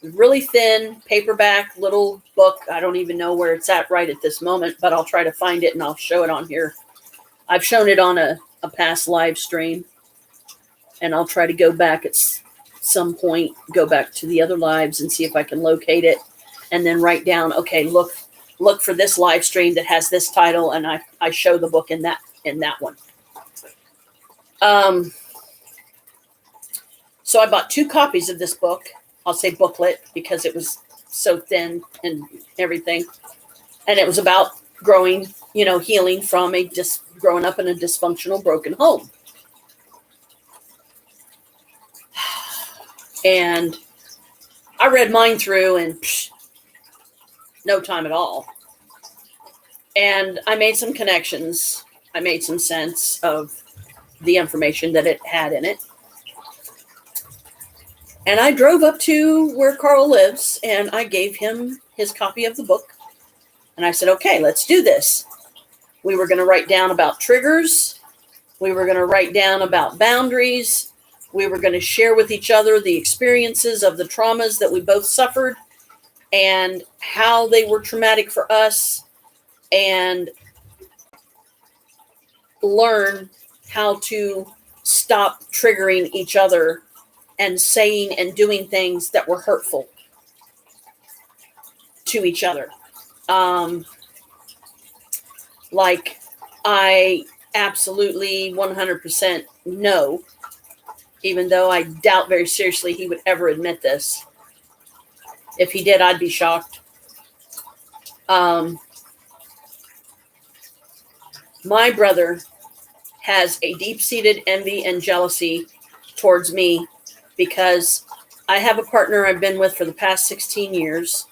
Really thin, paperback, little book. I don't even know where it's at right at this moment, but I'll try to find it and I'll show it on here. I've shown it on a past live stream, and I'll try to go back at some point, go back to the other lives and see if I can locate it, and then write down, okay, look for this live stream that has this title, and I show the book in that one. So I bought 2 copies of this book. I'll say booklet because it was so thin and everything. And it was about growing, healing from growing up in a dysfunctional, broken home. And I read mine through in no time at all. And I made some connections. I made some sense of the information that it had in it. And I drove up to where Carl lives, and I gave him his copy of the book. And I said, okay, let's do this. We were going to write down about triggers. We were going to write down about boundaries. We were going to share with each other the experiences of the traumas that we both suffered and how they were traumatic for us, and learn how to stop triggering each other and saying and doing things that were hurtful to each other. Like I absolutely 100% know, even though I doubt very seriously he would ever admit this. If he did, I'd be shocked. My brother has a deep-seated envy and jealousy towards me because I have a partner I've been with for the past 16 years.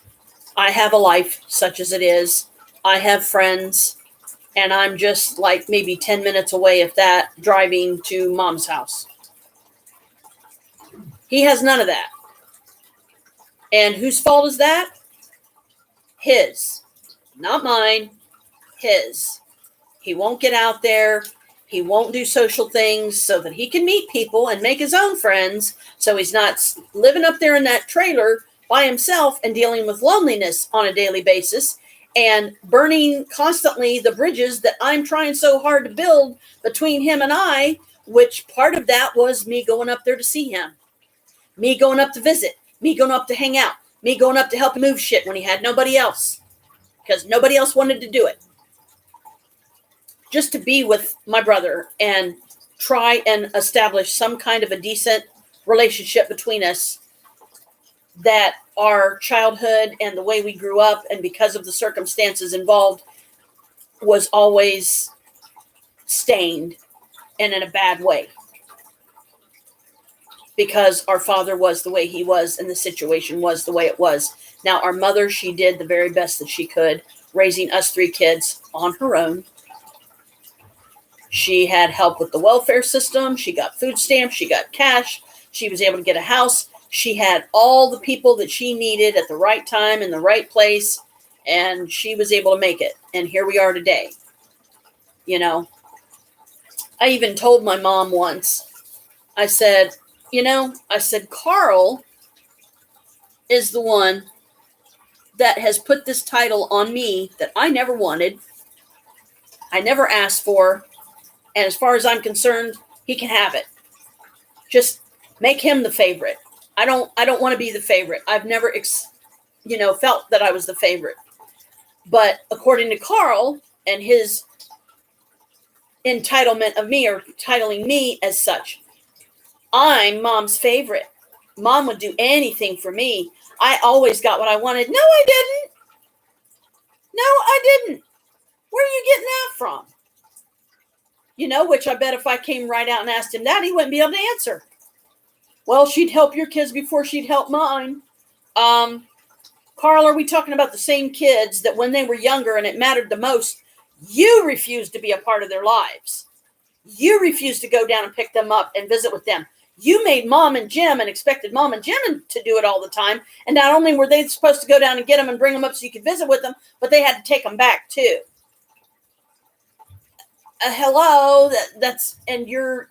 I have a life such as it is. I have friends, and I'm just like maybe 10 minutes away, if that, driving to mom's house. He has none of that. And whose fault is that? His. Not mine. His. He won't get out there. He won't do social things so that he can meet people and make his own friends. So he's not living up there in that trailer by himself and dealing with loneliness on a daily basis and burning constantly the bridges that I'm trying so hard to build between him and I, which part of that was me going up there to see him, me going up to visit, me going up to hang out, me going up to help him move shit when he had nobody else because nobody else wanted to do it. Just to be with my brother and try and establish some kind of a decent relationship between us, that our childhood and the way we grew up and because of the circumstances involved was always stained and in a bad way. Because our father was the way he was and the situation was the way it was. Now, our mother, she did the very best that she could, raising us 3 kids on her own. She had help with the welfare system. She got food stamps. She got cash. She was able to get a house. She had all the people that she needed at the right time in the right place. And she was able to make it. And here we are today. You know, I even told my mom once, I said, Carl is the one that has put this title on me that I never wanted. I never asked for. And as far as I'm concerned, he can have it. Just make him the favorite. I don't want to be the favorite. I've never, felt that I was the favorite. But according to Carl and his entitlement of me, or titling me as such, I'm mom's favorite. Mom would do anything for me. I always got what I wanted. No, I didn't. No, I didn't. Where are you getting that from? Which I bet if I came right out and asked him that, he wouldn't be able to answer. Well, she'd help your kids before she'd help mine. Carl, are we talking about the same kids that when they were younger and it mattered the most, you refused to be a part of their lives? You refused to go down and pick them up and visit with them. You made Mom and Jim and expected Mom and Jim to do it all the time. And not only were they supposed to go down and get them and bring them up so you could visit with them, but they had to take them back too. Hello, and you're,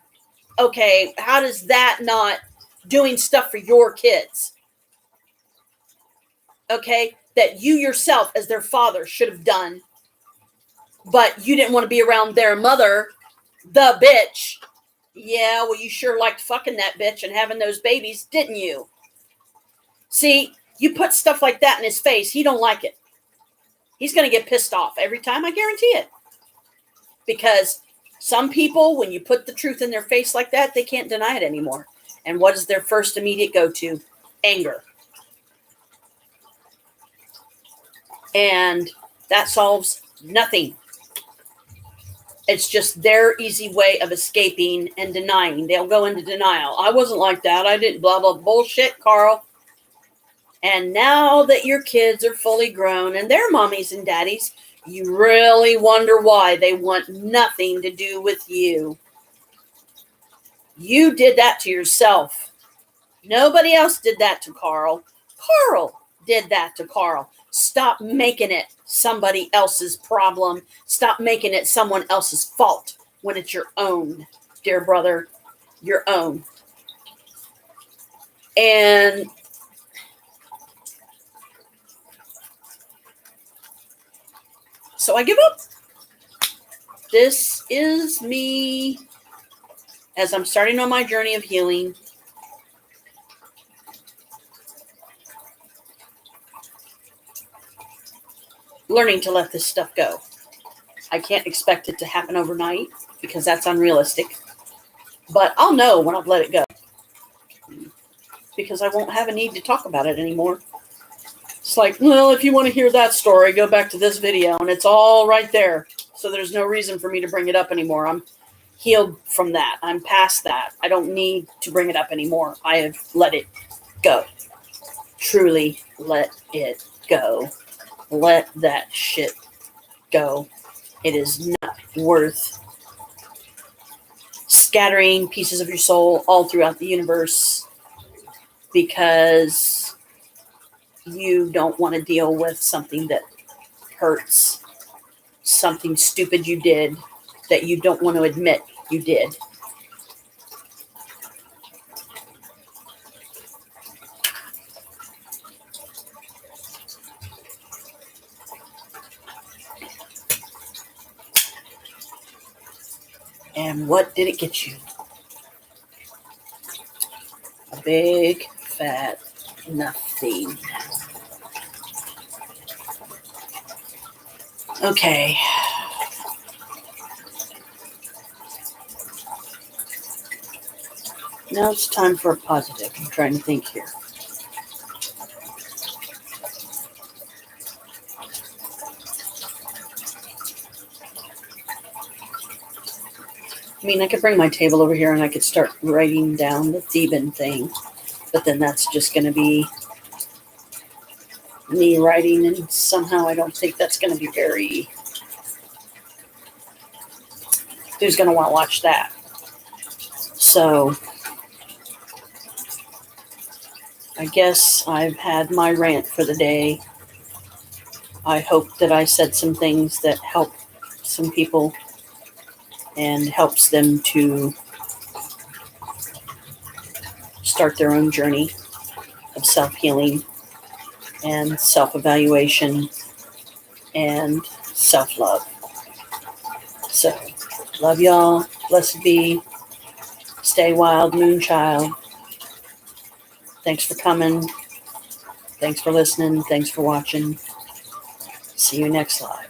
okay, how does that not doing stuff for your kids? Okay, that you yourself as their father should have done, but you didn't want to be around their mother, the bitch. Yeah, well, you sure liked fucking that bitch and having those babies, didn't you? See, you put stuff like that in his face, he don't like it. He's going to get pissed off every time, I guarantee it. Because some people, when you put the truth in their face like that, they can't deny it anymore. And what is their first immediate go-to? Anger. And that solves nothing. It's just their easy way of escaping and denying. They'll go into denial. I wasn't like that. I didn't blah, blah, bullshit, Carl. And now that your kids are fully grown and they're mommies and daddies, you really wonder why they want nothing to do with you. You did that to yourself. Nobody else did that to Carl. Carl did that to Carl. Stop making it somebody else's problem. Stop making it someone else's fault when it's your own, dear brother, your own. And so I give up. This is me as I'm starting on my journey of healing. Learning to let this stuff go. I can't expect it to happen overnight because that's unrealistic. But I'll know when I've let it go. Because I won't have a need to talk about it anymore. It's like, well, if you want to hear that story, go back to this video, and it's all right there. So there's no reason for me to bring it up anymore. I'm healed from that. I'm past that. I don't need to bring it up anymore. I have let it go. Truly let it go. Let that shit go. It is not worth scattering pieces of your soul all throughout the universe because you don't want to deal with something that hurts, something stupid you did that you don't want to admit you did. And what did it get you? A big, fat nothing. Okay. Now it's time for a positive. I'm trying to think here. I mean, I could bring my table over here and I could start writing down the Theban thing, but then that's just going to be me writing, and somehow I don't think that's going to be very... Who's going to want to watch that? So, I guess I've had my rant for the day. I hope that I said some things that help some people and helps them to start their own journey of self-healing and self-evaluation and self-love. So, love y'all. Blessed be. Stay wild, Moonchild. Thanks for coming. Thanks for listening. Thanks for watching. See you next live.